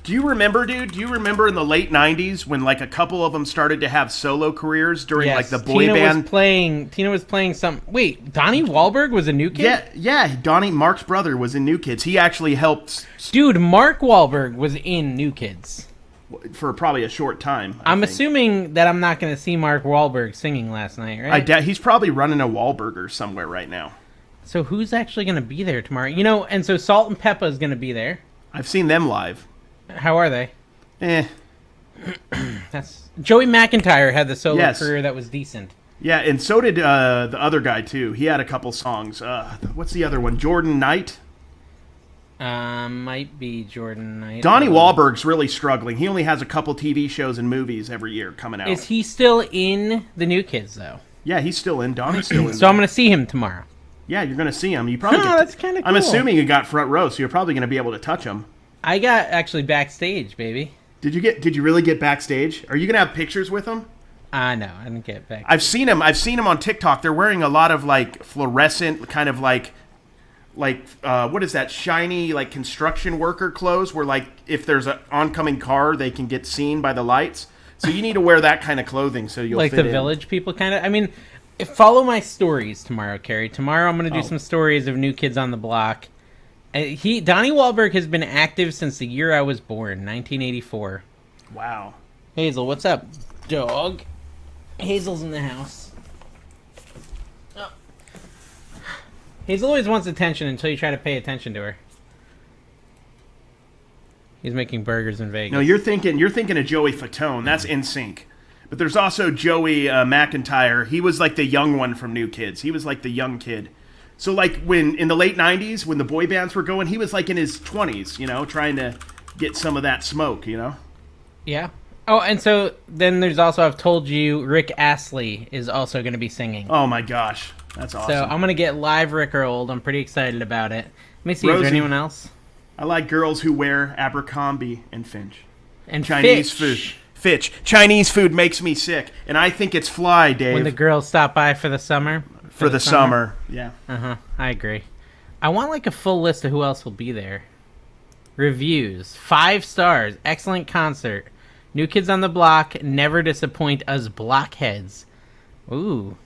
Do you remember, dude? Do you remember in the late 90s when a couple of them started to have solo careers during Yes, the boy Tina band? Tina was playing some... Wait, Donnie Wahlberg was a New Kid? Yeah. Mark's brother was in New Kids. He actually helped. Dude, Mark Wahlberg was in New Kids. for probably a short time. I'm assuming that I'm not going to see Mark Wahlberg singing last night, right? He's probably running a Wahlburger somewhere right now. So who's actually going to be there tomorrow? You know, and so Salt and Peppa is going to be there. I've seen them live. How are they? That's Joey McIntyre had the solo career that was decent. Yeah, and so did the other guy too. He had a couple songs. What's the other one? Jordan Knight. Might be Jordan Knight. Donnie Wahlberg's really struggling. He only has a couple TV shows and movies every year coming out. Is he still in the New Kids though? Yeah, he's still in. Donnie's still in. So I'm going to see him tomorrow. Yeah, you're going to see him. You probably. That's kind of cool. I'm assuming you got front row, so you're probably going to be able to touch him. I got actually backstage, baby. Did you really get backstage? Are you going to have pictures with him? No, I didn't get backstage. I've seen him on TikTok. They're wearing a lot of like fluorescent kind of like what is that, shiny like construction worker clothes where like if there's an oncoming car they can get seen by the lights. So you need to wear that kind of clothing so you'll like fit the in. Village people kind of. I mean, follow my stories tomorrow, Cary. Tomorrow I'm going to do some stories of New Kids on the Block. Donnie Wahlberg has been active since the year I was born, 1984. Wow. Hazel, what's up, dog? Hazel's in the house. Oh. Hazel always wants attention until you try to pay attention to her. He's making burgers in Vegas. No, you're thinking of Joey Fatone. That's NSYNC. But there's also Joey McIntyre. He was like the young one from New Kids. He was like the young kid. So like when in the late 90s when the boy bands were going, he was like in his 20s, you know, trying to get some of that smoke, you know? Yeah. Oh, and so then there's also, I've told you, Rick Astley is also going to be singing. Oh my gosh. That's awesome. So I'm going to get live Rickrolled. I'm pretty excited about it. Let me see, is there anyone else? I like girls who wear Abercrombie and Finch. And Chinese Fitch. food. Chinese food makes me sick. And I think it's fly, Dave. When the girls stop by for the summer. For the summer. Yeah. I agree. I want like a full list of who else will be there. Reviews. 5 stars. Excellent concert. New Kids on the Block. Never disappoint us blockheads. Ooh.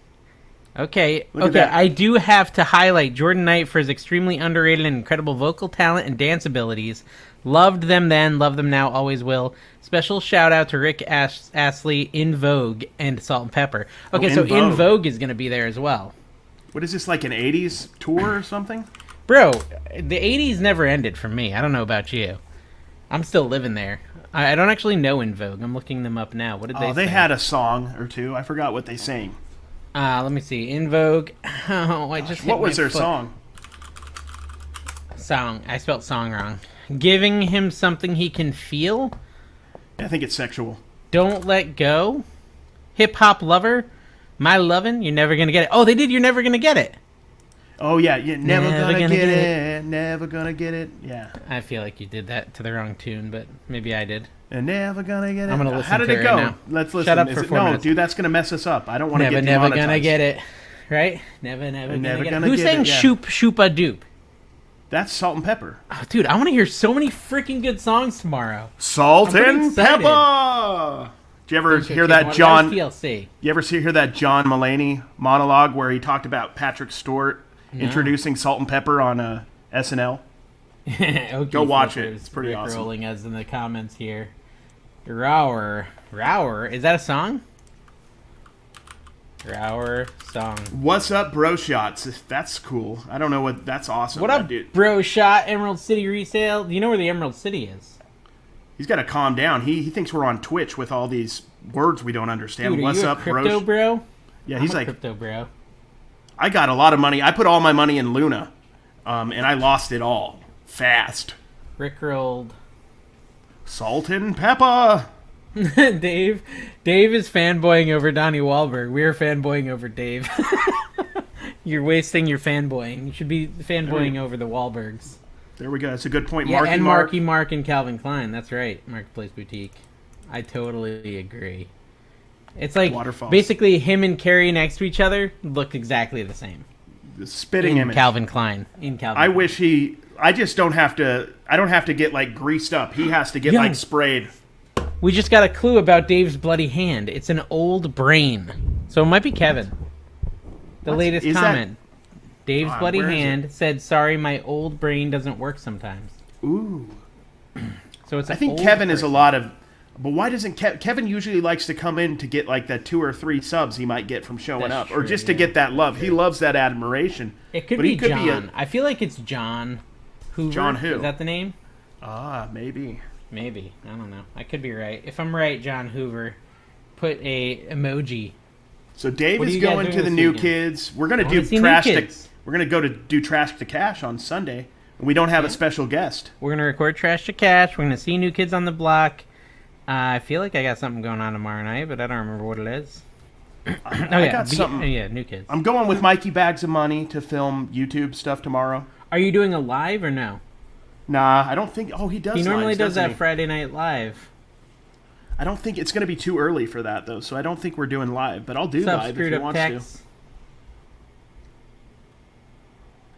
Okay. I do have to highlight Jordan Knight for his extremely underrated and incredible vocal talent and dance abilities. Loved them then, love them now, always will. Special shout out to Rick Astley, In Vogue, and Salt and Pepper. Okay, so In Vogue is going to be there as well. What is this, like an 80s tour or something? Bro, the 80s never ended for me. I don't know about you. I'm still living there. I don't actually know In Vogue. I'm looking them up now. What did they say? They had a song or two. I forgot what they sang. Let me see. In Vogue. Oh, I just hit What was my their foot. song? I spelled song wrong. Giving him something he can feel. I think it's sexual. Don't let go. Hip hop lover. My lovin'. You're never gonna get it. Oh, they did. You're never gonna get it. Oh yeah, you're never gonna get it. Never gonna get it. Yeah. I feel like you did that to the wrong tune, but maybe I did. And never gonna get it. I'm gonna listen How did to it it go? right now. Let's listen. Shut up for 4 minutes. No, dude, that's gonna mess us up. I don't want to get Never demonetized. gonna get it. Right? Never gonna get it. Who's get saying it, yeah. shoop shoopa doop? That's Salt and Pepper. Oh, dude, I want to hear so many freaking good songs tomorrow. Salt and excited. Pepper. Did you ever hear that John? TLC. You ever hear that John Mulaney monologue where he talked about Patrick Stewart introducing Salt and Pepper on SNL? Okay, Go watch it. It's pretty awesome. Rolling us in the comments here. Rower. Is that a song? Rower song. What's up, bro shots? That's cool. I don't know what. That's awesome. What up, dude? Bro Shot Emerald City resale? Do you know where the Emerald City is? He's got to calm down. He thinks we're on Twitch with all these words we don't understand. Dude, What's are you up, a crypto bro? Yeah, I'm he's a like crypto bro. I got a lot of money. I put all my money in Luna, and I lost it all fast. Rickrolled. Salt and Pepper. Dave is fanboying over Donnie Wahlberg. We are fanboying over Dave. You're wasting your fanboying. You should be fanboying over the Wahlbergs. There we go. That's a good point. Yeah, and Marky Mark and Calvin Klein. That's right. Marketplace Boutique. I totally agree. It's like Waterfalls. Basically him and Cary next to each other look exactly the same. The spitting image. Calvin Klein. I wish he. I just don't have to. I don't have to get like greased up. He has to get like sprayed. We just got a clue about Dave's bloody hand. It's an old brain. So it might be Kevin. The latest comment. Dave's bloody hand said, "Sorry, my old brain doesn't work sometimes." Ooh. So it's. I think Kevin is a lot of But why doesn't Kevin usually likes to come in to get like that 2 or 3 subs he might get from showing That's up, or true, just to get that love. He loves that admiration. It could But be he could John. I feel like it's John Hoover. John who? Is that the name? Maybe. Maybe. I don't know. I could be right. If I'm right, John Hoover, put a emoji. So Dave What are is you guys going doing to the this new weekend? kids. We're gonna I wanna do see new trash. kids. We're gonna go to do trash to cash on Sunday. We don't have a special guest. We're going to record Trash to Cash. We're going to see New Kids on the Block. I feel like I got something going on tomorrow night, but I don't remember what it is. I got something. Yeah, New Kids. I'm going with Mikey Bags of Money to film YouTube stuff tomorrow. Are you doing a live or no? Nah, I don't think. Oh, he does. He normally lives, does doesn't that he? Friday Night Live. I don't think it's going to be too early for that though, so I don't think we're doing live. But I'll do Sup, live if Screwed he Up wants to. Tex?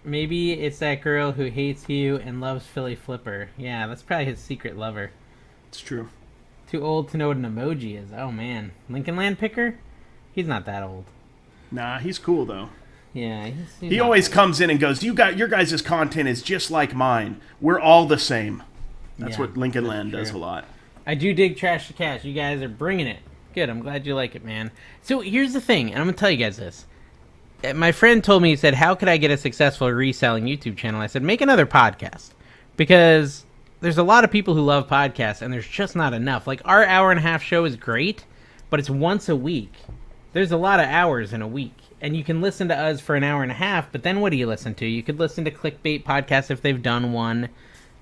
Maybe it's that girl who hates you and loves Philly Flipper. Yeah, that's probably his secret lover. It's true. Too old to know what an emoji is. Oh, man. Lincoln Land Picker? He's not that old. Nah, he's cool though. Yeah, he's He not always that comes in and goes, "You got your guys' content is just like mine. We're all the same." That's Yeah, what Lincoln Land true. does a lot. I do dig Trash to Cash. You guys are bringing it. Good. I'm glad you like it, man. So here's the thing, and I'm going to tell you guys this. My friend told me, he said, how could I get a successful reselling YouTube channel? I said, make another podcast. Because there's a lot of people who love podcasts, and there's just not enough. Like, our hour-and-a-half show is great, but it's once a week. There's a lot of hours in a week. And you can listen to us for an hour and a half, but then what do you listen to? You could listen to Clickbait Podcast if they've done one.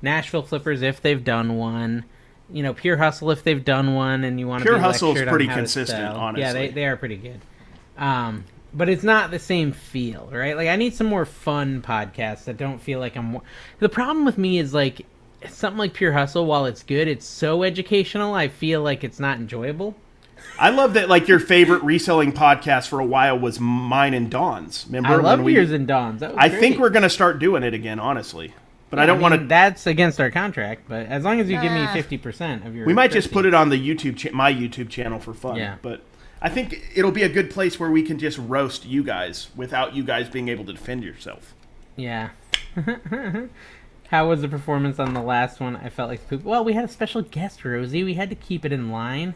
Nashville Flippers if they've done one. You know, Pure Hustle if they've done one, and you want to Pure be Hustle is lectured on pretty how to consistent, sell. honestly. Yeah, they are pretty good. But it's not the same feel, right? Like, I need some more fun podcasts that don't feel like I'm... The problem with me is, like, something like Pure Hustle, while it's good, it's so educational, I feel like it's not enjoyable. I love that, like, your favorite reselling podcast for a while was mine and Dawn's. Remember? I love when yours and Dawn's. That was I great. think we're going to start doing it again, honestly. But I don't want to... That's against our contract, but as long as you give me 50% of your... We might just 50. put it on the YouTube, my YouTube channel for fun. Yeah. But I think it'll be a good place where we can just roast you guys without you guys being able to defend yourself. Yeah. How was the performance on the last one? I felt like poop. Well, we had a special guest, Rosie. We had to keep it in line.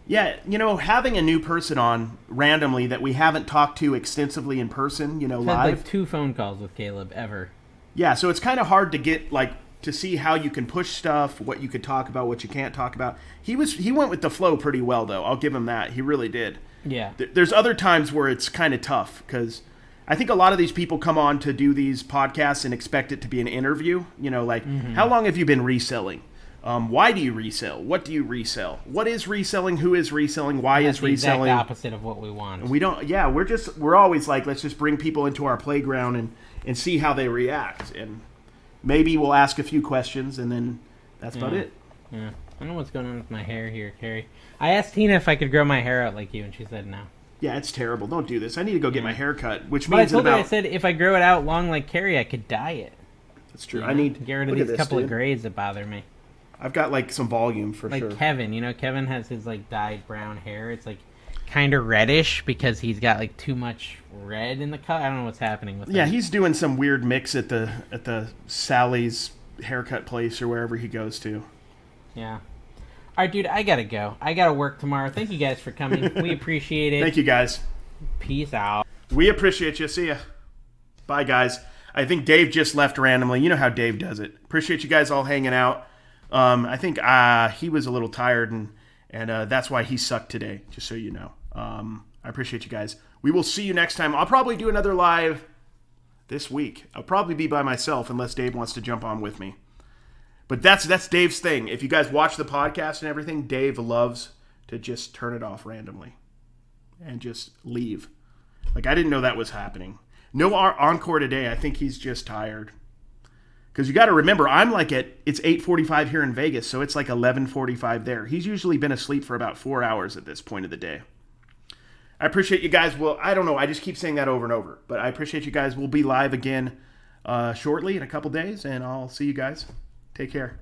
Yeah, you know, having a new person on randomly that we haven't talked to extensively in person, you know, I've had live. like 2 phone calls with Caleb ever. Yeah, so it's kind of hard to get, like, to see how you can push stuff, what you could talk about, what you can't talk about. He went with the flow pretty well, though. I'll give him that. He really did. Yeah. There's other times where it's kind of tough because I think a lot of these people come on to do these podcasts and expect it to be an interview. You know, like, how long have you been reselling? Why do you resell? What do you resell? What is reselling? Who is reselling? Why That's is the exact reselling? opposite of what we want. And we don't. Yeah, we're always like, let's just bring people into our playground and see how they react. And maybe we'll ask a few questions, and then that's about it. Yeah. I don't know what's going on with my hair here, Cary. I asked Tina if I could grow my hair out like you, and she said no. Yeah, it's terrible. Don't do this. I need to go get my hair cut, which But I means in told her, I about. said, if I grow it out long like Cary, I could dye it. That's true. You I know, need get rid of look at these this, couple of dude. grays that bother me. I've got like some volume for Like sure. Kevin, you know, Kevin has his like dyed brown hair. It's like kind of reddish because he's got like too much red in the cut. I don't know what's happening with Yeah, him. he's doing some weird mix at the Sally's haircut place or wherever he goes to. Yeah. All right, dude, I gotta go. I gotta work tomorrow. Thank you guys for coming. We appreciate it. Thank you, guys. Peace out. We appreciate you. See ya. Bye, guys. I think Dave just left randomly. You know how Dave does it. Appreciate you guys all hanging out. I think he was a little tired, and that's why he sucked today, just so you know. I appreciate you guys. We will see you next time. I'll probably do another live this week. I'll probably be by myself unless Dave wants to jump on with me. But that's Dave's thing. If you guys watch the podcast and everything, Dave loves to just turn it off randomly and just leave. Like, I didn't know that was happening. No encore today. I think he's just tired. Because you got to remember, I'm like it's 8:45 here in Vegas, so it's like 11:45 there. He's usually been asleep for about 4 hours at this point of the day. I appreciate you guys. Well, I don't know. I just keep saying that over and over. But I appreciate you guys. We'll be live again shortly in a couple days, and I'll see you guys. Take care.